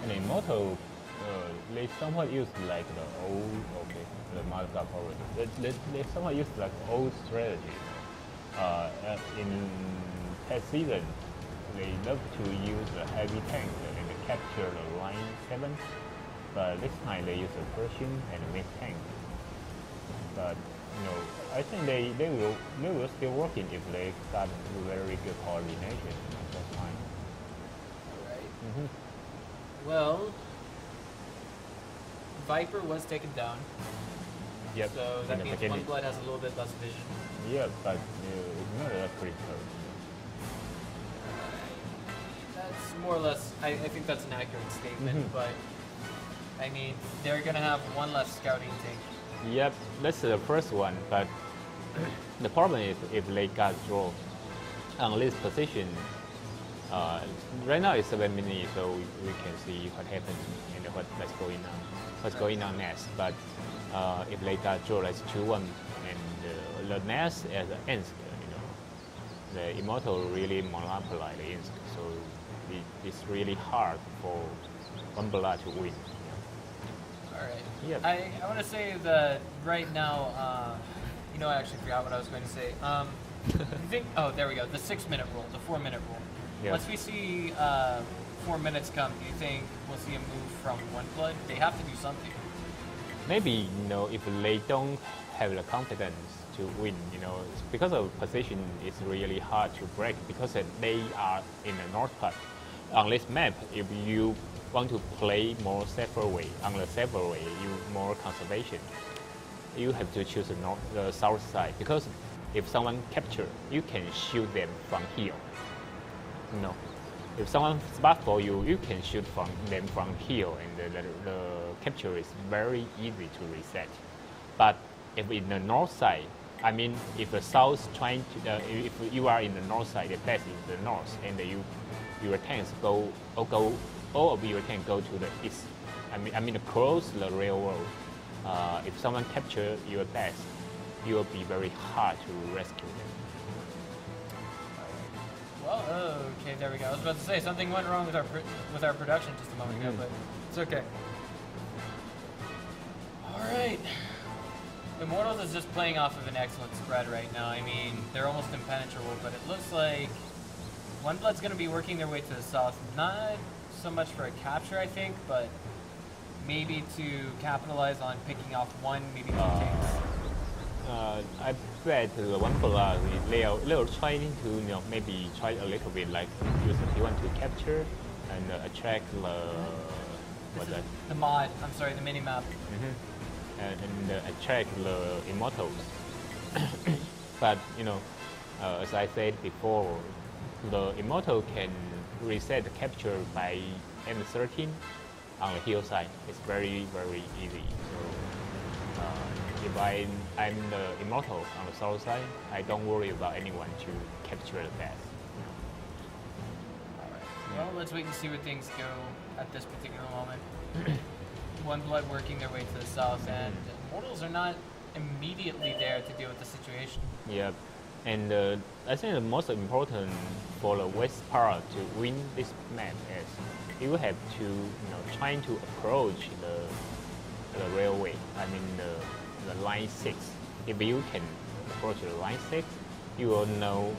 And Immortal, they somewhat use like the old, the Madagascar already. They somewhat use like old strategy. In past season, they love to use a heavy tank and capture the line 7. But this time they use a Pershing and a mid tank. But I think they will still working if they got very good coordination at that time. Right. Well, Viper was taken down, Yep. so in that the means beginning. One Blood has a little bit less vision. Yeah, but it's not that pretty close. That's more or less. I think that's an accurate statement, but I mean they're gonna have one less scouting tank. Yep, that's the first one. But the problem is if they got draw on this position, right now it's 7 minutes, so we can see what happened and what's going on next. But if they got draw, that's 2-1, and the next as an ends, the Immortal really monopolize the ends, so it's really hard for One Blood to win. All right. Yep. I want to say that right now, I actually forgot what I was going to say. You think? Oh, there we go. The 6-minute rule, the 4-minute rule. Yeah. Once we see 4 minutes come, do you think we'll see a move from One Blood? They have to do something. Maybe if they don't have the confidence to win, because of position, it's really hard to break because they are in the north part. On this map, if you want to play more safer way, on the safer way, you more conservation. You have to choose the south side because if someone capture, you can shoot them from here. If someone spot for you, you can shoot from them from here, and the capture is very easy to reset. But if in the north side, if the south trying to, if you are in the north side, the base is the north, and your tanks all of your tanks go to the east. Across the railroad. If someone capture your base, it will be very hard to rescue them. Well, okay, there we go. I was about to say something went wrong with our production just a moment ago, but it's okay. All right. Immortals is just playing off of an excellent spread right now. They're almost impenetrable, but it looks like One Blood's going to be working their way to the south. Not so much for a capture, I think, but maybe to capitalize on picking off one, maybe two tanks. I bet the One Blood, they're trying to maybe try a little bit like use the T1 to capture and attract The mod, I'm sorry, the mini-map. and attract the Immortals. But as I said before, the Immortal can reset the capture by M13 on the hillside. It's very, very easy. So if I'm the Immortal on the south side, I don't worry about anyone to capture the base. Well, let's wait and see where things go at this particular moment. One Blood working their way to the south, and Immortals are not immediately there to deal with the situation. Yeah, and I think the most important for the west part to win this map is you have to trying to approach the railway. The line 6. If you can approach the line 6, you will know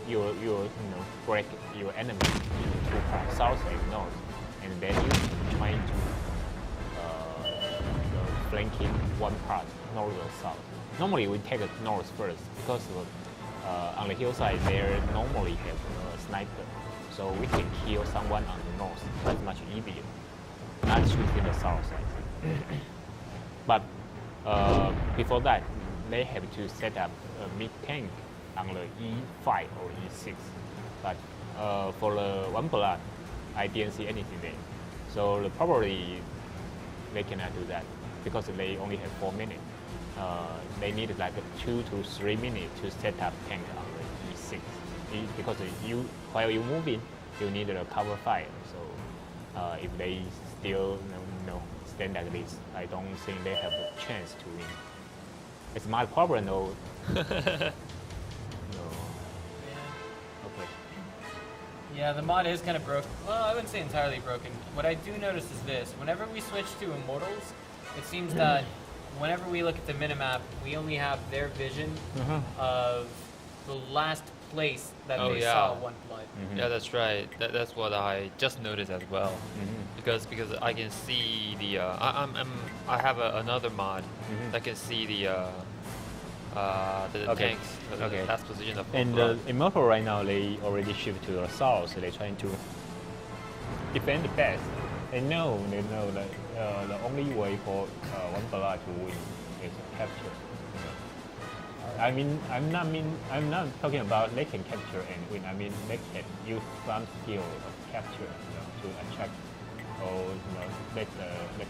break your enemy into two parts, south and north, and then you trying to flanking one part, north or south. Normally we take the north first because on the hillside there normally have a sniper, so we can kill someone on the north. That's much easier. Not shooting the south side. But before that, they have to set up a mid tank on the E5 or E6. But for the one blood, I didn't see anything there. So probably they cannot do that because they only have 4 minutes. They need like 2 to 3 minutes to set up tank on the E6. Because while you moving, you need a cover fire. So if they still stand like this, I don't think they have a chance to win. It's my problem though. No. Okay. Yeah, the mod is kind of broken. Well, I wouldn't say entirely broken. What I do notice is this. Whenever we switch to Immortals, it seems that whenever we look at the minimap, we only have their vision of the last place that they saw One Blood. Yeah, that's right. That's what I just noticed as well. Because I can see the I have another mod that can see the tanks, the last position of And Immortal right now, they already shift to the south, so they're trying to defend the best. They know that the only way for One Blood to win is capture. I'm not talking about they can capture and win. I mean they can use some skill of capture to attract or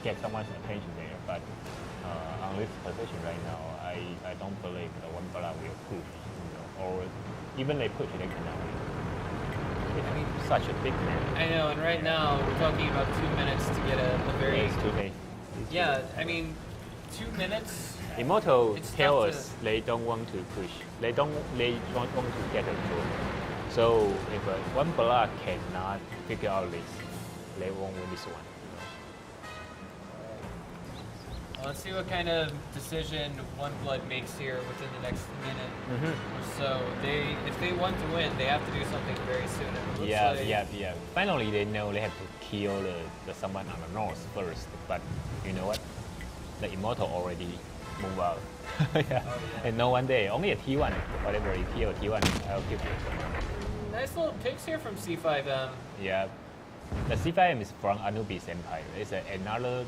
get someone's attention there. But on this position right now, I don't believe the One Blood will push, or even they push, they cannot win. It's such a big man. I know, and right now we're talking about 2 minutes to get a very. It's too late. Yeah, I mean, 2 minutes. Immortal It's tell tough us they don't want to push. They don't want to get a goal. So if One Blood cannot figure out this, they won't win this one. Let's see what kind of decision One Blood makes here within the next minute or so. If they want to win, they have to do something very soon. And it looks Yeah. Finally, they know they have to kill the someone on the north first. But you know what? The Immortal already moved out. And no one there. Only a T1. Whatever you kill T1, I'll kill you. Nice little picks here from C5M. Yeah. The C5M is from Anubis Empire. It's another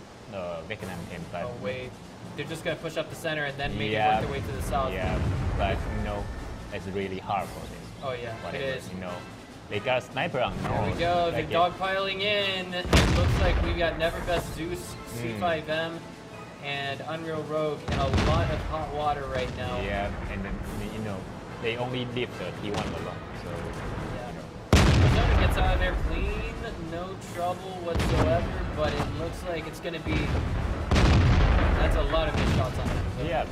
Vietnam empire. Oh wait, they're just gonna push up the center and then maybe work their way to the south. Yeah, but it's really hard for them. Oh yeah, Whatever, it is. They got a sniper on There north. we go, they're Like dogpiling in. It looks like we've got Neverbest Zeus, C5M, and Unreal Rogue in a lot of hot water right now. Yeah, and then they only leave the T1 alone. So Arizona gets out of there clean, no trouble whatsoever, but it looks like it's going to be... That's a lot of good shots on Amazon. yeah.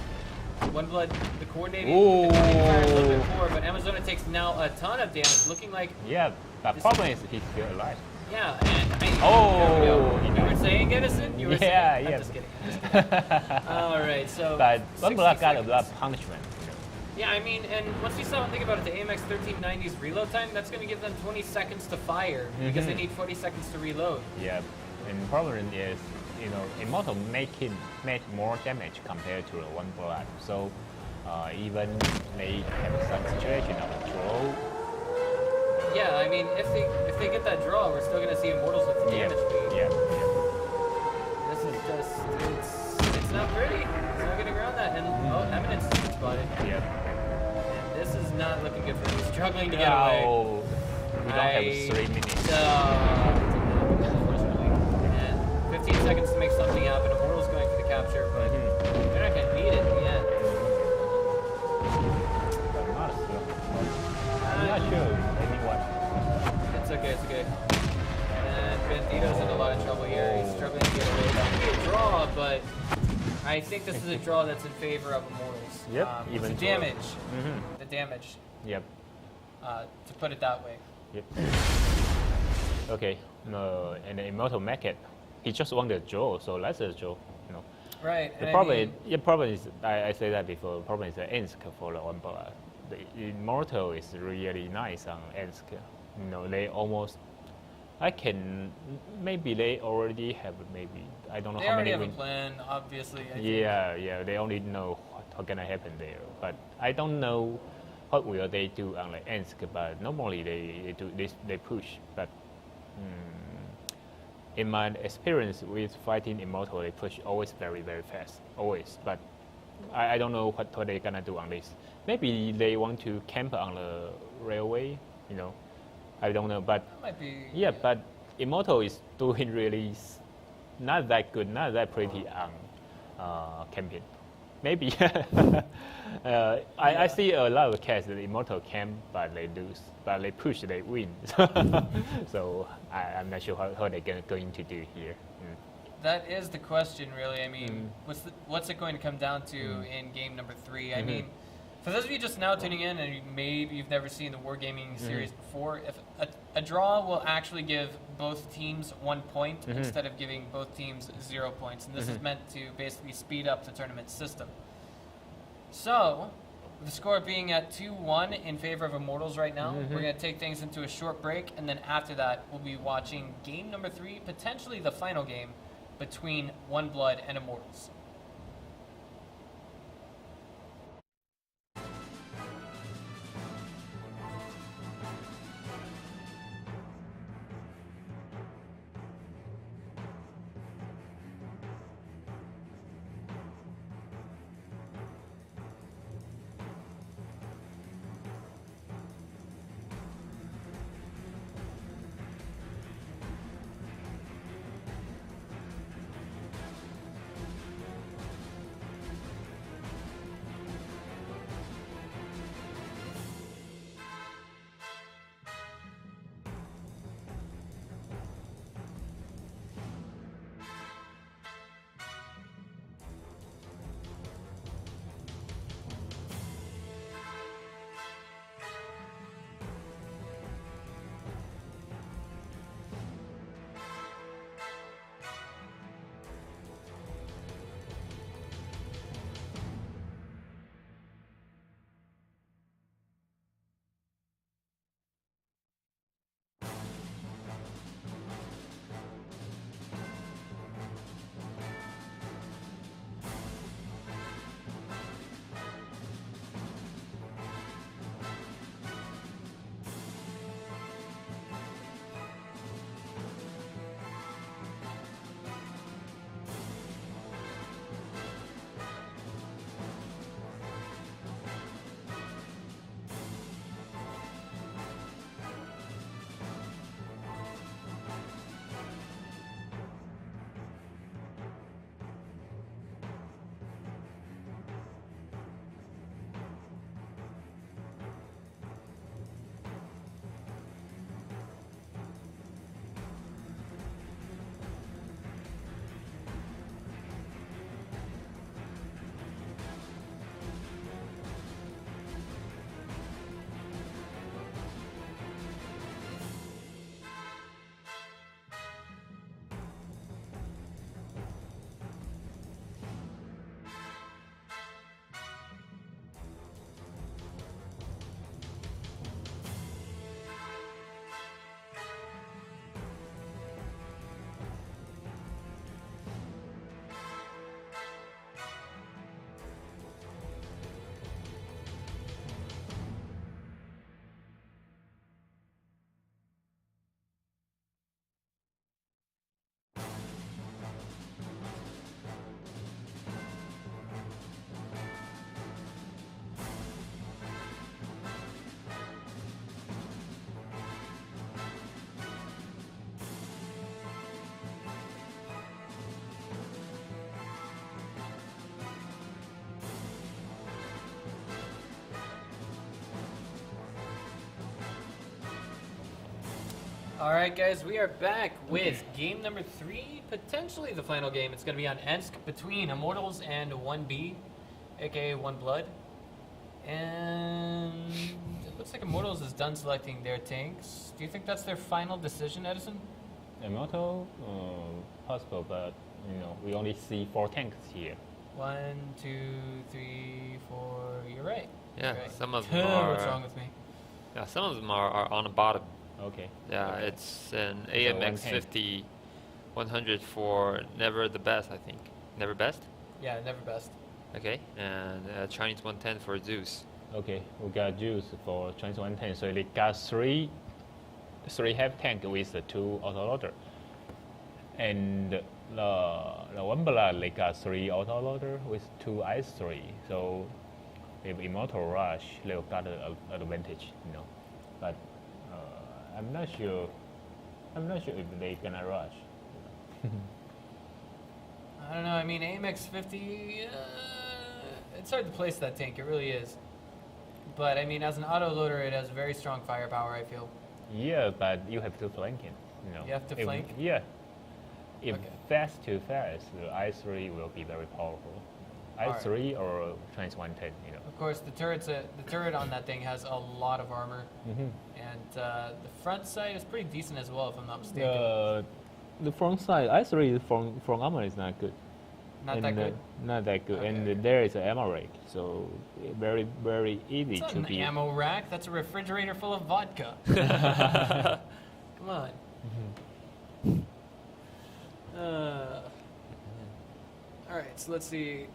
One Blood, the coordinating, Ooh. fire a little bit forward, but Amazona takes now a ton of damage, looking like... Yeah, the problem is he's still alive. Yeah, and there we go. he You died. were saying Edison? You were saying... I'm just kidding. All right, so... But One 60 Blood got a seconds. blood punishment. Yeah, I mean, and once you stop and think about it, the AMX 1390's reload time, that's going to give them 20 seconds to fire because they need 40 seconds to reload. Yeah, and the problem is, Immortal make more damage compared to the One Blood. So even they have some situation of a draw. Yeah, I mean, if they get that draw, we're still going to see Immortals with the damage lead. Yeah. This is just, it's not pretty. It's not going to ground that. And, Eminence is spotted. Yeah. And this is not looking good for me. Struggling to get away. No, we don't have 3 minutes. And 15 seconds to make something happen. Immortal's going for the capture, but they're not going to beat it in the end. I'm not sure. Maybe what? It's okay, it's okay. And Bandito's in a lot of trouble here. He's struggling to get away. It's going to be a draw, but I think this is a draw that's in favor of Immortals. Yep, It's even the so. damage. The damage, Yep. to put it that way. Yep. Okay. No, and the Immortal make it. He just won the draw, so that's a draw. Right. The and problem, I mean, problem is, I said that before. The problem is the ends for the One Blood. the Immortal is really nice on Ensk. You know, they almost, I can, maybe they already have maybe, I don't know They how already many have a plan, obviously. I think. Yeah, they only know what's gonna happen there. But I don't know what will they do on like Ensk, but normally they push. But in my experience with fighting Immortal, they push always very, very fast, always. But I don't know what they're gonna do on this. Maybe they want to camp on the railway, you know. I don't know, but That might be. yeah, but Immortal is doing really not that good, not that pretty on camping. Maybe I see a lot of cats that Immortal camp, but they lose, but they push, they win. So I'm not sure how they're going to do here. That is the question, really. I mean, what's it going to come down to in game number 3? I mean, for those of you just now tuning in and maybe you've never seen the Wargaming series before, if a draw will actually give both teams 1 point instead of giving both teams 0 points. And this is meant to basically speed up the tournament system. So, the score being at 2-1 in favor of Immortals right now, we're going to take things into a short break. And then after that, we'll be watching game number 3, potentially the final game between One Blood and Immortals. All right, guys, we are back with game number 3, potentially the final game. It's going to be on Ensk between Immortals and 1B, aka One Blood. And it looks like Immortals is done selecting their tanks. Do you think that's their final decision, Edison? Immortal, possible, but you know we only see 4 tanks here. 1, 2, 3, 4. You're right. Yeah, Right. some of them are. What's wrong with me? Yeah, some of them are on the bottom. Okay. Yeah, Okay. it's an So AMX 110. 50 100 for never the best, I think. Never best? Yeah, never best. Okay, and Chinese 110 for Zeus. Okay, we got juice for Chinese 110. So they got three half tank with the 2 autoloader. And the one blood they got 3 autoloader with 2 ice 3. So if Immortal rush, they'll got an advantage, you know. But I'm not sure if they gonna rush. I don't know. I mean, AMX 50. It's hard to place that tank. It really is. But I mean, as an autoloader, it has very strong firepower. I feel. Yeah, but you have to flank it, you know. You have to If- flank? Yeah. If Okay. fast to fast, the i3 will be very powerful. Alright. i3 or Chinese 110, you know. Of course, the turret on that thing has a lot of armor, Mm-hmm. and the front sight is pretty decent as well, if I'm not mistaken. The front side, i3 front armor is not good. Not that good. Not that good. Okay. And there is an ammo rack, so very, very easy It's not to an be. ammo rack. That's a refrigerator full of vodka. Come on. All right, so let's see.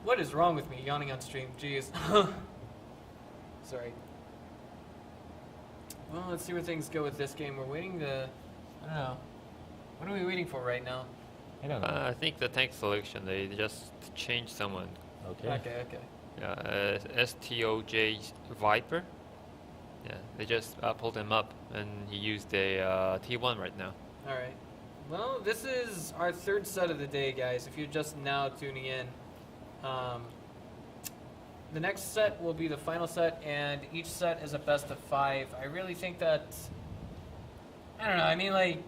What is wrong with me? Yawning on stream. Jeez. Sorry. Well, let's see where things go with this game. We're waiting to. I don't know. What are we waiting for right now? I don't know. I think the tank selection, they just changed someone. Okay. Okay. Yeah, STOJ Viper. Yeah, they just pulled him up, and he used a T1 right now. All right. Well, this is our third set of the day, guys. If you're just now tuning in, the next set will be the final set, and each set is a best of 5. I really think that. I don't know. I mean, like,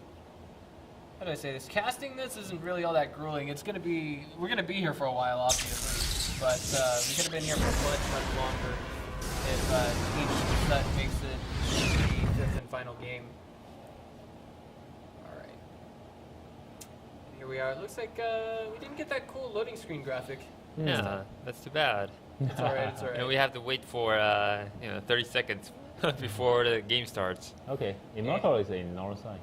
how do I say this? Casting this isn't really all that grueling. It's gonna be. We're gonna be here for a while, obviously, but we could have been here for much longer if each set makes it the fifth and final game. All right. Here we are. It looks like we didn't get that cool loading screen graphic. Yeah, that's too bad. It's all right. It's all right. And we have to wait for 30 seconds before the game starts. Okay. Immortal is in north side.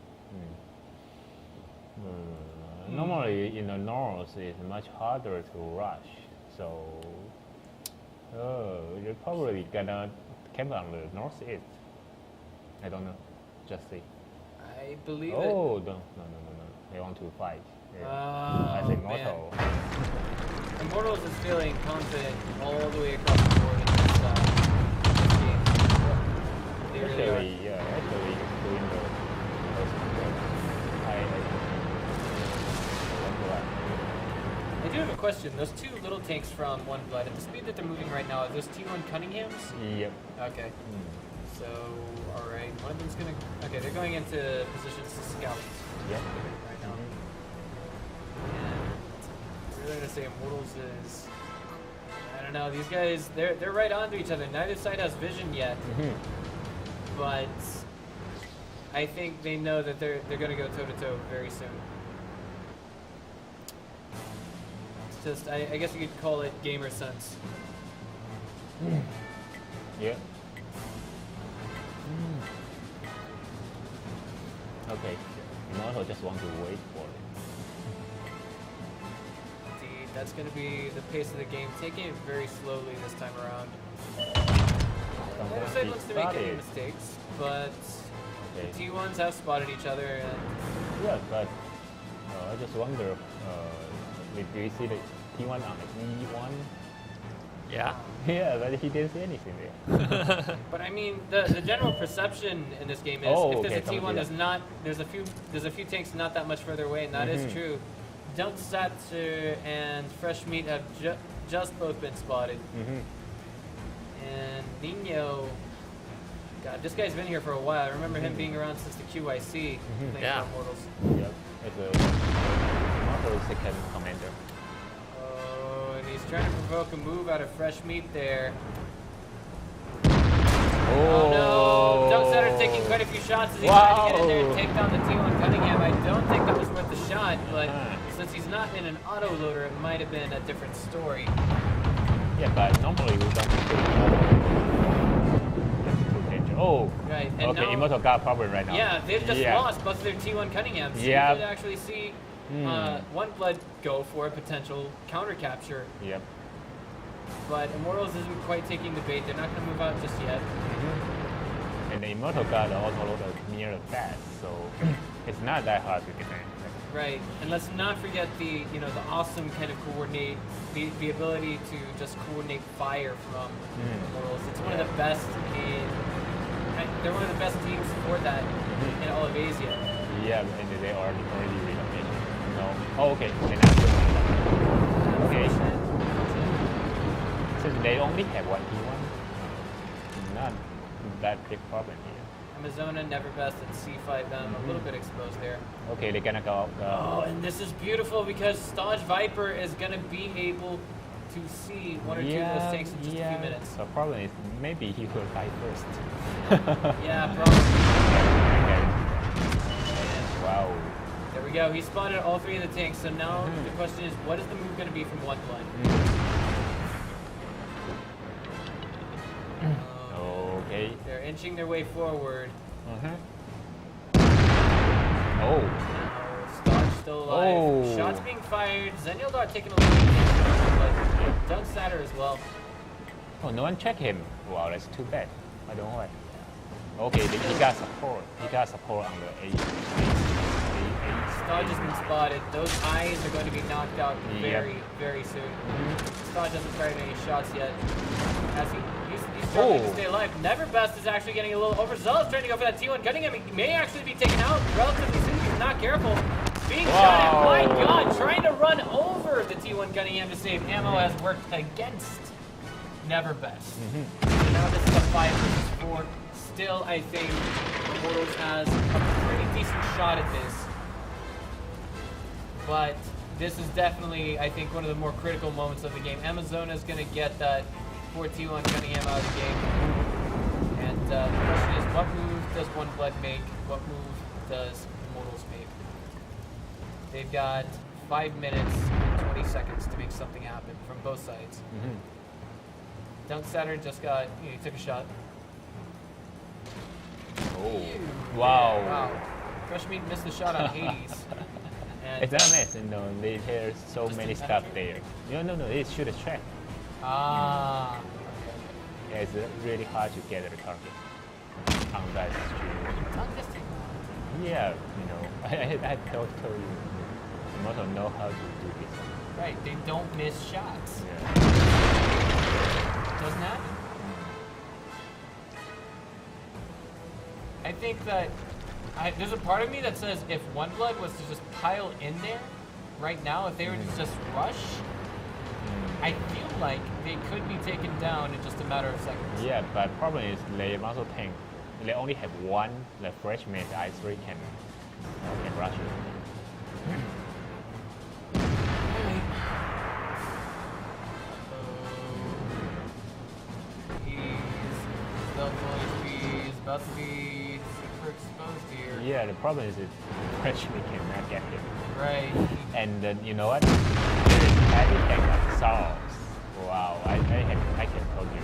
Normally in the north it's much harder to rush, so you're probably gonna camp on the northeast. I don't know. Just see. I believe Oh, no. They want to fight. Oh, As Immortal. Immortals is feeling confident all the way across the board in this game. They really are. Actually doing the I do have a question. Those two little tanks from One Blood, at the speed that they're moving right now, are those T1 Cunninghams? Yep. Okay. So, alright. One of them's gonna. Okay, they're going into positions to scout Yep. right now. And I'm really gonna say Immortals is. I don't know. These guys, they're right onto each other. Neither side has vision yet, but I think they know that they're gonna go toe to toe very soon. It's just, I guess you could call it gamer sense. Yeah. Okay. Immortal just want to wait for it. Indeed, that's going to be the pace of the game. Taking it very slowly this time around. Neither side wants to make any mistakes, but Okay. the T1s have spotted each other, and Yeah, but I just wonder, do you see the T1 on the E1? Yeah. Yeah, but he didn't see anything there. but I mean, the general perception in this game is Oh, if there's okay, a T1, there's a few tanks not that much further away, and that is true. Dunkstatsu and Fresh Meat have just both been spotted. And Nino, God, this guy's been here for a while. I remember him being around since the QIC. Playing Yeah. for Immortals. Yep, it's a Immortal second commander. Oh, and he's trying to provoke a move out of Fresh Meat there. Oh, no! Saturn taking quite a few shots as he tried to get in there and Wow. take down the T1 Cunningham. I don't think that was worth the shot, but Uh-huh. since he's not in an auto loader, it might have been a different story. Yeah, but normally we don't put danger. Oh, Right, and okay, now- Immortal got problem right now. Yeah, they've just Yeah. lost both of their T1 Cunninghams. Yeah. You could actually see One Blood go for a potential counter capture, Yep. but Immortals isn't quite taking the bait. They're not going to move out just yet. And the Immortal got also loaded near the back, so it's not that hard to defend. Right, and let's not forget the the awesome kind of coordinate, the ability to just coordinate fire from Immortals. It's one of the best they're one of the best teams for that in all of Asia. Yeah, and they already relocated. No. Oh, okay. They're not doing that. Okay. Since they only have one T1, not that big problem here. Amazona never best at C5M, a little bit exposed there. Okay, they're gonna go. Oh, and this is beautiful because Stodge Viper is going to be able to see one or two of those tanks in just a few minutes. The problem is maybe he will die first. Yeah, probably. Okay. Wow. There we go. He spotted all three of the tanks. So now the question is, what is the move going to be from One Blood? Okay. They're inching their way forward. Oh. Stodge still alive. Oh. Shots being fired. Zenildar taking a little bit of damage, but Doug Satter as well. Oh, no one checked him. Wow, that's too bad. I don't know why. Okay, he got support. He got support on the A. Stodge has been spotted. Those eyes are going to be knocked out Yep. very soon. Stodge hasn't fired any shots yet. As he's struggling to stay alive. Neverbest is actually getting a little overzealous, trying to go for that T1 Cunningham. He may actually be taken out relatively soon if he's not careful. Being shot at, my God, trying to run over the T1 Cunningham to save ammo has worked against Neverbest. So now this is a 5 versus 4. Still, I think Immortals has a pretty decent shot at this. But this is definitely, I think, one of the more critical moments of the game. Amazona is going to get that 4T1 Cunningham out of the game. And the question is, what move does One Blood make? What move does Immortals make? They've got 5 minutes and 20 seconds to make something happen from both sides. Dunk Saturn just got, he took a shot. Oh. Wow. Wow. Fresh Meat missed the shot on Hades. And It's a mess, there's so many stuff there. No, it should have tracked. Ah. Yeah, it's really hard to get the target on that situation. Dunk this thing. Yeah, I told you, Immortal know how to do this. Right, they don't miss shots. Yeah. Doesn't happen. I think that there's a part of me that says if One Blood was to just pile in there right now, if they were to just rush, I feel like they could be taken down in just a matter of seconds. Yeah, but problem is they also think they only have one. The freshman I3 can rush it. He's about to be super exposed here. Yeah, the problem is that freshman cannot get hit. Right. And you know what? There is heavy tank of sauce. Wow, I can tell you.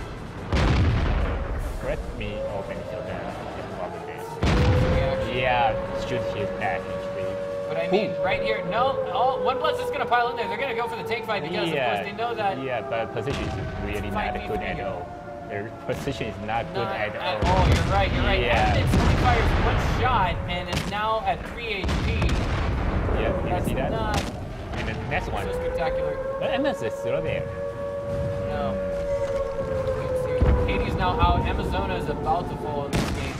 Let me open so that it's probably there. Yeah, shoot his back HP. But I mean, right here, no, One Blood's just going to pile in there. They're going to go for the tank fight because, of course, they know that. Yeah, but position is really not good at all. Their position is not good Not at all. You're right. Yeah. And it's only fires one shot and is now at 3 HP. Yeah, you see that? Not And the next one. so spectacular. But MS is still there. No. You can see Hades now out. Amazona is about to fall in this game.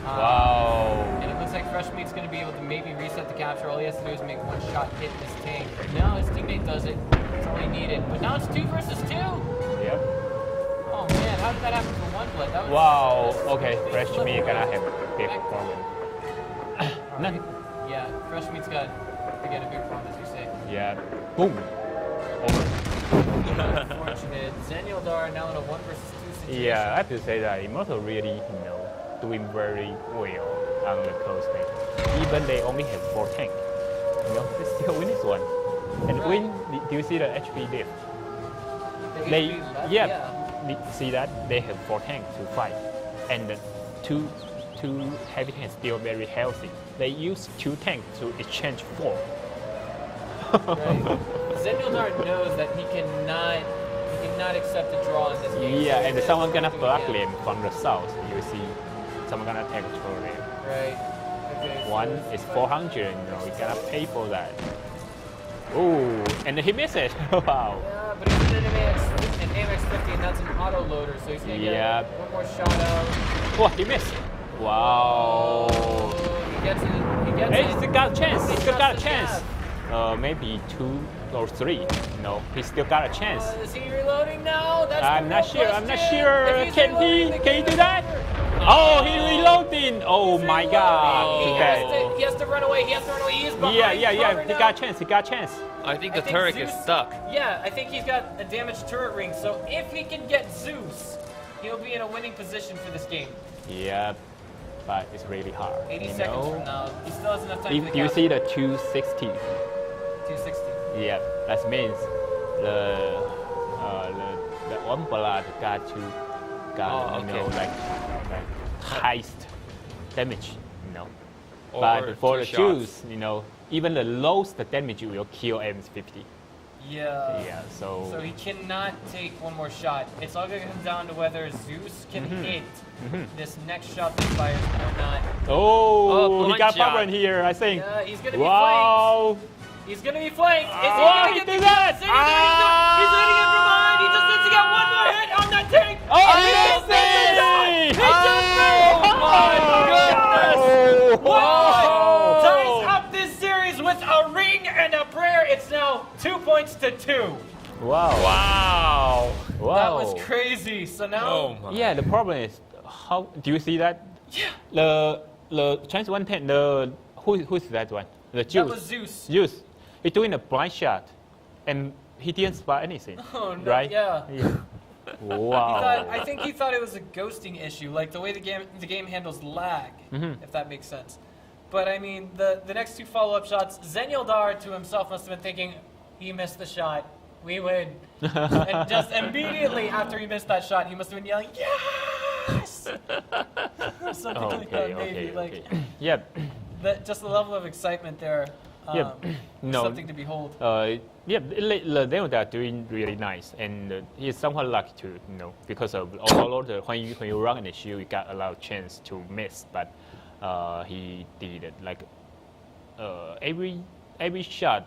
Wow. And it looks like Fresh Meat's going to be able to maybe reset the capture. All he has to do is make one shot hit this tank. No, his teammate does it. That's all he needed. But now it's 2 versus 2. Yep. Oh man, how did that happen for One Blood? That was, Wow. that's Okay, big Fresh flip Me over. gonna have a big problem. Alright. Yeah, Fresh Meat's got, again, a big problem, as you say. Yeah. Boom. Over. Unfortunate. Zenildar now in a 1 versus 2 situation. Yeah, I have to say that Immortal really, doing very well on the close game. Even they only have 4 tanks, they still win this one. And Right. win. Do you see the HP diff? The They HP left, see that they have 4 tanks to fight, and the two heavy tanks still very healthy. They use 2 tanks to exchange 4. Right. Zendildar knows that he cannot accept a draw in this game. Yeah, so and he someone does gonna everything block he can. them from the south. You see, someone gonna take control them. Right. Okay, so One it's is fine. 400. You gotta pay for that. Oh, and he misses. Wow. Yeah, but he's an AMX 50, and that's an auto loader, so he's gonna Yep. get one more shot out. Oh, he missed. Wow. He gets it. He gets Hey, it. he still got a chance. He still got a Just chance. enough. Maybe 2 or 3. No, he still got a chance. Is he reloading now? That's I'm the not real sure. I'm not question. sure. If he's Can reloading, the he game do is that? over. Oh, he reloading. Oh He's my reloading. God. He Too has, bad. to, he has to run away. He has to run away. He is behind Yeah. cover He now. got a chance. He got a chance. I think I the think turret Zeus- is stuck. Yeah, I think he's got a damaged turret ring. So if he can get Zeus, he'll be in a winning position for this game. Yeah, but it's really hard. 80 you seconds know? from now, he still has enough time Do for the do you capture. see the 260? 260. Yeah, that means the one blood got to like highest damage, Or But for the 2 shots. Jews, even the lowest damage will kill MS50. Yeah. Yeah, so So he cannot take one more shot. It's all going to come down to whether Zeus can hit this next shot that fires or not. oh, he blind got shot. problem here, I think. Yeah, he's going to be flanked. Wow. He's going to be flanked. Is he Oh, going he to get did the that. kill? Is he gonna do it? He's letting it from behind. He just needs to get one more hit on that tank. Oh, he just missed it! He just missed it. Oh, my Wow. Ties up this series with a ring and a prayer. It's now 2 points to 2. Wow. Wow. Wow. That was crazy. So now, Oh my. Yeah, the problem is how do you see that? Yeah. The Chinese 110, who's that one? The that Jews. was Zeus. Zeus. He's doing a blind shot, and he didn't spot anything. Oh no! Right? Yeah. Wow. I think he thought it was a ghosting issue, like the way the game handles lag, if that makes sense. But I mean, the next 2 follow-up shots, Zendildar to himself must have been thinking, he missed the shot, we win. And just immediately after he missed that shot, he must have been yelling, yes! Or something like that, maybe. Like, Yep. just the level of excitement there. Yep. No. Something to behold. Yeah, they are doing really nice, and he's somewhat lucky too, because of all the when you run in the shield, you got a lot of chance to miss, but he did it like every shot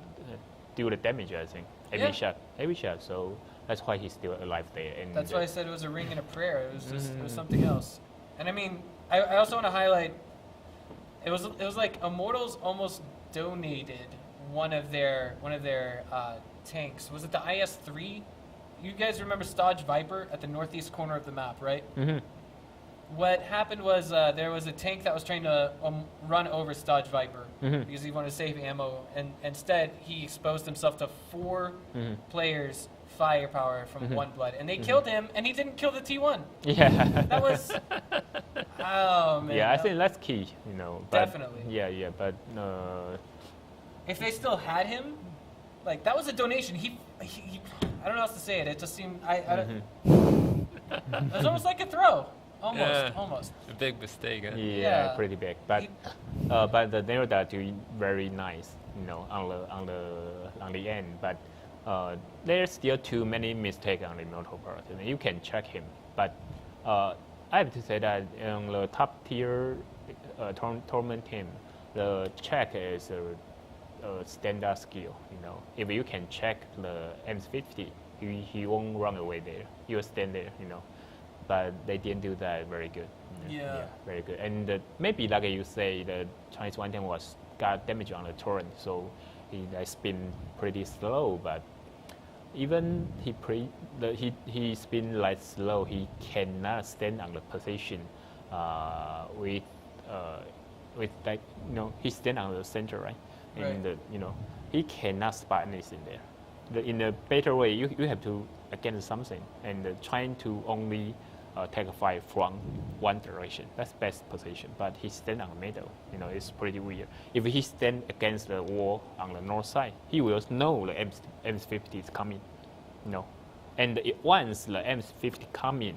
do the damage. I think every shot. So that's why he's still alive there. And That's why I said it was a ring and a prayer. It was just it was something else. And I mean, I also want to highlight. It was like Immortals almost donated one of their tanks. Was it the IS-3? You guys remember Stodge Viper at the northeast corner of the map, right? Mhm. What happened was there was a tank that was trying to run over Stodge Viper because he wanted to save ammo, and instead he exposed himself to 4 players' firepower from one blood, and they killed him, and he didn't kill the T1. Yeah. That was oh man. Yeah, I think that's key, But, Definitely. Yeah, but If they still had him, like that was a donation. He I don't know how else to say it. It just seemed it was almost like a throw. Almost. A big mistake. Huh? yeah, pretty big. But the Nero are doing very nice, on the end. But there's still too many mistakes on the motor part. You can check him, but I have to say that on the top tier tournament team, the check is a standard skill. If you can check the M50, he won't run away there. You'll stand there. But they didn't do that very good. Yeah. Very good. And maybe like you say, the Chinese 110 got damage on the torrent, so he spin pretty slow. But even he spin like slow, he cannot stand on the position with like he stand on the center, right? And he cannot spot anything there. In a better way, you have to against something and trying to only take a fight from one direction. That's best position. But he stand on the middle. You know, it's pretty weird. If he stand against the wall on the north side, he will know the M50 is coming. You know, and once the M50 come in,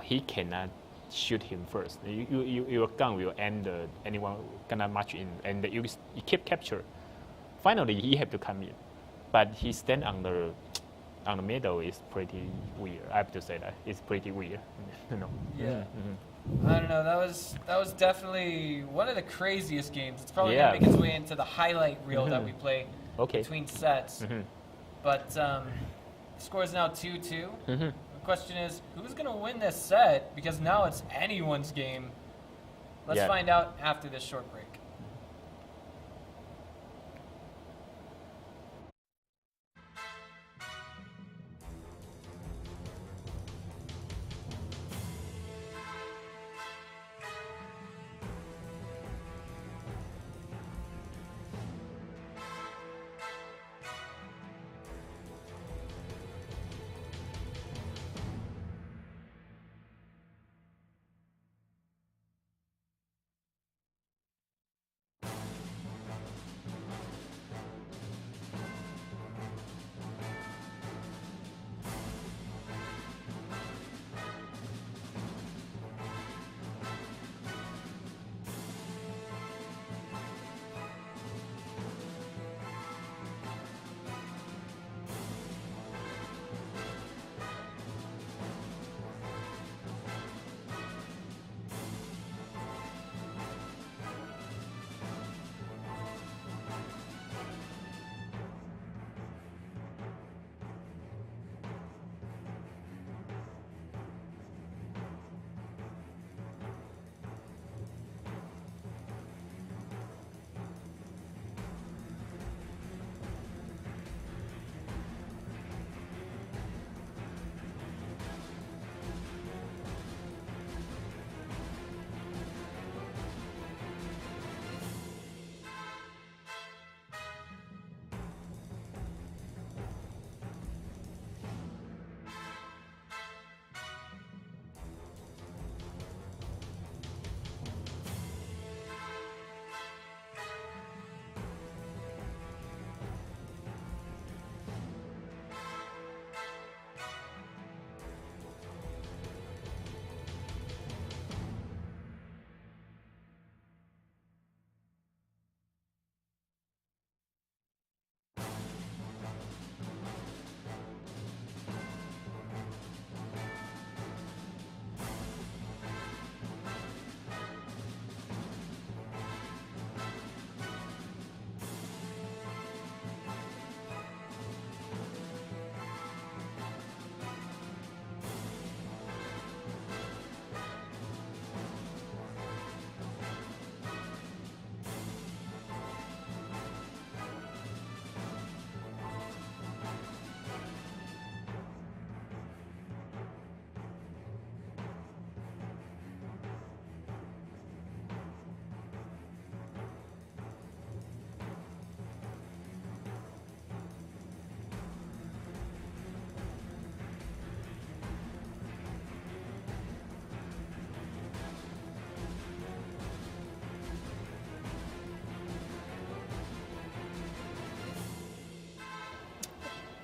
he cannot shoot him first. Your gun will end anyone gonna march in, and you keep capture. Finally, he have to come in, but he stand on the middle is pretty weird. I have to say that it's pretty weird. You know. Yeah. Mm-hmm. I don't know. That was definitely one of the craziest games. It's probably Yeah. gonna make its way into the highlight reel that we play Okay. between sets. Mm-hmm. But the score is now 2-2. Mm-hmm. The question is, who's gonna win this set? Because now it's anyone's game. Let's Yeah. find out after this short break.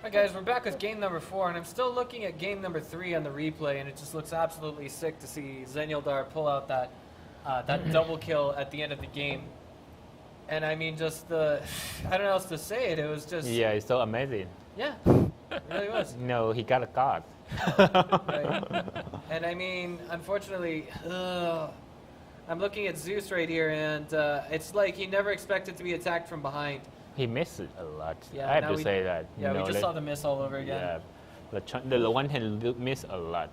All right, guys, we're back with game number 4, and I'm still looking at game number 3 on the replay, and it just looks absolutely sick to see Zenyldar pull out that double kill at the end of the game. And I mean, just the, I don't know how else to say it. It was just, Yeah, it's so amazing. yeah, it really was. No, he got a god. Right. And I mean, unfortunately, I'm looking at Zeus right here, and it's like he never expected to be attacked from behind. He missed it a lot. Yeah, I have now to say that. Yeah, you we know, just that- saw the miss all over again. Yeah, the one hand miss a lot.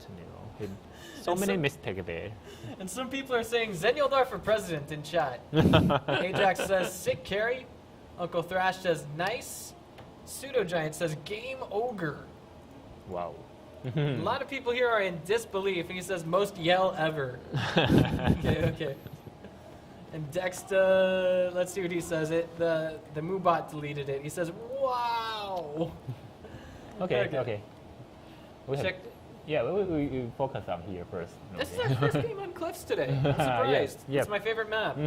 You know, so And many some- mistakes there. And some people are saying Zenyldar for president in chat. Ajax says sick carry. Uncle Thrash says nice. Pseudo Giant says game ogre. Wow. A lot of people here are in disbelief, and he says most yell ever. Okay. And Dexter, let's see what he says. The Moobot deleted it. He says, "Wow." Okay. We have- Check. Yeah, we focus on here first. This is Okay. our first game on Cliffs today. I'm surprised. Yeah. It's my favorite map.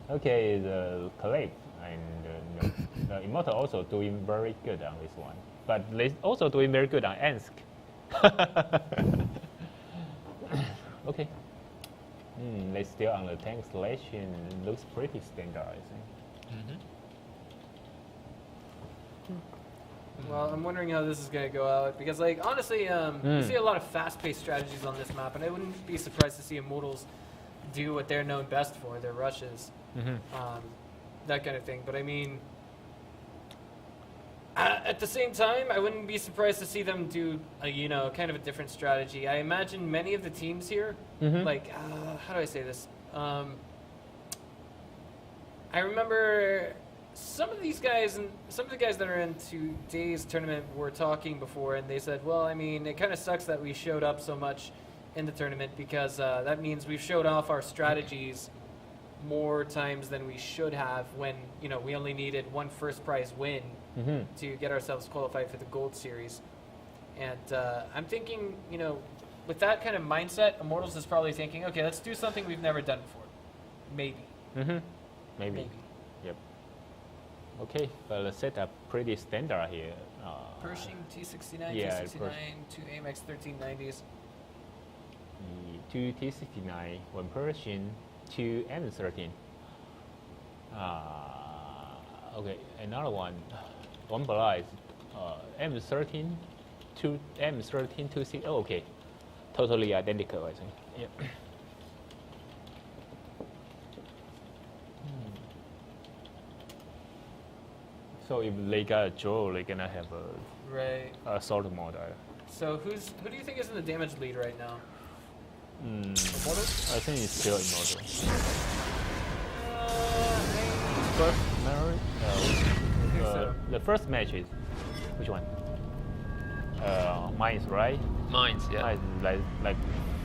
Okay, the Cliff and the Immortal also doing very good on this one, but they also doing very good on Ensk. Okay. They still on the tank selection. Looks pretty standard, I think. Well, I'm wondering how this is going to go out because, like, honestly, you see a lot of fast-paced strategies on this map, and I wouldn't be surprised to see Immortals do what they're known best for, their rushes, that kind of thing. But I mean, at the same time, I wouldn't be surprised to see them do, kind of a different strategy. I imagine many of the teams here, like, how do I say this? I remember some of these guys and some of the guys that are into Day's tournament were talking before, and they said, well, I mean, it kind of sucks that we showed up so much in the tournament because that means we've showed off our strategies more times than we should have when, we only needed one first prize win to get ourselves qualified for the Gold Series. And I'm thinking, with that kind of mindset, Immortals is probably thinking, okay, let's do something we've never done before. Maybe. Maybe. Yep. Okay, but the setup pretty standard here. Pershing T69, yeah, T69, two AMX 1390s. Two T69, one Pershing, two M13. Okay, another one Blind, M13, two M13, two C. Oh, okay, totally identical, I think. Yep. So if they got a draw, they're gonna have a assault model. So who do you think is in the damage lead right now? Immortals? I think it's still Immortal. I First memory? think so. The first match is which one? Mines, right? Mines, yeah. Like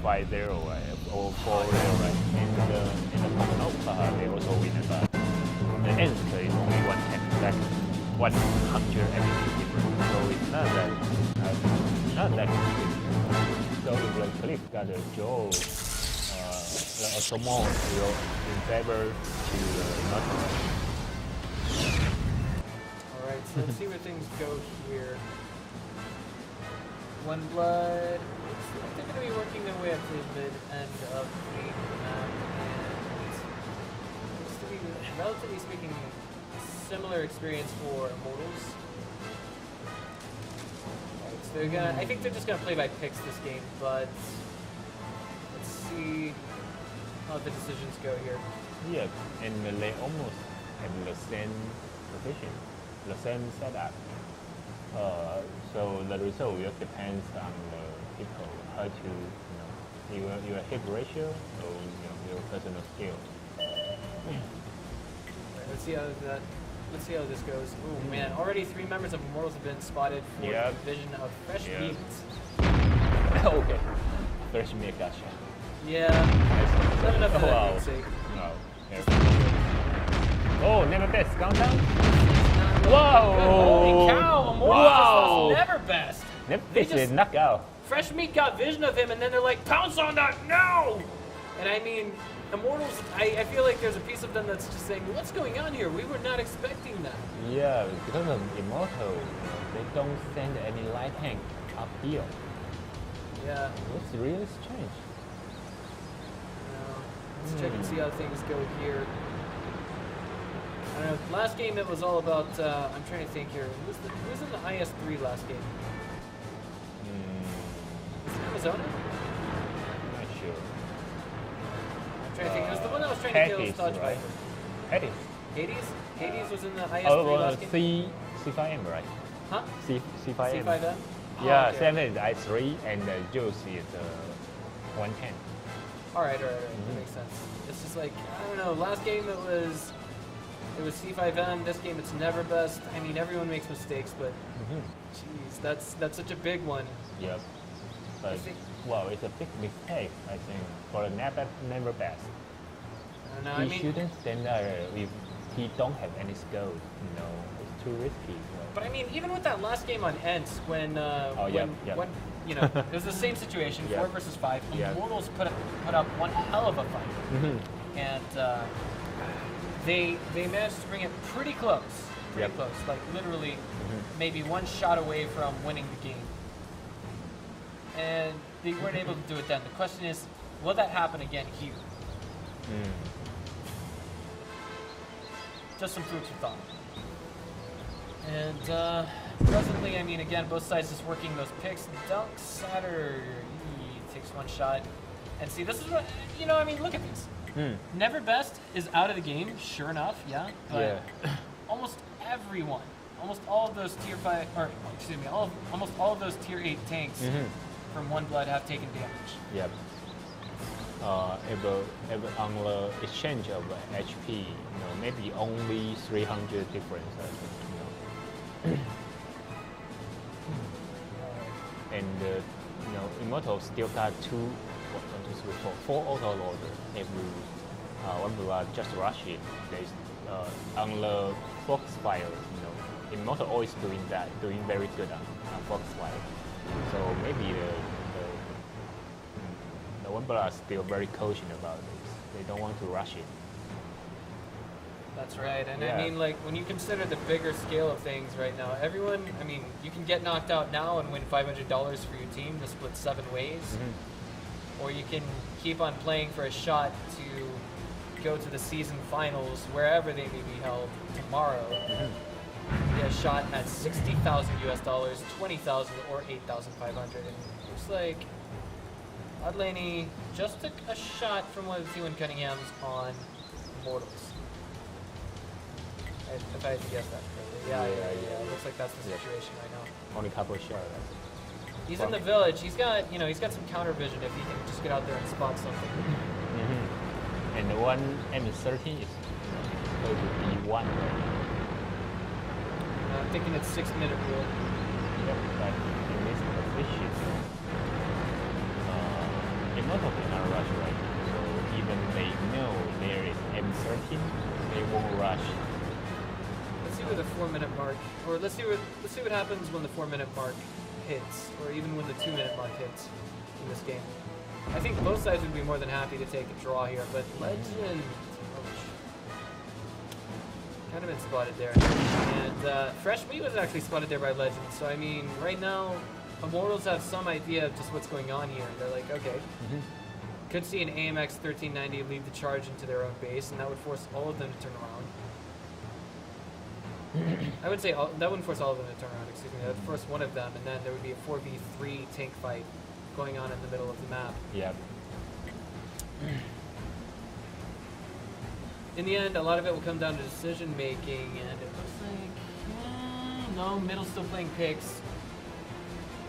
5-0, right? Or 4-0, right? And the Commonwealth, they also win it. The Ensk is only 110 seconds. 100 everything different. So it's not that good. So if the Cliff got a draw, the Ottoman will in favor to the Immortal. Alright, so let's see where things go here. One Blood. Looks like they're going to be working their way up to the mid end of the map. And looks to be, relatively speaking, similar experience for Immortals. Right, so they're gonna. I think they're just gonna play by picks this game, but let's see how the decisions go here. Yeah, and they almost have the same position, the same setup. So the result will depends on the people, how to, your hit ratio or your personal skill. Right, let's see how this goes. Oh man, already 3 members of Immortals have been spotted for the division of Fresh Meat. Okay, Fresh Meat, gotcha. Yeah, not enough for that game's sake. No. Oh, never best countdown. Wow! Holy cow! Immortals is never best. Never They best just- is knockout. Fresh Meat got vision of him, and then they're like, pounce on that now! And I mean, Immortals, I feel like there's a piece of them that's just saying, what's going on here? We were not expecting that. Yeah, because of Immortal, they don't send any light tank up here. Yeah. It's really strange. Let's check and see how things go here. I don't know. Last game it was all about. I'm trying to think here. Who was in the IS3 last game? Was it Arizona? Not sure. I'm trying to think. It was the one that was trying to kill Hades, Stodge right? Viper. Hades? Hades was in the IS3 last game. C5M, right? Huh? C5M. C5M. Oh, Yeah, okay. 7 is I3 and Juice is 110. All right. That makes sense. It's just like I don't know. Last game it was C5M. This game it's never best. I mean, everyone makes mistakes, but jeez, that's such a big one. Yep. But, well, it's a big mistake, I think, for a never best. I don't know. He I mean, shouldn't stand there if he don't have any skill. It's too risky. But I mean, even with that last game on Ents, when yeah. when you know, it was the same situation, Yeah. 4 versus 5. Yeah. Immortals put up one hell of a fight, and they managed to bring it pretty close, Yep. close, like literally maybe one shot away from winning the game, and they weren't able to do it then. The question is, will that happen again here? Just some food for thought. And presently, I mean, again, both sides just working those picks. Dunk Satter, he takes one shot. And see, this is what, you know, I mean, look at this. Never Best is out of the game, sure enough, yeah. But almost everyone, almost all of those tier 5, or excuse me, almost all of those tier 8 tanks from One Blood have taken damage. Yep. Ever on the exchange of HP, you know, maybe only 300 difference, I think, you know. And you know, Immortal still got 4 auto loader. If you One Blood just rush it, there's on the Foxfire, you know, Immortal always doing that, doing very good on Foxfire. So maybe the One Blood are still very cautious about this. They don't want to rush it. That's right, and Yeah. I mean, like, when you consider the bigger scale of things right now, everyone, I mean, you can get knocked out now and win $500 for your team to split 7 ways, or you can keep on playing for a shot to go to the season finals, wherever they may be held tomorrow. Get a shot at $60,000 US, 20,000 or 8,500, and it looks like Oddlaney just took a shot from one of the T1 Cunninghams on Immortals. If I had to guess that correctly. Yeah. It looks like that's the situation right now. Only couple shots. He's in the village. He's got, you know, he's got some counter vision if he can just get out there and spot something. And the one M13 is going to be 1. I'm thinking it's 6-minute rule. Yep, but in this position, Immortal cannot rush right now. So even they know there is M13, they won't rush. Let's see where the 4-minute mark, or let's see what happens when the 4-minute mark hits, or even when the 2-minute mark hits in this game. I think both sides would be more than happy to take a draw here, but Legend, kind of been spotted there. And Fresh Meat was actually spotted there by Legend, so I mean, right now, Immortals have some idea of just what's going on here. They're like, okay, could see an AMX 1390 lead the charge into their own base, and that would force all of them to turn around. I would say that wouldn't force all of them to turn around, excuse me. That would force one of them, and then there would be a 4v3 tank fight going on in the middle of the map. Yep. In the end, a lot of it will come down to decision making, and it looks like no, middle's still playing picks.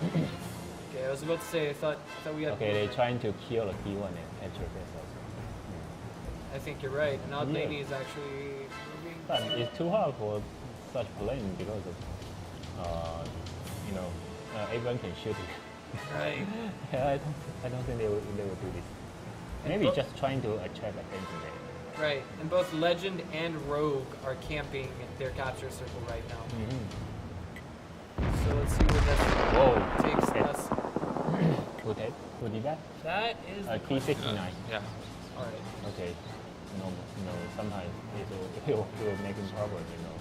Okay, I was about to say I thought we had. Okay, they're trying to kill the T1 and capture this also. I think you're right. And Oddlaney Yeah. is actually moving. But it's too hard for such blame because of, you know, everyone can shoot it. Right. Yeah, I don't think they will do this. Maybe just trying to attract attention there. Right, and both Legend and Rogue are camping their capture circle right now. So let's see where that takes us. Who did that? That is the T69. Yeah. all right. Okay. No, sometimes it will make it trouble, you know.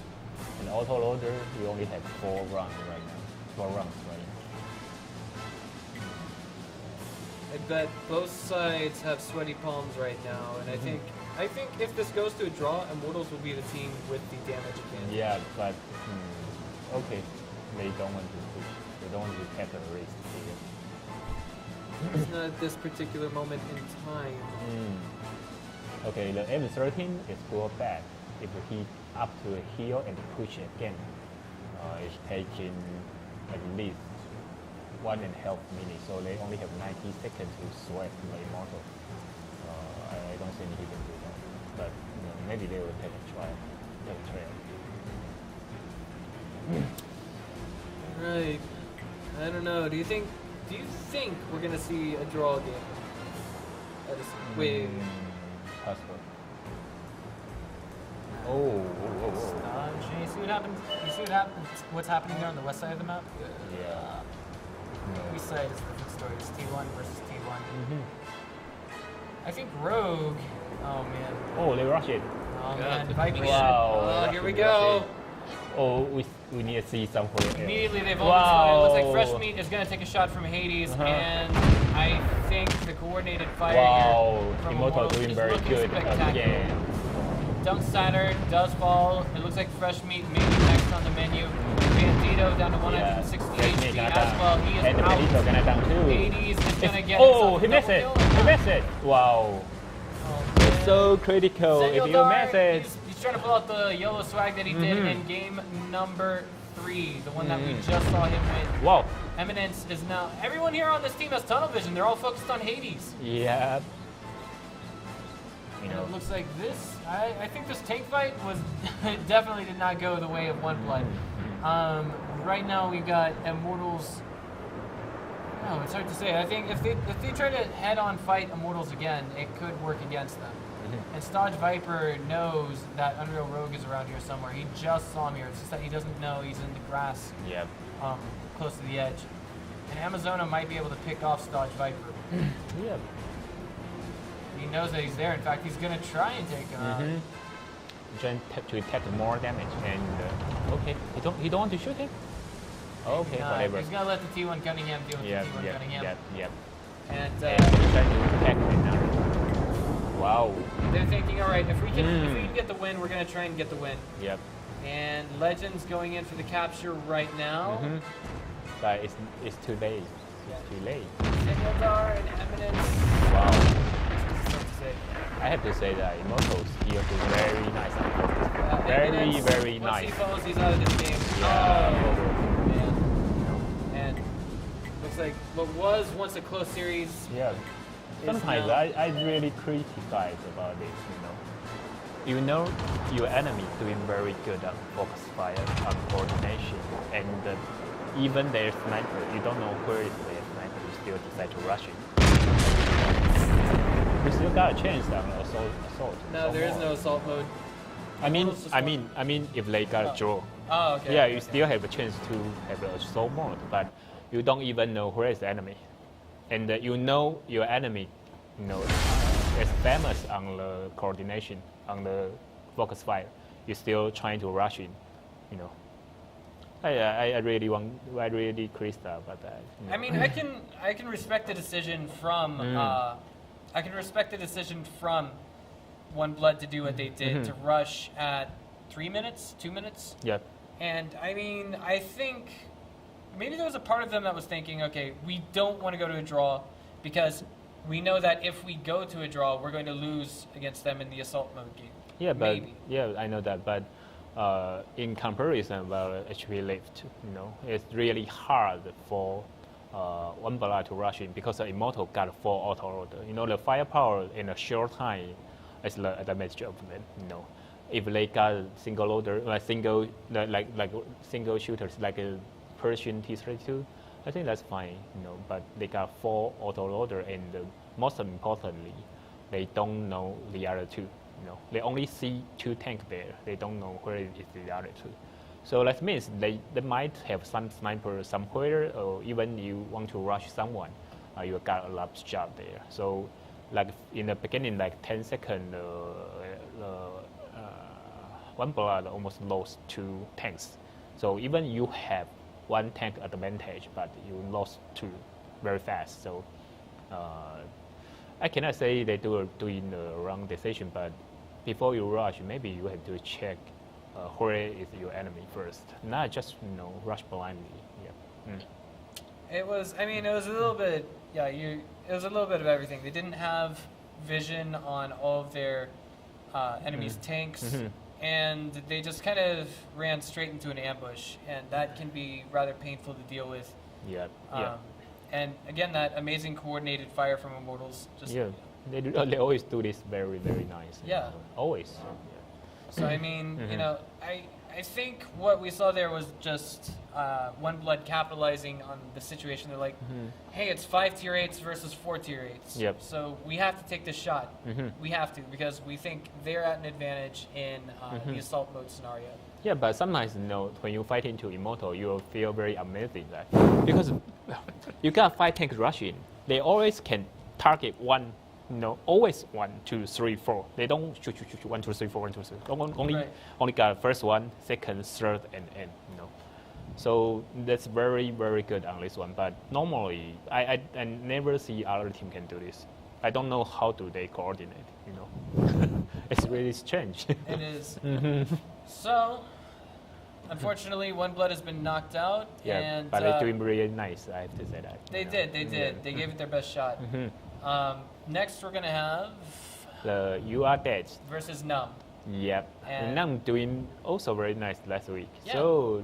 An auto loader, we only have 4 rounds right now. 4 rounds right now. I bet both sides have sweaty palms right now, and I think if this goes to a draw, Immortals will be the team with the damage advantage. Yeah, but okay, they don't want to push. They don't want to take a risk here. It's not at this particular moment in time. Okay, the M13 is go back. If he up to a hill and push again, it's taking at least 1.5 minutes. So they only have 90 seconds to sweat the Immortal. I don't think he can do that. But you know, maybe they will take a trail. Right. I don't know. Do you think we're gonna see a draw game? Wait. Possible. Oh. Stop chasing see what happens? You see what happens? What's happening there on the west side of the map? Yeah. East side is a different story. It's T1 versus T1. I think Rogue. Oh man. Oh, they rush it. Oh Yeah. man. Viper. Wow. Oh, here we Rush go. it. Oh, we need to see something. Immediately they've Wow. opened fire. It looks like Fresh Meat is going to take a shot from Hades, and I think the coordinated fire Wow, here from Immortal Immortals doing is very looking good spectacular. again. Dunk Saturn does fall. It looks like Fresh Meat maybe next on the menu. Bandito down to 160 HP as well. He is and the out. Bandito gonna down too. Hades is going to get Oh, himself he a missed double it. kill. He missed it. Wow. Oh, It's man. so critical. If you Zendildar, miss it. he's trying to pull out the yellow swag that he did in game number 3, the one that we just saw him win. Wow. Eminence is now. Everyone here on this team has tunnel vision. They're all focused on Hades. Yeah. You And know. it looks like this. I think this tank fight was definitely did not go the way of One Blood. Right now we've got Immortals. Oh, it's hard to say. I think if they try to head-on fight Immortals again, it could work against them. And Stodge Viper knows that Unreal Rogue is around here somewhere. He just saw him here. It's just that he doesn't know he's in the grass, Yeah. close to the edge. And Amazona might be able to pick off Stodge Viper. Yeah. He knows that he's there. In fact, he's going to try and take him out. Trying to take more damage and okay. You don't want to shoot him? Okay, whatever. He's going to let the T1 Cunningham deal with Yeah, the T1 Cunningham. yeah. And And trying to attack him now. Wow. they're thinking, all right, if we can get the win, we're going to try and get the win. Yep. And Legends going in for the capture right now. But it's too late. It's too late. Zendildar and Eminence. Wow. It's hard to say. I have to say that Immortals here do very nice. Eminence, Very once nice. he falls, he's out of this game. Yeah. Oh, man. And looks like what was once a close series. Yeah. Sometimes now- I really criticize about this, you know your enemy doing very good at focus fire, on coordination, and even their sniper, you don't know where is their sniper, you still decide to rush it. You still got a chance on assault. No, there is no assault mode. I mean, Immortals just I won. mean, I mean, if they got a draw, Oh, okay. yeah, okay, you okay. still have a chance to have an assault mode, but you don't even know where is the enemy, and you know your enemy, is famous on the coordination, on the focus fire. You're still trying to rush in, I really criticize about that. I mean, I can respect the decision from I can respect the decision from One Blood to do what they did to rush at 3 minutes, 2 minutes, yeah, and I mean I think maybe there was a part of them that was thinking, okay, we don't want to go to a draw because we know that if we go to a draw, we're going to lose against them in the assault mode game. yeah, but maybe. yeah, I know that, but in comparison about HP lift, it's really hard for One Blood to rush in because the Immortal got 4 auto order. The firepower in a short time is the advantage of them. If they got single loader, single shooters like a Persian T-32, I think that's fine. But they got 4 auto loader, and most importantly, they don't know the other 2. They only see 2 tanks there. They don't know where is the other 2. So that means they might have some sniper somewhere, or even you want to rush someone, you got a lapse job there. So like in the beginning, like 10 seconds, One Blood almost lost 2 tanks. So even you have 1 tank advantage, but you lost 2 very fast. So I cannot say they doing the wrong decision, but before you rush, maybe you have to check where is your enemy first, not just rush blindly. Yeah. It was a little bit, it was a little bit of everything. They didn't have vision on all of their enemies' tanks, and they just kind of ran straight into an ambush, and that can be rather painful to deal with. Yeah. And again, that amazing coordinated fire from Immortals. Just, Yeah. They always do this very, very nice. Yeah. Always. So I mean, I think what we saw there was just One Blood capitalizing on the situation. They're like, hey, it's 5 tier 8s versus 4 tier 8s. Yep. So we have to take this shot. We have to, because we think they're at an advantage in the assault mode scenario. Yeah, but sometimes when you fight into Immortal, you will feel very amazing that because you got 5 tanks rushing, they always can target one. Always 1, 2, 3, 4. They don't shoot 1, 2, 3, 4, 1, 2, 3. Only got first one, second, third, and So that's very, very good on this one. But normally, I never see other team can do this. I don't know how do they coordinate. It's really strange. It is. So, unfortunately, One Blood has been knocked out. Yeah, and, but they're doing really nice. I have to say that. They did. They gave it their best shot. Next, we're gonna have The You Are Dead versus Numb. Yep, and I'm doing also very nice last week. Yeah. So,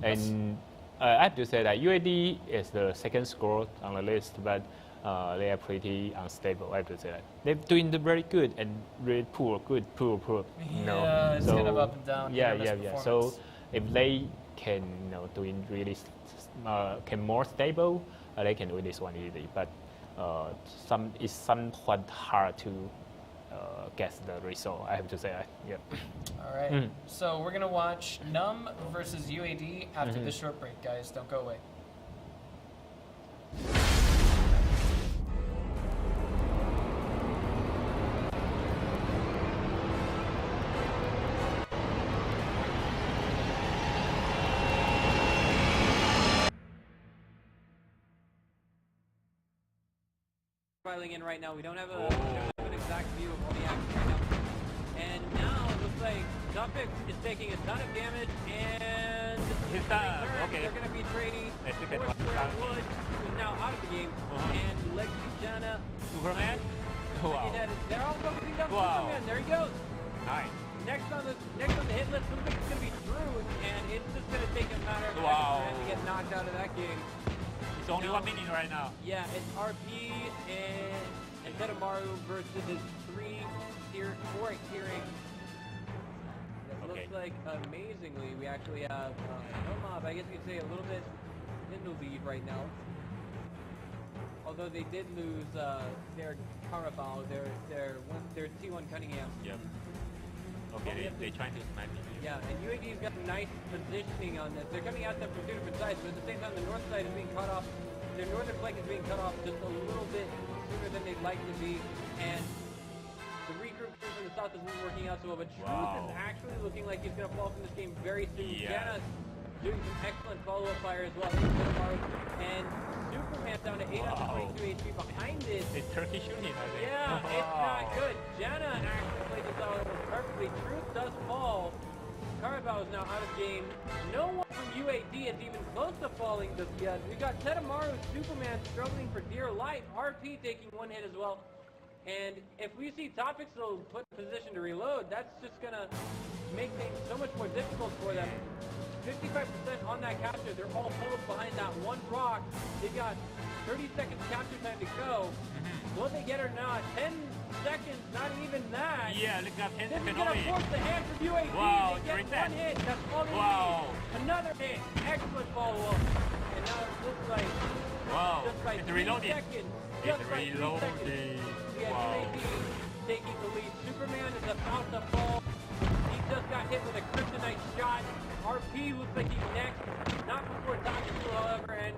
and I have to say that UAD is the second score on the list, but they are pretty unstable. I have to say that they're doing very good and really poor. Yeah, it's kind of up and down. Yeah. So if they can, doing really can more stable, they can win this one easily. But it's somewhat hard to guess the result. I have to say that. Yeah. All right. So we're gonna watch Numb versus UAD after this short break, guys. Don't go away. Filing in right now. We don't have an exact view of all the action right now. And now it looks like Dumpix is taking a ton of damage, and His time. Okay. they're going to be trading Let's look at Wood, who's now out of the game, and Lexi Jana. Superman? Wow. They're all focusing down Wow. Superman. There he goes. Nice. Next on the hit list, looks like it's going to be Drew, and it's just going to take a matter of Wow. time to get knocked out of that game. It's only 1 minute right now. Yeah, it's RP and Tedamaru versus his 4 tiering. It Okay. looks like amazingly we actually have no mob. I guess you could say a little bit in the lead right now. Although they did lose their Carabao, their T1 Cunningham. Yep. Okay, they're trying to smash me. Yeah, and UAD's got nice positioning on this. They're coming at them from 2 different sides, but at the same time the north side is being cut off. Their northern flank is being cut off just a little bit sooner than they'd like to be, and the regroup from the south isn't working out so well, but Truth is actually looking like he's going to fall from this game very soon. Yeah. Jana's doing some excellent follow-up fire as well, and Superman's down to 8 out of 22 HP behind it. It's turkey shooting, I think. Yeah, it's not good. Jana actually played this out almost perfectly. Truth does fall. Carabao is now out of game. No one from UAD is even close to falling just yet. We got Tedamaru, Superman struggling for dear life. RP taking 1 hit as well. And if we see Topics will put in position to reload, that's just going to make things so much more difficult for them. 55% on that capture. They're all huddled behind that one rock. They've got 30 seconds capture time to go. Will they get or not? 10 seconds, not even that. Yeah, look at 10 This is seconds going to only. force the hand from UAD. Wow, They great get 1 set. hit. That's all they need. Another hit. Excellent follow-up. And now it looks like Wow. just by It's 3 reloading. seconds. It's Just by 3 reloading. seconds. We have Wow. UAD taking the lead. Superman is about to fall. He just got hit with a kryptonite shot. RP looks like he's next. Not before Takusu, however, and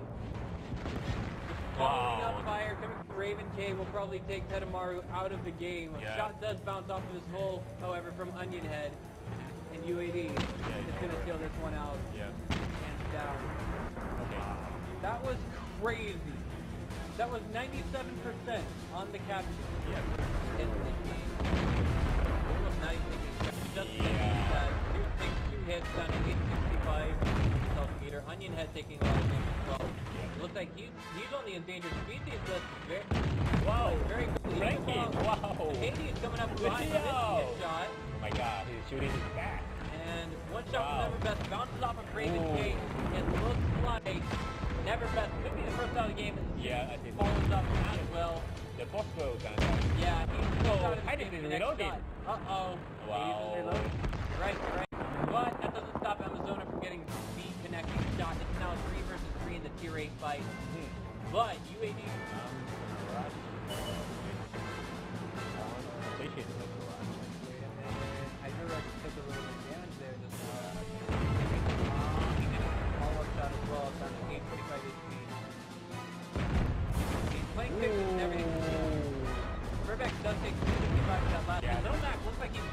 following Wow. up fire coming from Raven K will probably take Tedamaru out of the game. Yeah. A shot does bounce off of his hull, however, from Onion Head. And UAD is going to steal this one out. Yeah. Hands down. Okay. That was crazy. That was 97% on the capture. Yeah. In the game. Almost not even taking a capture. Just takes 2 hits down to 865 self-meter. Onion Head taking a lot of damage as well. It looks like he's on the endangered species list very quickly. Ranking. Wow. Hades coming up behind Video. this hit shot. Oh my god, he's shooting his back. And one shot Wow. from Neverbest bounces off of Raven K. It looks like Neverbest could be the first out of the game. Yeah, I think Follows up as well. the boss goes kind of. Yeah, he's Oh, out of the I game didn't for the next reload it. shot. Uh-oh. Wow. Hades is reloaded. Right. But that doesn't stop Amazona from getting the connecting shot. It's now 3 versus 3 in the tier 8 fight. But UAD I feel like took a little advantage there just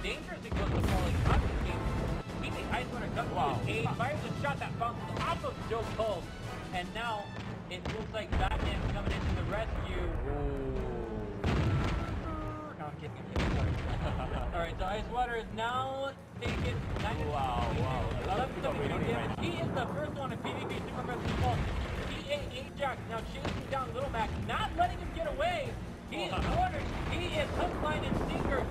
dangerously close to falling on the team. Meaning Ice Runner comes to his aid, fires a shot that bounces off of Joe Pulse, and now it looks like Batman's coming into the rescue. No, I'm kidding. Alright, so Ice Water is now taken. Wow. He is the first one in PvP Super Aggressive Pulse. PA Ajax now chasing down Little Mac, not letting him get away. He is cornered. He is hook, line, and sinker.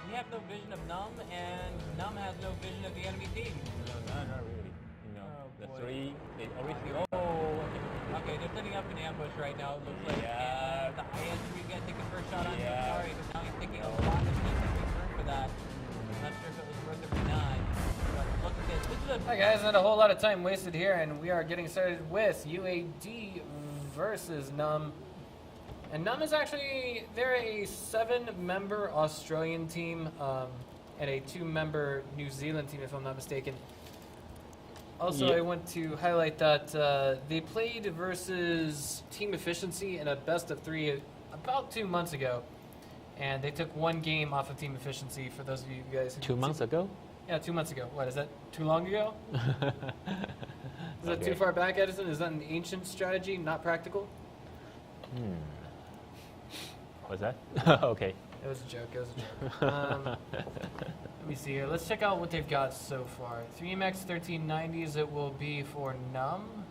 We have no vision of Numb, and Numb has no vision of the enemy team. No, not really. The boy. three, they always Okay, they're setting up an ambush right now. It looks like Yeah. the IS3 is gonna take the first shot on Yeah. Sorry, but now he's taking a lot of heat in return for that. I'm not sure if it was worth it or not. But look at this. This is a Hi guys, not a whole lot of time wasted here, and we are getting started with UAD versus Num. And Num is actually, they're a 7-member Australian team and a 2-member New Zealand team, if I'm not mistaken. Also, Yeah. I want to highlight that they played versus Team Efficiency in a best-of-3 about 2 months ago. And they took 1 game off of Team Efficiency, for those of you guys who 2 months ago? Yeah, 2 months ago. What, is that too long ago? Is that too Okay. far back, Edison? Is that an ancient strategy, not practical? What's that? Okay. It was a joke, it was a joke. Let me see here. Let's check out what they've got so far. 3MX 1390s it will be for Num.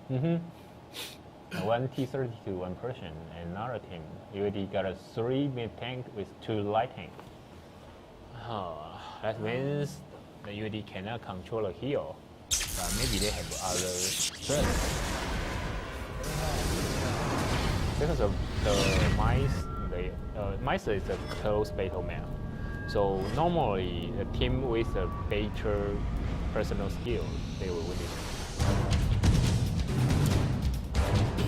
One T-32, 1 person, another team. UAD got a 3 mid tank with 2 light tank. That means the UAD cannot control a hill, but maybe they have other strengths. Because of the mice is a close battle map. So normally a team with a better personal skill, they will win it.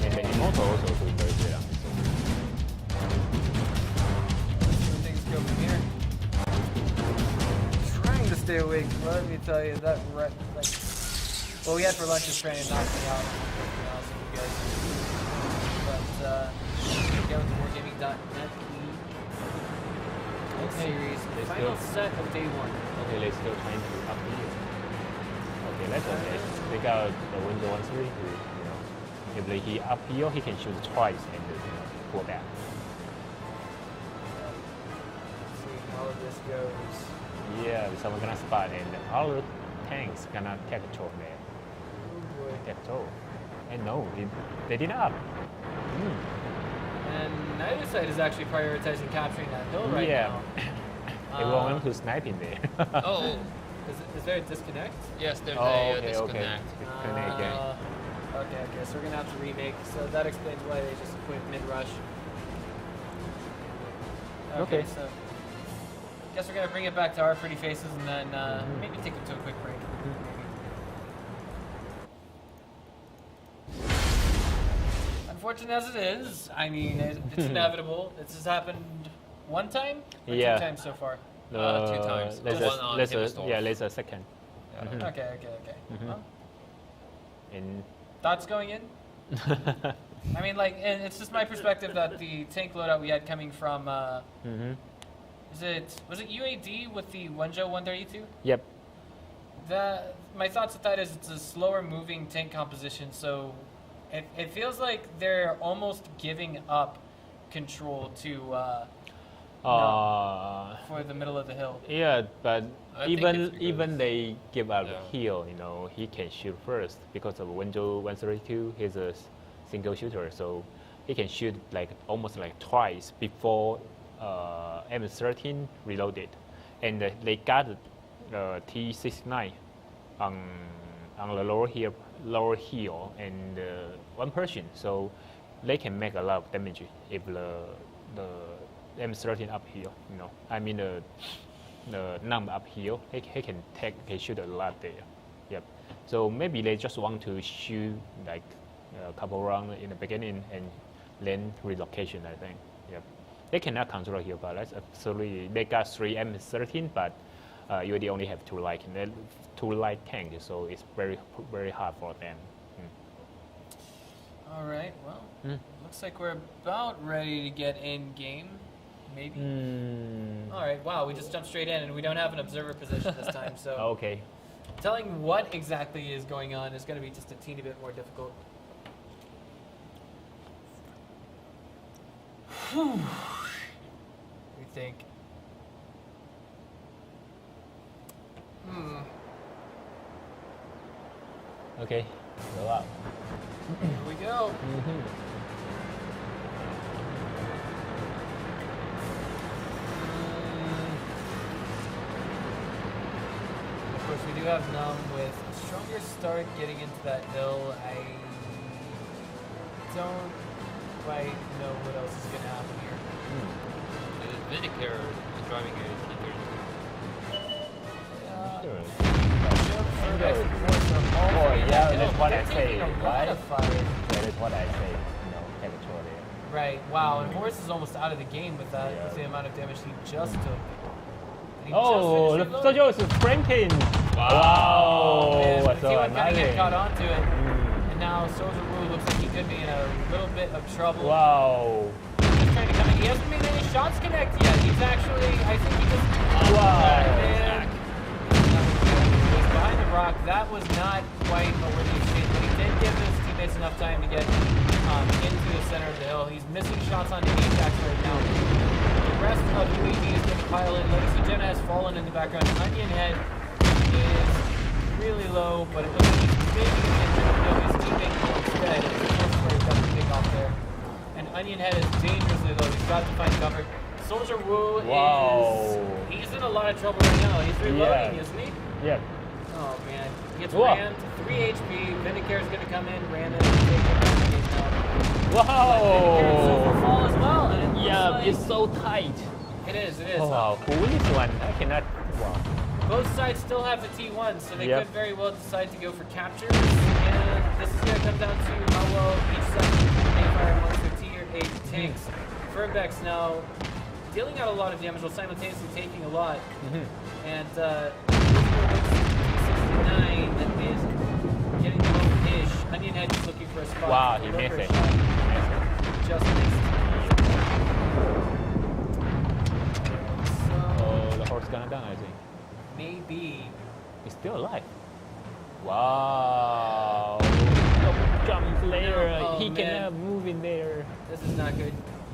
And the Immortal also doing very good on this one. When things go from here. Trying to stay awake. Let me tell you that what we had for lunch is trying to knock me out. To be honest with you guys. But again with the wargaming.net series, Let's final go. set of day 1. Okay, let's go trying to up here. Okay, let's okay. They got the window 1-3. If he up here, he can shoot twice and pull back. Let's see how this goes. Yeah, someone gonna spot and all tanks gonna take control there. Oh boy. Take control. And no, they did not. And neither side is actually prioritizing capturing that hill right Yeah. now. They want them to snipe in there. Oh, Is there a disconnect? yes, there's Oh, a okay, disconnect. Disconnect again. Okay, so we're gonna have to remake. So that explains why they just quit mid-rush. Okay. So guess we're gonna bring it back to our pretty faces and then maybe take it to a quick break. Unfortunate as it is, I mean, it's inevitable. This has happened one time or Yeah. 2 times so far. 2 times. Let's One on Himmelsdorf. let's a second. Yeah. Okay. Well, And thoughts going in? I mean, like, and it's just my perspective that the tank loadout we had coming from, was it UAD with the Wenzhou 132? Yep. My thoughts with that is it's a slower moving tank composition, so it feels like they're almost giving up control to for the middle of the hill. Yeah, but I think even it's because- even they give up Yeah. heel, he can shoot first because of Wenzhou 132. He's a single shooter, so he can shoot like almost like twice before M13 reloaded, and they got T69 on the lower heel and 1 person, so they can make a lot of damage if the M13 uphill. I mean the numb uphill, he can shoot a lot there. So maybe they just want to shoot like a couple rounds in the beginning and then relocation, I think. Yep. They cannot control here, but that's absolutely, they got 3 M13, but UAD only have 2 light, tank, so it's very, very hard for them. All right, well, looks like we're about ready to get in game, maybe. All right, wow, we just jumped straight in, and we don't have an observer position this time, so Okay. telling what exactly is going on is going to be just a teeny bit more difficult. We think. Okay, go up. Here we go. Of course, we do have Numb with a stronger start getting into that hill. I don't quite know what else is going to happen here. Vinegar driving a T32. Oh, yeah, that's what I say, A lot right? of fire. That is what I say, territory. Right. Wow. And Horse is almost out of the game with that, Yeah. with the amount of damage he just took. And he Oh, just the finished Sojo is Franklin. Wow. Man, What's but T1 so kind of get caught amazing? onto it. And now Soldier Wu looks like he could be in a little bit of trouble. Wow. He's trying to come in. He hasn't made any shots connect yet. He's actually, I think he just... Wow. Man. He was behind the rock. That was not quite a worthy escape, but he did give his teammates enough time to get into the center of the hill. He's missing shots on the Apex right now. The rest of UAD is going to pile in. Legacy Jenna has fallen in the background. Onion Head is really low, but it looks like he's maybe going to get his teammate instead. It's where he got the pick off there. And Onion Head is dangerously low. He's got to find cover. Soldier Wu he's in a lot of trouble right now. He's reloading, isn't he? Yeah. Oh man. He gets Whoa. rammed to 3 HP. Vindicare is going to come in, ram it, and take him down the game now. Vindicare is over Wow. fall as well. And it looks Yeah, like it's so tight. It is, it is. Oh, wow. Who win this one? I cannot. Wow. Both sides still have the T1, so they Yep. could very well decide to go for captures. And this is going to come down to how well each side can fire amongst the tier 8 tanks. Fernbeck's now dealing out a lot of damage while simultaneously taking a lot. And T69 is getting low-ish. Onion Head is looking for a spot. Wow, to he deliver missed a it. shot. Just missed. Oh, the horse gonna die, I think. Maybe. He's still alive. Wow. Jump layer. Oh, he man. cannot move in there. This is not good.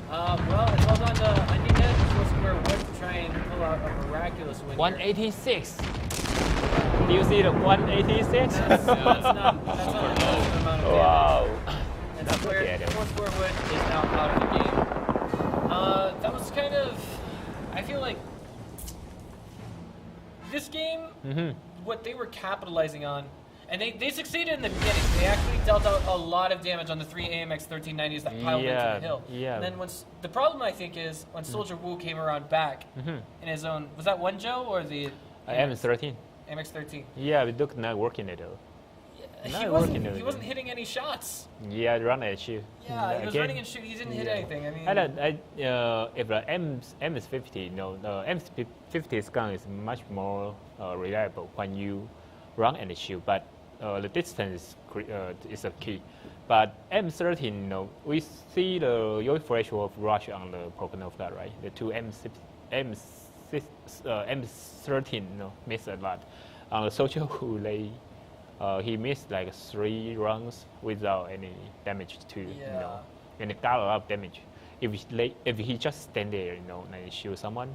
Well, it's all on the Onion Head, which was where Wood to try and pull out a miraculous win. 186. Do you see the 186? That's not an amount of damage. Wow. And That's Square, okay, though. Square Wood is now out of the game. That was kind of, I feel like this game, what they were capitalizing on, and they succeeded in the beginning. They actually dealt out a lot of damage on the 3 AMX 1390s that piled into the hill. Yeah. And then once the problem I think is when Soldier Wu came around back in his own, was that one Joe or the M13. AMX 13? Yeah, we look not working at all. He Not wasn't, working he wasn't hitting any shots. Yeah, run at you. Yeah, he was Again, running and shooting. He didn't hit yeah. anything. I mean, if the MS50, the MS50's gun is much more reliable when you run and shoot, but the distance is a key. But M13, we see the Yoi Fresh Wolf rush on the Propanovka, right? The two M13 miss a lot. On the Social Who he missed like 3 runs without any damage to, and it got a lot of damage. If he just stand there, and shoot someone,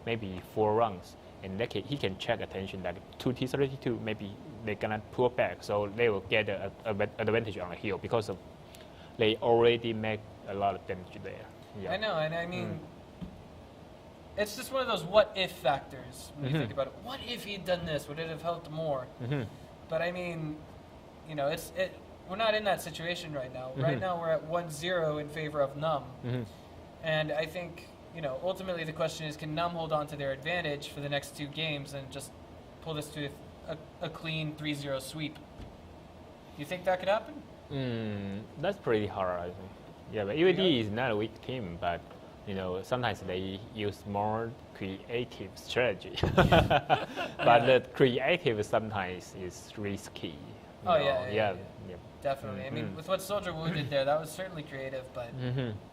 maybe 4 runs, and he can check attention like 2 T32, maybe they cannot pull back, so they will get an advantage on the hill because of they already make a lot of damage there. Yeah. I know, and I mean, it's just one of those what if factors when you think about it. What if he'd done this? Would it have helped more? But I mean, we're not in that situation right now. Right now we're at 1-0 in favor of Numb. And I think, ultimately the question is, can Numb hold on to their advantage for the next 2 games and just pull this to a clean 3-0 sweep. Do you think that could happen? That's pretty hard, I think. Yeah, but UAD is not a weak team, but sometimes they use more creative strategy. But the creative sometimes is risky. Yeah. Definitely. I mean, with what Soldier Wu did there, that was certainly creative, but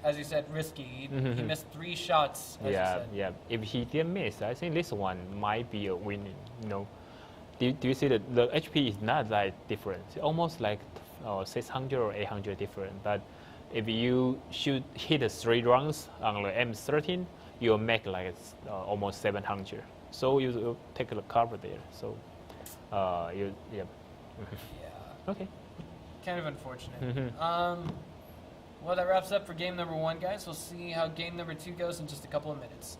as you said, risky. He missed 3 shots. As you said. Yeah. If he didn't miss, I think this one might be a winning. Do you see that the HP is not that different? It's almost like 600 or 800 different. But if you should hit 3 rounds on the M13, you'll make like almost 700. So you take the cover there. So yeah. Okay. Kind of unfortunate. Well, that wraps up for game number 1, guys. We'll see how game number 2 goes in just a couple of minutes.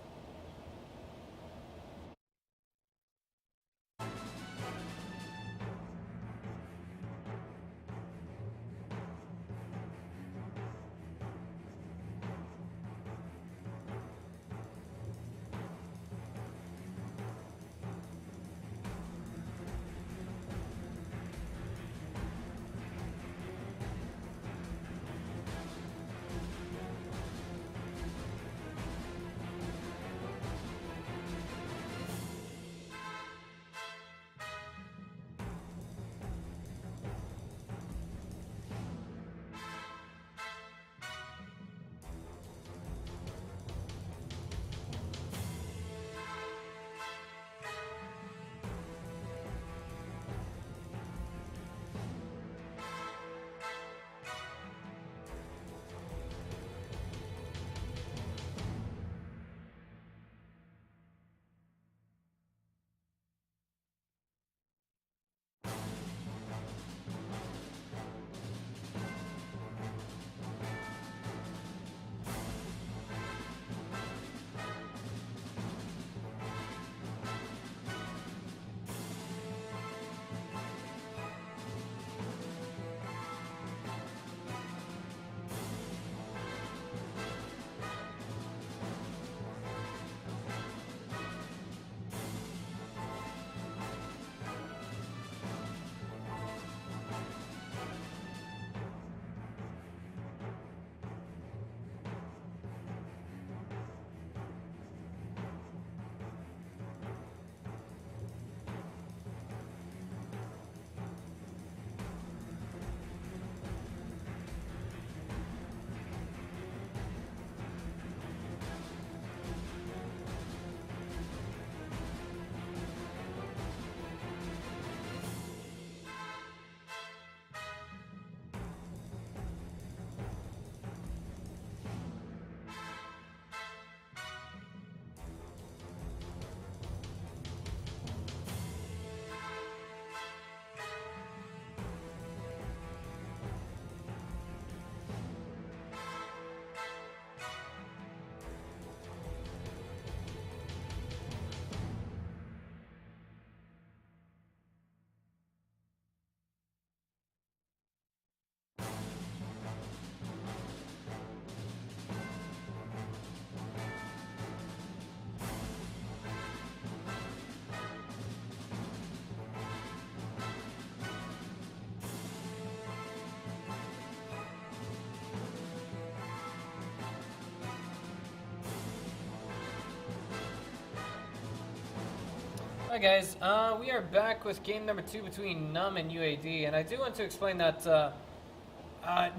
Hi guys, we are back with game number 2 between Num and UAD, and I do want to explain that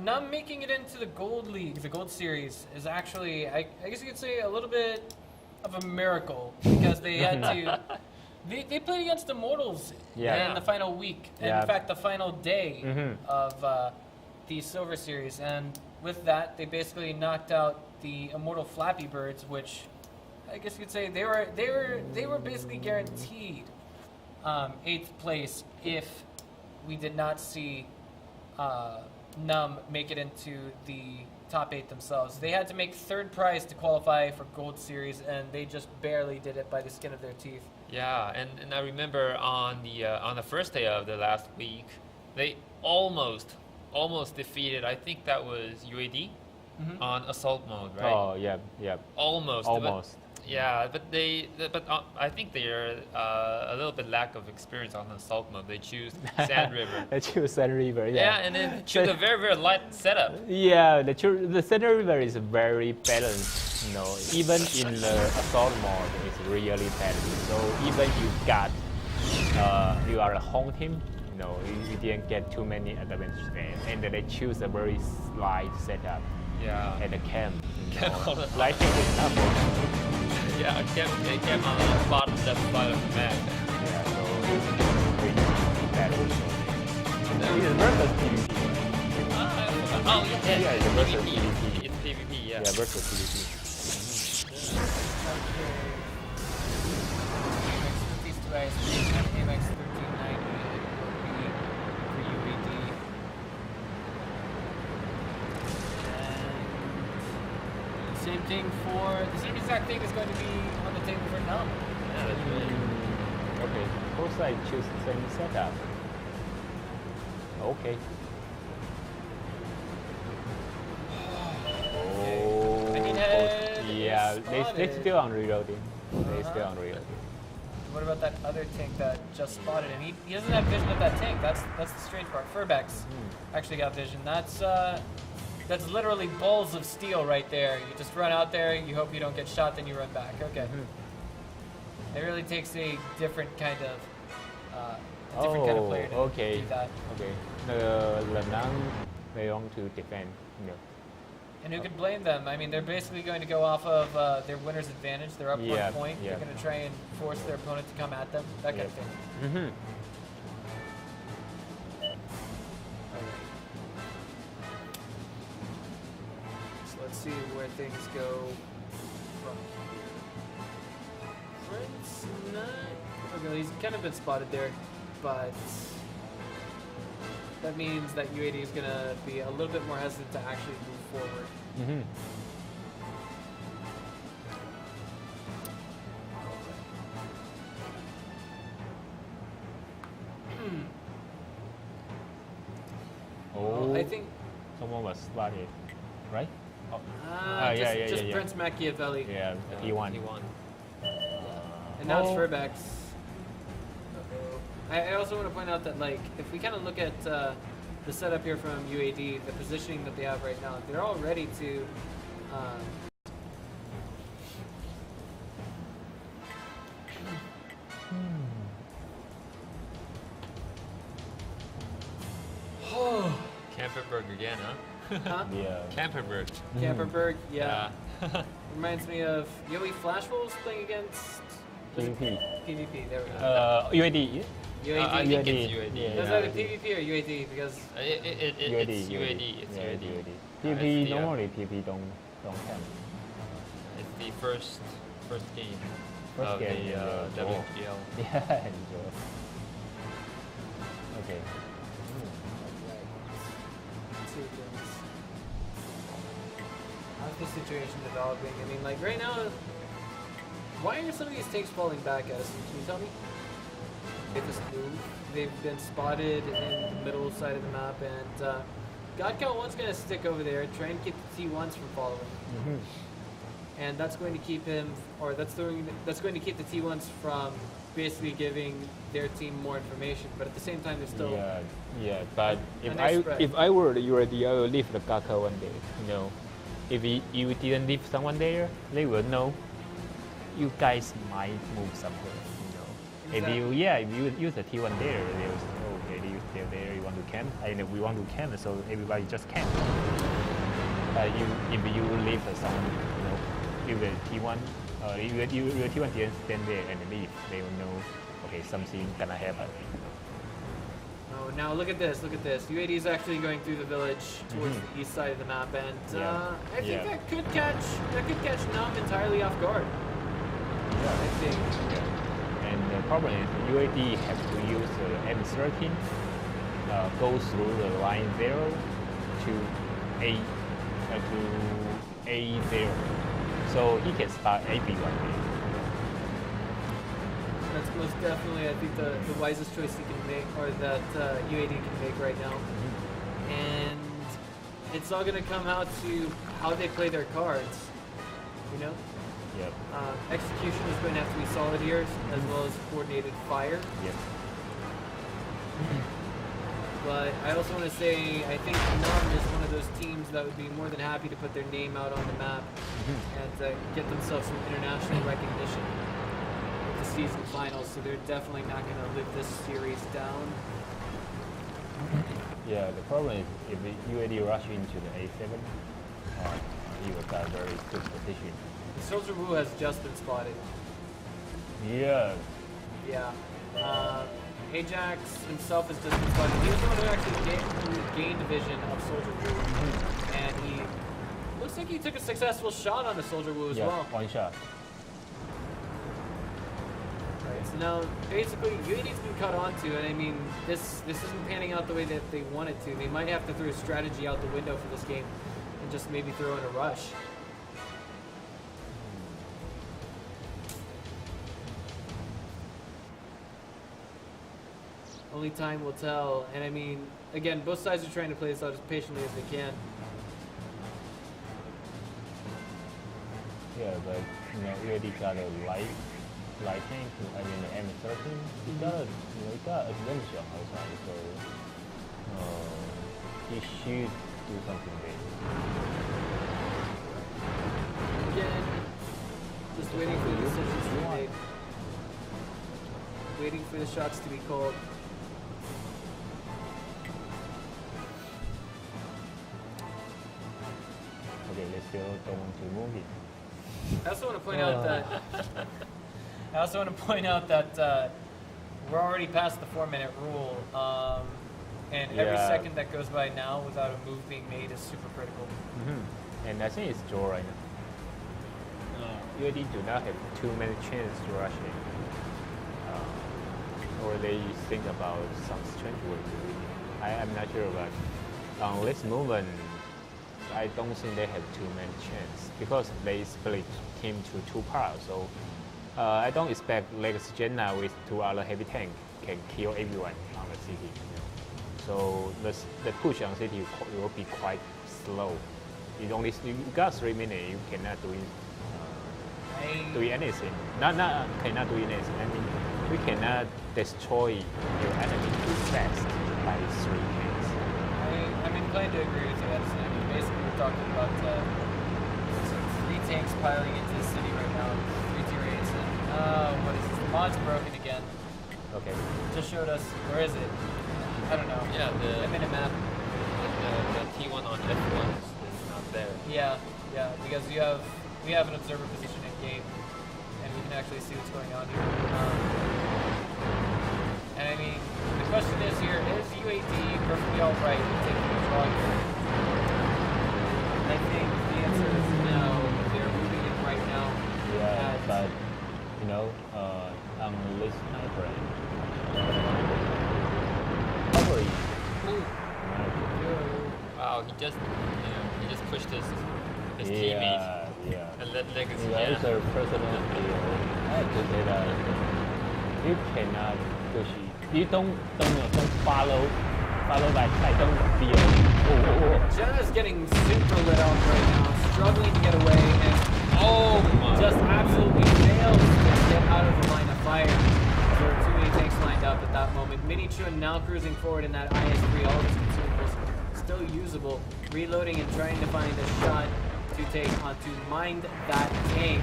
Num making it into the Gold League, the Gold Series, is actually, I guess you could say, a little bit of a miracle, because they had to, they played against Immortals in the final week, and in fact the final day of the Silver Series, and with that they basically knocked out the Immortal Flappy Birds, which I guess you could say they were basically guaranteed 8th place if we did not see Num make it into the top 8 themselves. They had to make 3rd prize to qualify for Gold Series, and they just barely did it by the skin of their teeth. Yeah, and I remember on the first day of the last week, they almost defeated, I think that was UAD on assault mode, right? Oh yeah. Almost. Almost. Yeah, but I think they're a little bit lack of experience on the salt mode. They choose Sand River. They choose Sand River. Yeah, and then choose a very light setup. Yeah, the Sand River is very balanced. You know, even in the assault mode, it's really balanced. So even you are a home team, you know, you didn't get too many advantages there, and they choose a very slight setup. Yeah. At the camp. Camp on the- Lighting is up. Yeah, they came on the bottom left side of the map. Yeah, so it's pretty bad also. It's versus PvP. Oh, yeah, Yeah, it's versus PvP. PvP. It's PvP, yeah. Yeah, versus PvP. These two guys, AMX 1390 for UAD. And same thing for the same exact thing is going to be on the table for now. Yeah, that's really Okay, both sides choose the same setup. Okay. Oh, I mean, yeah, they spotted. still on reloading. They still on reloading. What about that other tank that just spotted him? He doesn't have vision of that tank. That's the strange part. Furbex actually got vision. That's literally balls of steel right there. You just run out there, you hope you don't get shot, then you run back. Okay. It really takes a different kind of player to okay. do that. Okay. The Nang, they want to defend. You know. And who could blame them? I mean, they're basically going to go off of their winner's advantage. They're up Yeah, 1 point. yeah. They're going to try and force their opponent to come at them. That kind of thing. Mm-hmm. So let's see where things go from here. Prince, okay, he's kind of been spotted there, but that means that UAD is going to be a little bit more hesitant to actually move forward. Mm-hmm. Oh, I think someone was spotted, right? Oh, just yeah. Prince Machiavelli. Yeah, T1. T1. And now Oh. it's Furbex. I also want to point out that, like, if we kind of look at the setup here from UAD, the positioning that they have right now, they're all ready to Camperberg again, huh? huh? Yeah. Camperberg. Camperberg, yeah. Yeah. Reminds me of Yoey Flash Wolves playing against PvP. PvP. There we go. UAD. UAD. I think UAD. it's UAD. Yeah, That's yeah. either PvP or UAD because It's UAD. It's Yeah, UAD. UAD. It's PvP the, normally PvP don't count. It's the first game First of game the in the draw. WGL. Yeah, enjoy. Okay. How's the situation developing? I mean, like right now, why are some of these tanks falling back at us? Can you tell me? They just move. They've been spotted in the middle side of the map, and Godcow 1's going to stick over there, try and keep the T1s from following. Mm-hmm. And that's going to keep him, or that's going to keep the T1s from basically giving their team more information. But at the same time, they're still. Yeah. But And they're spread. if I were UAD, I would leave the Gaka one day. You know, if you didn't leave someone there, they will know. You guys might move somewhere. You know, if you use the T1 there, they will say, oh, okay, you still there. You want to camp? And we want to camp, so everybody just camp. If you leave someone, you know, if the T1, if your T1 didn't stand there and leave, they will know, okay, something gonna happen. Oh, now look at this. Look at this. UAD is actually going through the village towards the east side of the map, and I think that could catch Numb entirely off guard. I think. Yeah. And the problem is UAD have to use M13, go through the line 0 to A0. So he can start AB one day. That's most definitely, I think, the wisest choice he can make, or that UAD can make right now. And it's all going to come out to how they play their cards, you know? Yep. Execution is going to have to be solid here, as well as coordinated fire. Yep. But I also want to say, I think Num is one of those teams that would be more than happy to put their name out on the map and get themselves some international recognition with the season finals. So they're definitely not going to live this series down. Yeah, the problem is if the UAD rush into the A7, he was at a very good position. Soldier Wu has just been spotted. Yeah. Yeah. Ajax himself has just been spotted. He was the one who actually gained vision of Soldier Wu. And he looks like he took a successful shot on the Soldier Wu as well. One shot. Right, so now basically UAD's been cut onto, and I mean this isn't panning out the way that they want it to. They might have to throw strategy out the window for this game and just maybe throw in a rush. Only time will tell, and I mean, again, both sides are trying to play this out as patiently as they can. Yeah, but UAD got a light tank. I mean, the M13. He got advantage on outside, so he should do something big. Again, just waiting for the decisions to be made. Waiting for the shots to be called. Okay, they still don't want to move it. I also want to point out that we're already past the 4-minute rule, and every second that goes by now without a move being made is super critical. And I think it's draw right now. UAD do not have too many chances to rush in. Or they think about some strange way to win it. I'm not sure, but on this movement, I don't think they have too many chances because they split team to 2 parts. So I don't expect Legacy Jenna with 2 other heavy tank can kill everyone on the city. So the push on city will be quite slow. You got 3 minutes. You cannot do anything. Cannot do anything. I mean, we cannot destroy your enemy too fast by 3 tanks. I'm inclined to agree with you, Edison. I mean, basically we're talking about 3 tanks piling into the city right now, 3 tier 8s, and what is this? The mod's broken again. Okay. Just showed us, where is it? I don't know. Yeah, I'm in a map. the T1 on F1 is not there. Yeah, because we have an observer position in game, and we can actually see what's going on here. And I mean, the question is here, is UAD perfectly alright with taking a draw here? I think the answer is no. They're moving in right now. Yeah, but on this time frame, coverage. Wow, he just pushed his teammate and let Legacy. Yeah, it's a personal deal. I have to say that you cannot push it. You don't follow by sight. Don't feel. Jenna's getting super lit up right now, struggling to get away, and just absolutely fails to get out of the line of fire. There were too many tanks lined up at that moment. Mini Chun now cruising forward in that IS-3, all of his consumables still usable, reloading and trying to find a shot to take on to mind that tank.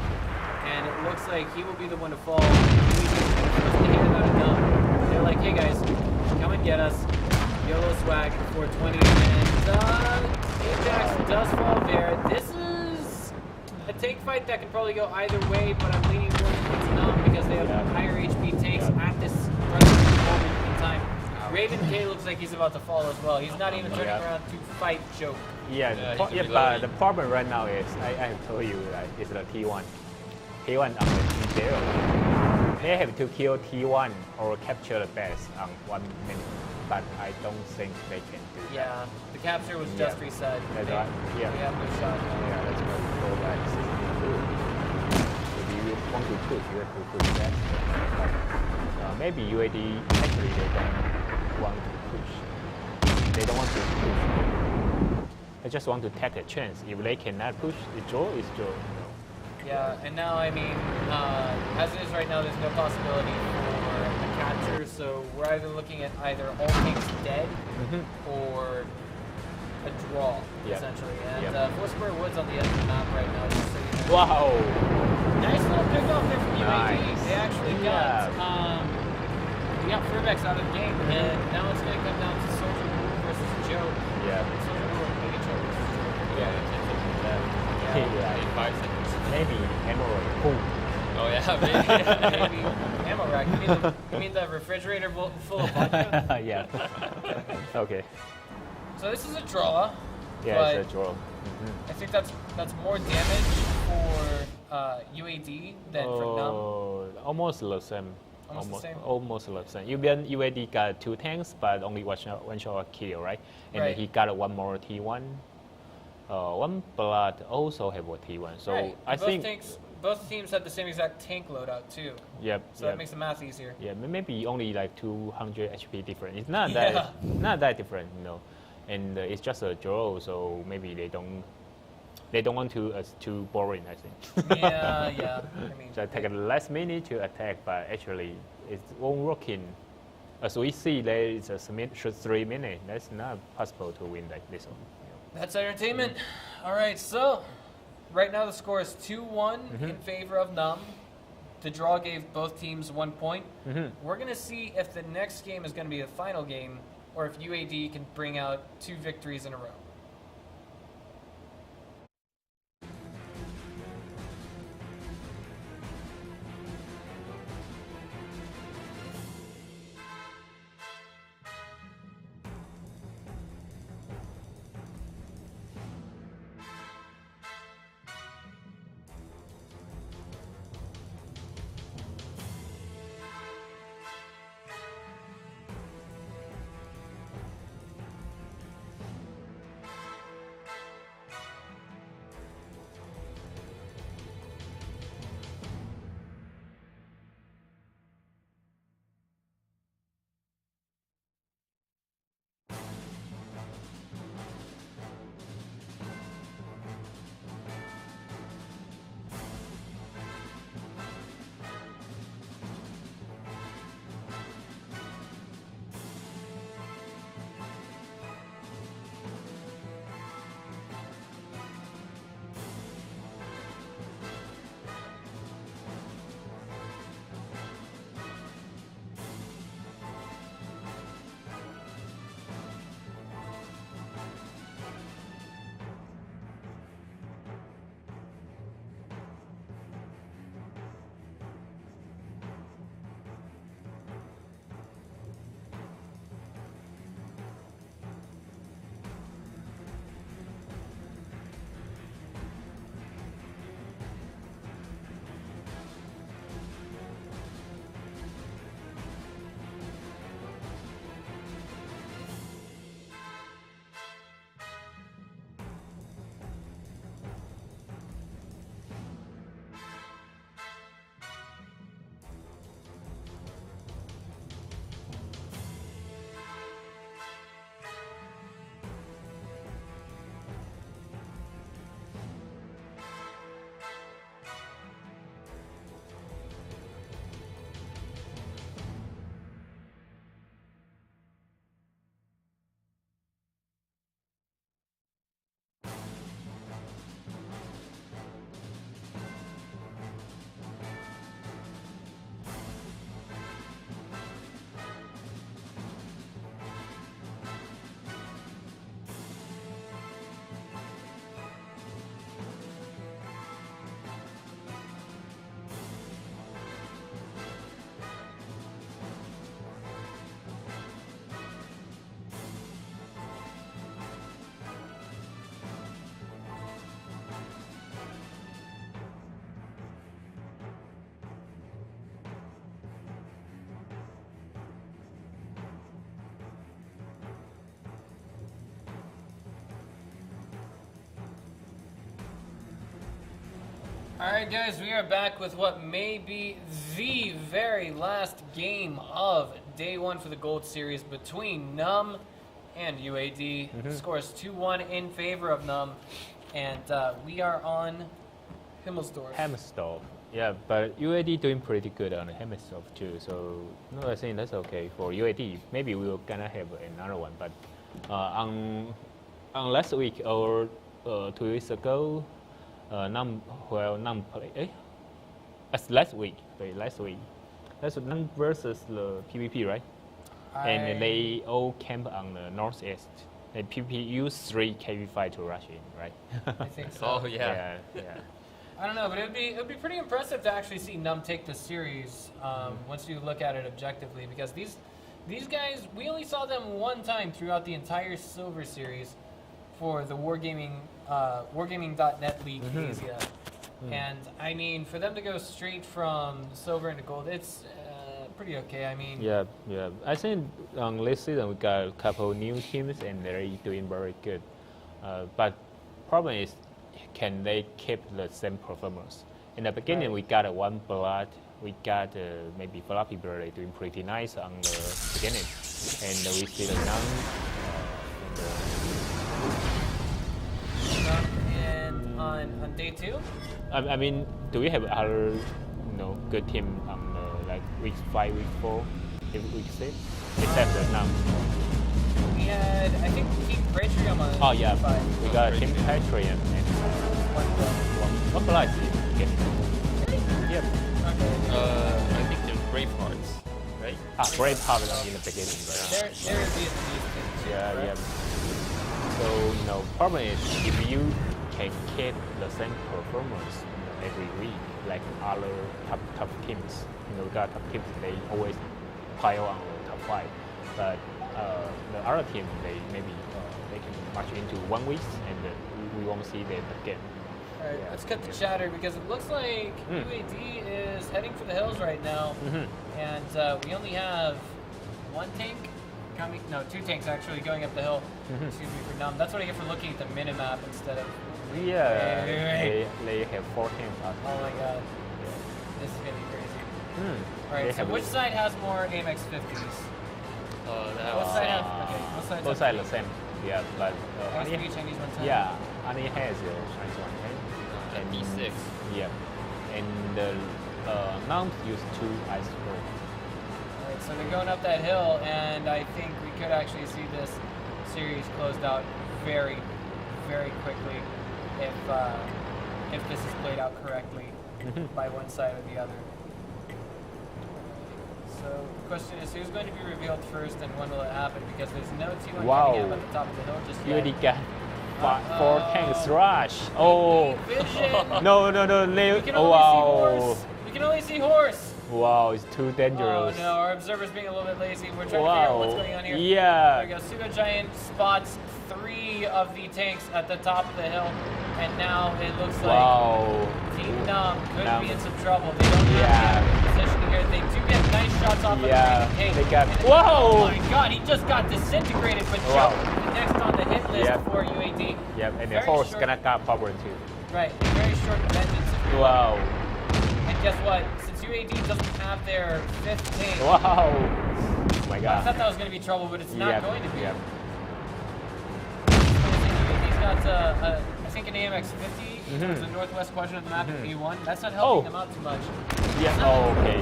And it looks like he will be the one to fall. They're like, hey guys, come and get us. YOLO swag 420, and Ajax does fall there. This is a tank fight that can probably go either way, but I'm leaning more towards Num because they have higher HP tanks at this moment in time. Raven K looks like he's about to fall as well. He's not even turning around to fight Choke. But the problem right now is, I have told you that it's the T1. T1 on the T0. They have to kill T1 or capture the base on 1 minute. But I don't think they can do that. Yeah, the capture was just reset. That's right. Yeah. They have no shot now. Yeah, let's go back. If you want to push, you have to push that. Maybe UAD actually they don't want to push. They don't want to push. They just want to take a chance. If they cannot push, the draw is draw. Yeah, and now, I mean, as it is right now, there's no possibility for a capture, so we're either looking at either all tanks dead or a draw, Yeah. essentially. And Yeah. Four Square Woods on the edge of the map right now, just so you know. Wow. Nice little pick off there from UAD. Nice. They actually we got Furbex out of the game, and now it's going to come down to Soldier Rule versus Joe. Yeah. Soldier Rule and Mega Joe versus Joe. Yeah. 5 seconds. Maybe Emerald. Cool. Oh yeah, maybe. Maybe ammo rack. You mean the refrigerator full of vodka? Yeah. Okay. So this is a draw. Yeah, but it's a draw. I think that's more damage for UAD than for Num. Almost the same. Almost the same? Almost the same. UAD got 2 tanks, but only one shot kill, right? And Right. then he got one more T1. One blood also have a T1. So Right. I both think both teams had the same exact tank loadout too. Yep. So that makes the math easier. Yeah, maybe only like 200 HP different. It's not Yeah. that different, you know. And it's just a draw, so maybe they don't want to too boring, I think. Yeah. I mean, So take a last minute to attack, but actually it won't work in. As we see, there is a 3 minutes. That's not possible to win like this one. that's entertainment. All right, so right now the score is 2-1 in favor of Num. The draw gave both teams 1 point. We're going to see if the next game is going to be the final game or if UAD can bring out 2 victories in a row. Alright guys, we are back with what may be the very last game of Day 1 for the Gold Series between Num and UAD. The score is 2-1 in favor of Num. And we are on Hemmelsdorf. Yeah, but UAD doing pretty good on Hemmelsdorf too. So no, I think that's okay for UAD. Maybe we will gonna have another one, but on last week or 2 weeks ago, Nam play. That's last week. That's Nam versus the PvP, right? And they all camp on the northeast. And PvP use 3 KV5 to rush in, right? I think so. Oh yeah. yeah. I don't know, but it would be pretty impressive to actually see Num take the series once you look at it objectively, because these guys, we only saw them one time throughout the entire Silver series for the Wargaming.net League Asia. And I mean, for them to go straight from Silver into Gold, it's pretty okay. I mean, Yeah. I think this season we got a couple new teams and they're doing very good. But problem is, can they keep the same performance? In the beginning, we got one blood. We got maybe Floppy Bird doing pretty nice on the beginning, and we see the Num. and on day 2. I mean, do we have other, good team on like week 5, week 4, week 6, except the Num? We had, I think, Team Praetorium on Oh yeah, 5. we got Team Patriot and what blood is it again? Yep. I think they're Bravehearts, right? Braveheart in the beginning. There is these things. Yeah. So problem is if you can keep the same performance every week, like other top teams, we got top teams, they always pile on the top 5, but the other team they can march into 1 week and we won't see them again. All right, let's cut the chatter because it looks like UAD is heading for the hills right now, and we only have 1 tank coming. No, 2 tanks actually going up the hill. Excuse me for Num. That's what I get for looking at the minimap instead of. Yeah, Wait. They have 4 teams. Oh my god, this is gonna be crazy. All right, They so have which side has more AMX 50s? What side have? Okay, what side? Both sides the same. Yeah, but Chinese Chinese 110. yeah, Ani has Chinese 110. And D6. Yeah, and the Num use 2 ice roll. Alright, so they're going up that hill, and I think we could actually see this series closed out very, very quickly if this is played out correctly by one side or the other. So the question is, who's going to be revealed first, and when will it happen? Because there's no T1 Wow. coming up at the top of the hill just You yet. already got 4 tanks rush. Oh, Vision. no, We can oh only wow. see horse. We can only see horse. Wow, it's too Oh dangerous. no, our observer's being a little bit lazy. We're trying to figure out what's going on here. Yeah. There we go. Pseudo Giant spots 3 of the tanks at the top of the hill, and now it looks like Wow. Team Num could Num. be in some trouble. They don't have the positioning here. They do get nice shots off Yeah, of the tank. they got- And Whoa! Oh my god, he just got disintegrated, but Wow. Joe next on the hit list Yep. for UAD. Yeah, and the Very horse short- gonna got power too. Right, very short vengeance. Wow. And guess what? Since UAD doesn't have their 5th tank, Wow. Oh my I god. thought that was going to be trouble, but it's not Yep, going to be. yep. He's got, I think, an AMX 50 towards the northwest quadrant of the map at B1. That's not helping Oh. them out too much. Yeah, oh, okay.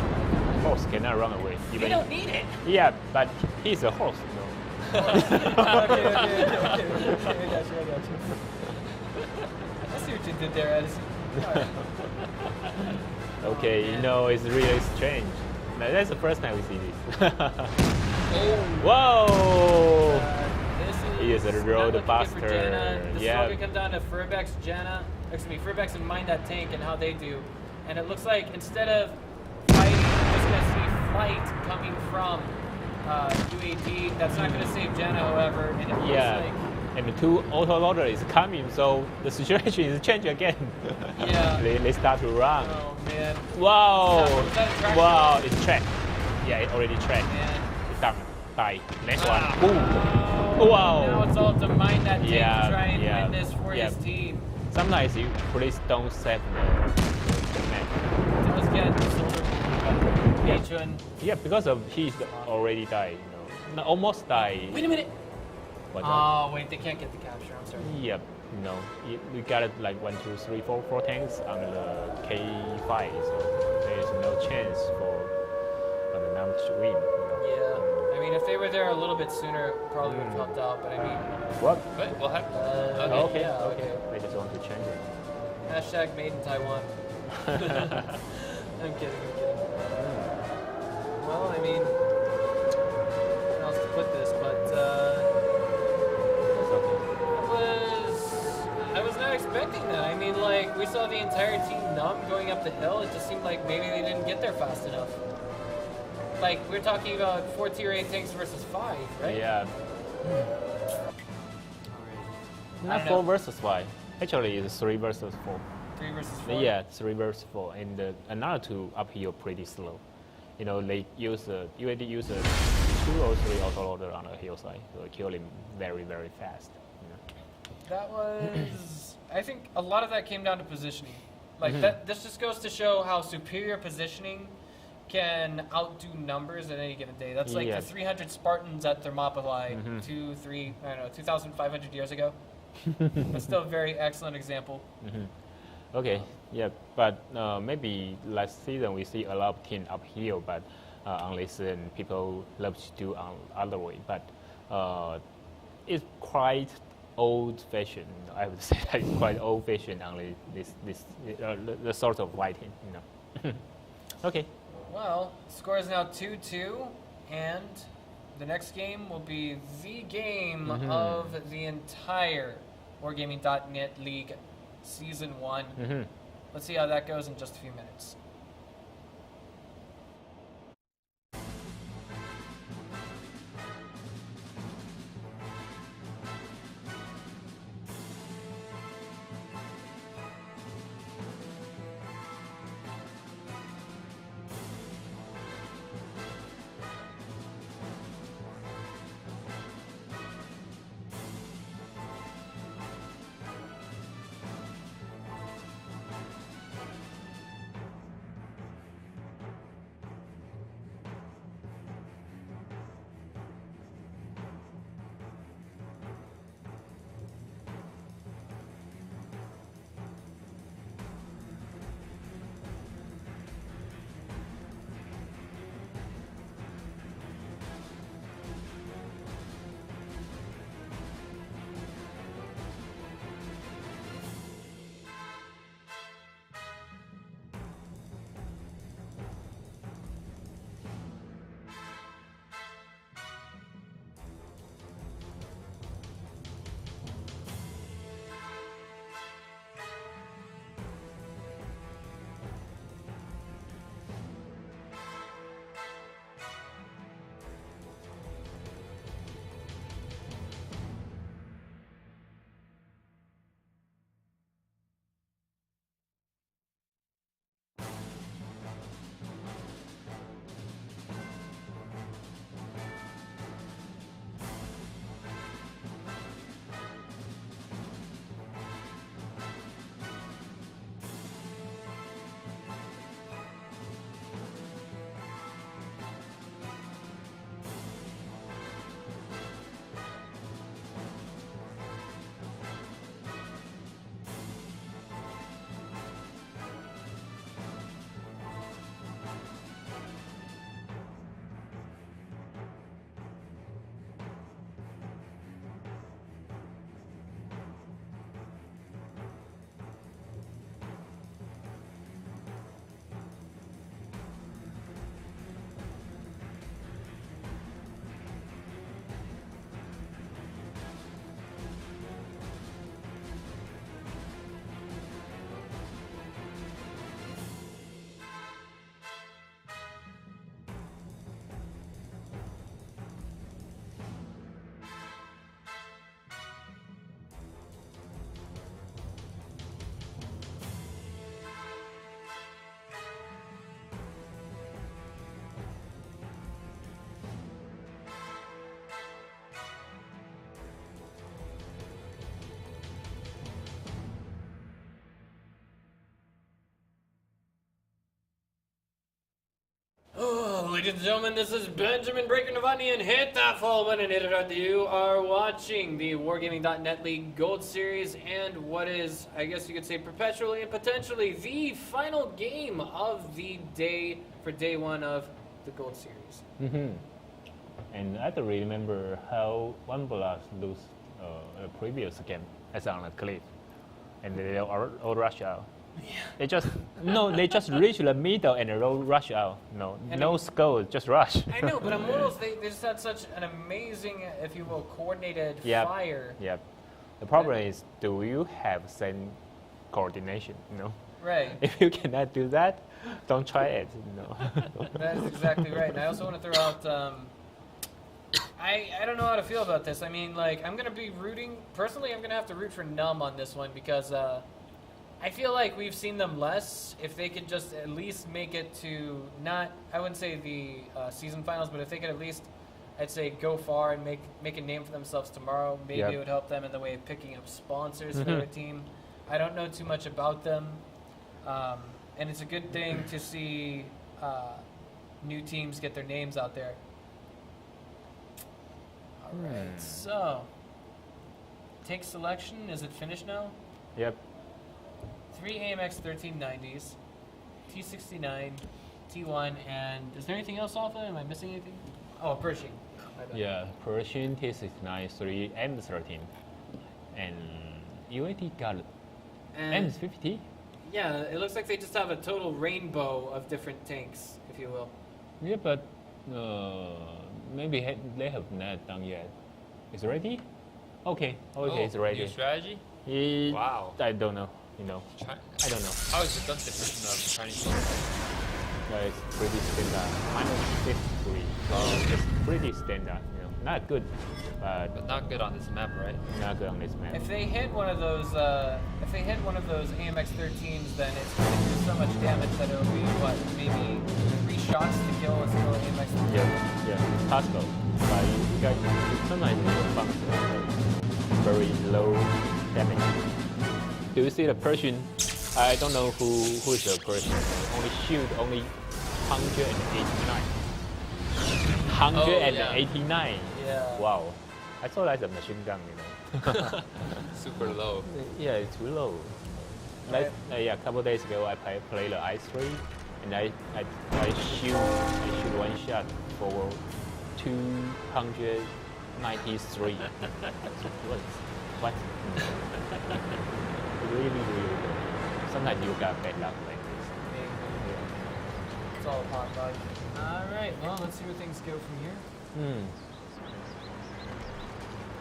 Horse cannot run away. They Even don't need it. yeah, but he's a horse, okay. I got you. I see what you did there, Edison. All right. Okay, it's really strange. That's the first time we see this. Whoa! He is a not road looking good for buster. Jana. This is all Yeah. going to come down to Furbex, Furbex and Mind That Tank and how they do. And it looks like instead of fighting, we're just going to see flight coming from UAD. That's not going to save Jana, however. And it looks Yeah. like, And the 2 auto-loader is coming, so the situation is changed again. Yeah. they start to run. oh man. Wow! Was that a track Wow, shot? it's tracked. Yeah, it already tracked. Man. It's done. Die. Next Ah. one. Boom. Wow. Now it's all to Mind That Tank Yeah, to try and yeah, win this for yeah. his team. Sometimes you please don't set the map. Let's get the soldier. Patron. Yeah, because of he's already died. Almost died. Wait a minute. What's Oh, wait, they can't get the capture. I'm sorry. Yep. You know, we got it like 1, 2, 3, 4, 4 tanks on the K5, so there is no chance for the Nam to win. Yeah. I mean, if they were there a little bit sooner, probably would have helped out. But I mean, What? Wait, what happened? Okay, yeah, okay. They just want to change it. Hashtag made in Taiwan. I'm kidding. Well, I mean, how else to put this, but It's okay. I was not expecting that. I mean, like, we saw the entire team numb going up the hill. It just seemed like maybe they didn't get there fast enough. Like, we're talking about 4 tier 8 tanks versus 5, right? Yeah. I Not don't 4 know. versus 5. Actually, it's 3 versus 4. 3 versus 4? Yeah, 3 versus 4. And another 2 uphill pretty slow. You know, they use UAD use a 2 or 3 autoloader on the hillside, so kill him very, very fast. You know? That was... I think a lot of that came down to positioning. Like, Mm-hmm. this just goes to show how superior positioning can outdo numbers at any given day. That's like Yeah. the 300 Spartans at Thermopylae 2,500 years ago. But still a very excellent example. Okay, yeah, but maybe last season we see a lot of team uphill, but on this season people love to do on other way. But it's quite old-fashioned. I would say that it's quite old-fashioned on the sort of fighting, you know. Okay. Well, score is now 2-2, and the next game will be the game of the entire Wargaming.net League Season 1. Let's see how that goes in just a few minutes. Ladies and gentlemen, this is Benjamin Breaker Novotny, and hit that follow button and hit it hard. You are watching the Wargaming.net League Gold Series and what is, I guess you could say, perpetually and potentially the final game of the day for day one of the Gold Series. Mm-hmm. And I don't remember how OnePlus lose a previous game as on a cliff, and they all rush out. Yeah. They just reach the middle and all rush out. No score, just rush. I know, but Immortals, they just had such an amazing, if you will, coordinated fire. Yep. The problem is, do you have same coordination? Right. If you cannot do that, don't try it. That's exactly right. And I also want to throw out. I don't know how to feel about this. I mean, like, I'm gonna be rooting. Personally, I'm gonna have to root for Numb on this one because. I feel like we've seen them less. If they could just at least make it to I wouldn't say the season finals, but if they could at least, I'd say, go far and make a name for themselves tomorrow, maybe it would help them in the way of picking up sponsors for their team. I don't know too much about them, and it's a good thing to see new teams get their names out there. All right, so take selection. Is it finished now? Yep. 3 AMX 1390s, T69, T1, and is there anything else off of it? Am I missing anything? Oh, Pershing. Yeah, Pershing T69, 3 M13, and UAT got M50. Yeah, it looks like they just have a total rainbow of different tanks, if you will. Yeah, but maybe they have not done yet. It's ready? Okay, it's ready. New strategy? Wow. I don't know. I don't know. How is the gun different of Chinese one? It's pretty standard. -53. So it's pretty standard. Not good, but not good on this map, right? Not good on this map. If they hit one of those, AMX 13s, then it's going to do so much damage that it'll be maybe 3 shots to kill a single AMX 13. Yeah, possible. But sometimes you bounce very low damage. Do you see the Persian? I don't know who is the Persian. Only 189. 189. Yeah. Wow. I thought that's a machine gun, Super low. Yeah, it's too low. A couple days ago I played the I3, and I shoot one shot for 293. What? Really good. Sometimes you got bad luck like this. It's all hot dog. Alright, well, let's see where things go from here.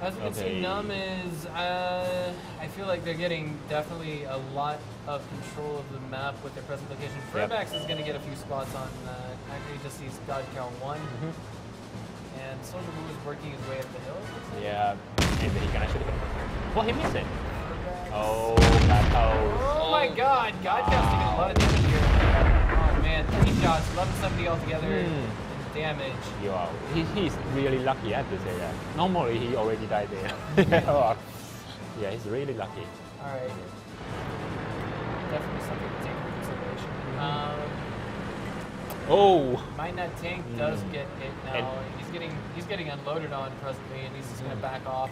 As we can see, Numb is, I feel like they're getting definitely a lot of control of the map with their present location. Furbax is going to get a few spots on, actually just sees God Count 1. And Soldier Blue is working his way up the hill. Yeah, and he can actually. Well, he missed it. Oh, oh my God! Godcast taking a lot of damage here. Oh man, 3 shots, 1170 altogether in damage. Yeah, he's really lucky. I have to say that. Normally he already died there. Yeah, he's really lucky. All right. Definitely something to take into consideration. Mind that tank does get hit now. And he's getting unloaded on presently, and he's just gonna back off.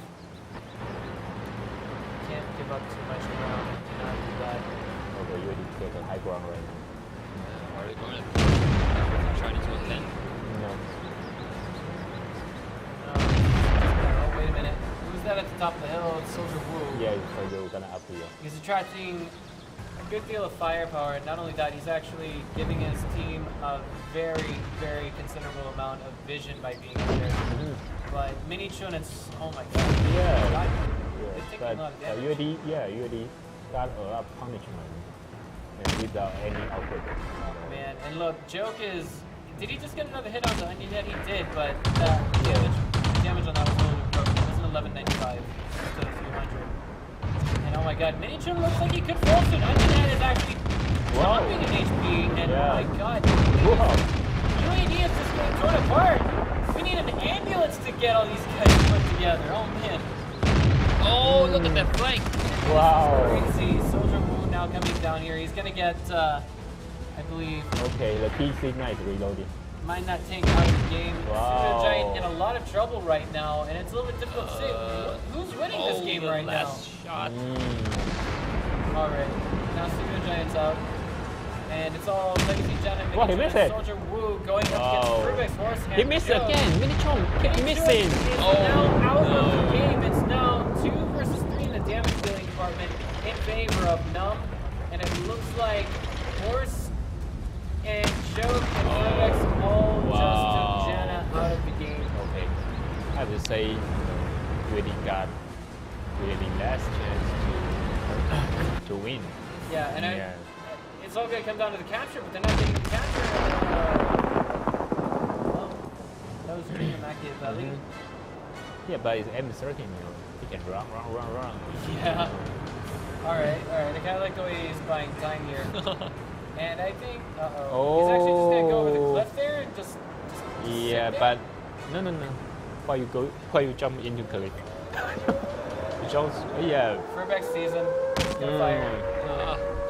Can't give up too much ground. Cannot do that. Okay, you take a high ground right now. Are they going to Chinese 110? No. Oh, wait a minute. Who's that at the top of the hill? It's Soldier Wu. Yeah, so you're gonna up here. He's attracting a good deal of firepower. And not only that, he's actually giving his team a very, very considerable amount of vision by being there. But Mini Chun, it's, oh my God. Yeah. But UAD got a lot of punishment without any output. Oh man, and look, joke is, did he just get another hit on the Onion Head? He did, but that damage on that was a little bit broken. It was an 1195 instead of 300. And oh my God, Mini Chun looks like he could force it. Onion Head is actually dropping an HP, and oh my God, UAD is just getting torn apart. We need an ambulance to get all these guys put together. Oh man. Oh, look at that flank. Wow. Crazy. Soldier Wu now coming down here. He's going to get, I believe... Okay, the T-Sigma is reloading. might not take out of the game. Wow. Pseudo Giant in a lot of trouble right now, and it's a little bit difficult to say who's winning this game the right now. last shot. All right, now Pseudo Giant's out, and it's all Legacy Jen and Wow, he missed it. Soldier Wu going up against Wow. Rubik's Horse. And He missed Joe. again. Minichon keep missing. Is now out of the game. It's now 2 versus 3 in the damage dealing department in favor of Numb, and it looks like Horse and Joe and Rubix all just took Jana out of the game. Okay. I would say really got really last chance to win. Yeah, and Yeah. it's all going to come down to the capture, but they're not getting the capture. Well, that was Green in that case, I think. Yeah, but it's M13, he can run. Yeah. All right. I kind of like the way he's buying time here. And I think, he's actually just going to go over the cliff there and just Yeah, sit there? but no. Why you jump into cliff? Jones, yeah. Furbeck sees him. He's going to fire.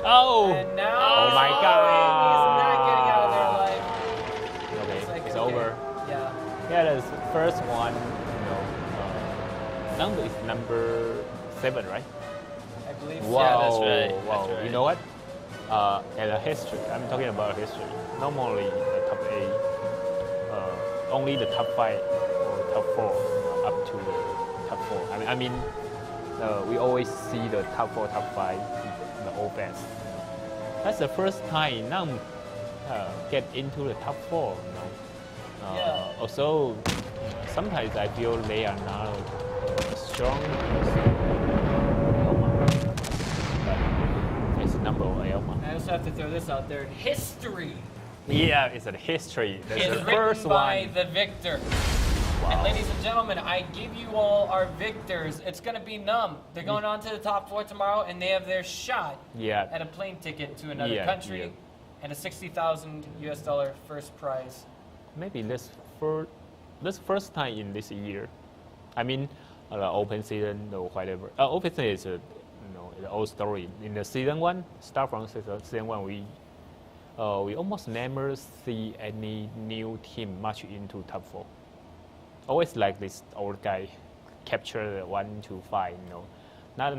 Oh! And now Oh my he's not getting out of there God! alive. Okay, It's like, it's okay. over. Yeah. Yeah, the first one, number is number 7, right? I believe so. Wow, that's right, wow. that's right. You know what? At a history, I'm talking about history. Normally, the top 8, only the top 5 or top 4 up to the top 4. I mean, we always see the top 4, top 5, the all best. That's the first time Nam get into the top 4. Yeah. Also, sometimes I feel they are not strong. But it's number of Elma. I also have to throw this out there. History Yeah, it's a history. That's is the written first by one. the victor. Wow. And ladies and gentlemen, I give you all our victors. It's going to be Numb. They're going on to the top 4 tomorrow, and they have their shot Yeah. at a plane ticket to another Yeah, country yeah. and a $60,000 US first prize. Maybe this first time in this year. I mean, open season or whatever. Open season is the old story. In the season 1, start from season 1, we almost never see any new team match into top 4. Always like this old guy capture the 1 to 5. Not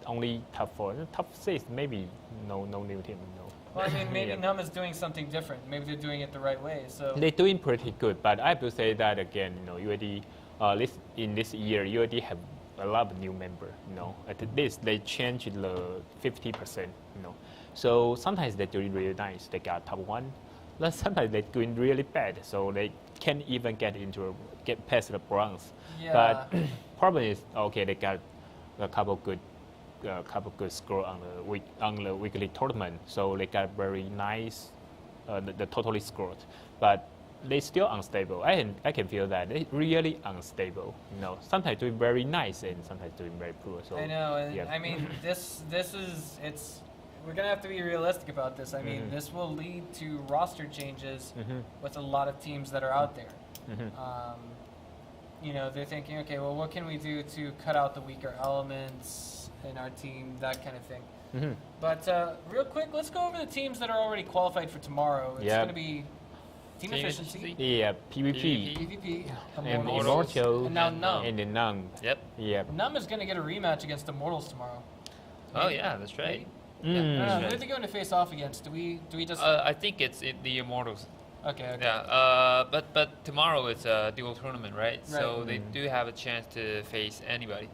only top 4, top 6 maybe no new team. No. Well, I mean, maybe Yeah. Numb is doing something different. Maybe they're doing it the right way. So They're doing pretty good, but I have to say that again. UAD in this year, UAD have a lot of new members. At least they changed the 50%. So sometimes they're doing really nice. They got top 1. But sometimes they're doing really bad, so they can't even get past the bronze. Yeah. But problem is, okay, they got a couple good score on the weekly tournament, so they got very nice, the totally scored. But they still unstable. I can feel that they really unstable. Sometimes doing very nice and sometimes doing very poor. So I know, and yeah. I mean, this is we're gonna have to be realistic about this. I mean, this will lead to roster changes with a lot of teams that are out there. They're thinking, okay, well, what can we do to cut out the weaker elements in our team, that kind of thing. But real quick, let's go over the teams that are already qualified for tomorrow. It's Yeah. going to be Team Efficiency, Yeah, PvP, PvP, and Immortals, Immortal, and now Numb. and then Numb. Yep. Yeah. Numb is going to get a rematch against Immortals tomorrow. Oh yeah, that's right. Who are they going to face off against? Do we just? I think it's the Immortals. Okay. Yeah. But tomorrow it's a dual tournament, right? So Right. they do have a chance to face anybody.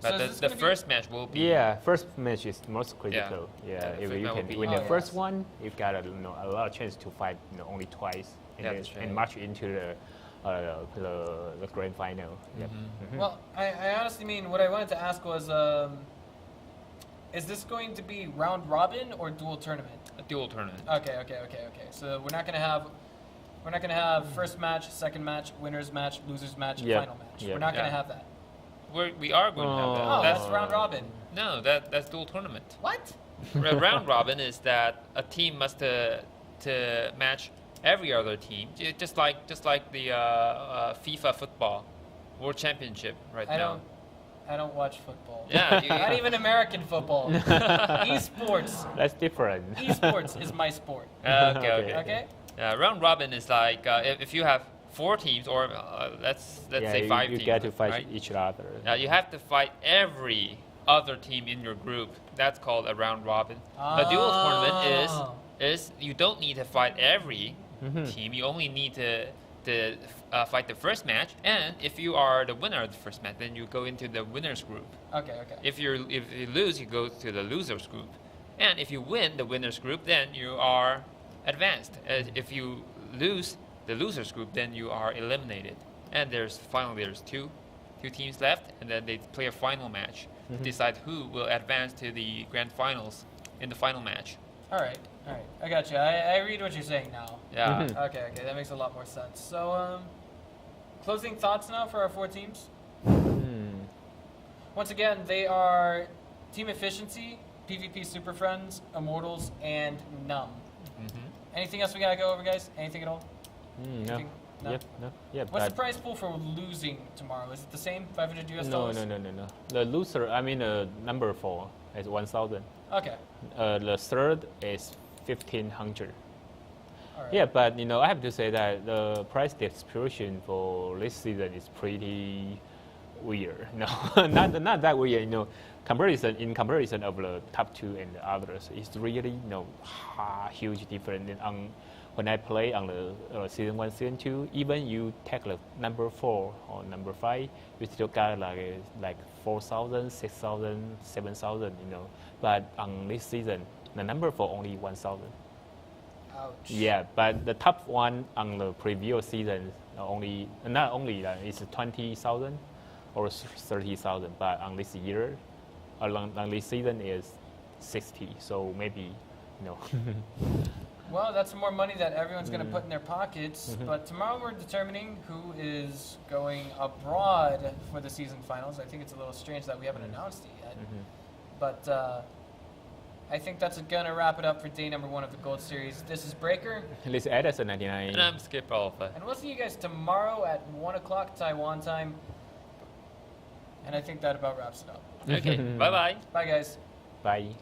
So But is this the gonna be- first match will be. Yeah, first match is most critical. Yeah, Yeah, the if first you match will can be- win Oh, the first yes. one, you've got a lot of chance to fight only twice and, Yeah, that's right. and march into the grand final. Yep. Mhm. Well, I honestly mean, what I wanted to ask was, is this going to be round robin or dual tournament? A dual tournament. Okay. So we're not gonna have first match, second match, winners match, losers match, Yeah. final match. Yeah. We're not gonna Yeah. have that. We are going to have that. Oh, that's round robin. No, that's dual tournament. What? Round robin is that a team must to match every other team, just like the FIFA football World Championship right now. I don't watch football. Yeah, Not even American football. Esports. That's different. Esports is my sport. Okay. Okay. Round robin is like if you have 4 teams, or let's yeah, say 5 you teams. get to fight right? each other. You have to fight every other team in your group. That's called a round robin. A dual tournament is you don't need to fight every team. You only need to fight the first match, and if you are the winner of the first match, then you go into the winners group. Okay. If you lose, you go to the losers group, and if you win the winners group, then you are advanced. If you lose the losers group, then you are eliminated. And there's two teams left, and then they play a final match to decide who will advance to the grand finals in the final match. All right. I got you. I read what you're saying now. Yeah. Okay, that makes a lot more sense. So, closing thoughts now for our 4 teams. Once again, they are Team Efficiency, PvP Super Friends, Immortals, and Numb. Anything else we gotta go over, guys? Anything at all? No. Anything? No? Yep, no. Yeah, What's the prize pool for losing tomorrow? Is it the same, $500 US? No. The loser, number 4 is 1,000. Okay. The third is 1,500. All right. Yeah, but I have to say that the price distribution for this season is pretty weird. No, not that weird. In comparison of the top 2 and the others, it's really huge difference. When I play on the season 1, season 2, even you take the number 4 or number 5, you still got like 4,000, 6,000, 7,000. But on this season, the number 4 only 1,000. Ouch. Yeah, but the top 1 on the previous season not only it's 20,000 or 30,000, but on this year, on this season is 60. So maybe, Well, that's more money that everyone's going to put in their pockets. But tomorrow we're determining who is going abroad for the season finals. I think it's a little strange that we haven't announced it yet. But I think that's going to wrap it up for day number 1 of the Gold Series. This is Breaker. This is Edison 99. And I'm Skip Alpha. And we'll see you guys tomorrow at 1 o'clock Taiwan time. And I think that about wraps it up. Okay, bye-bye. Bye, guys. Bye.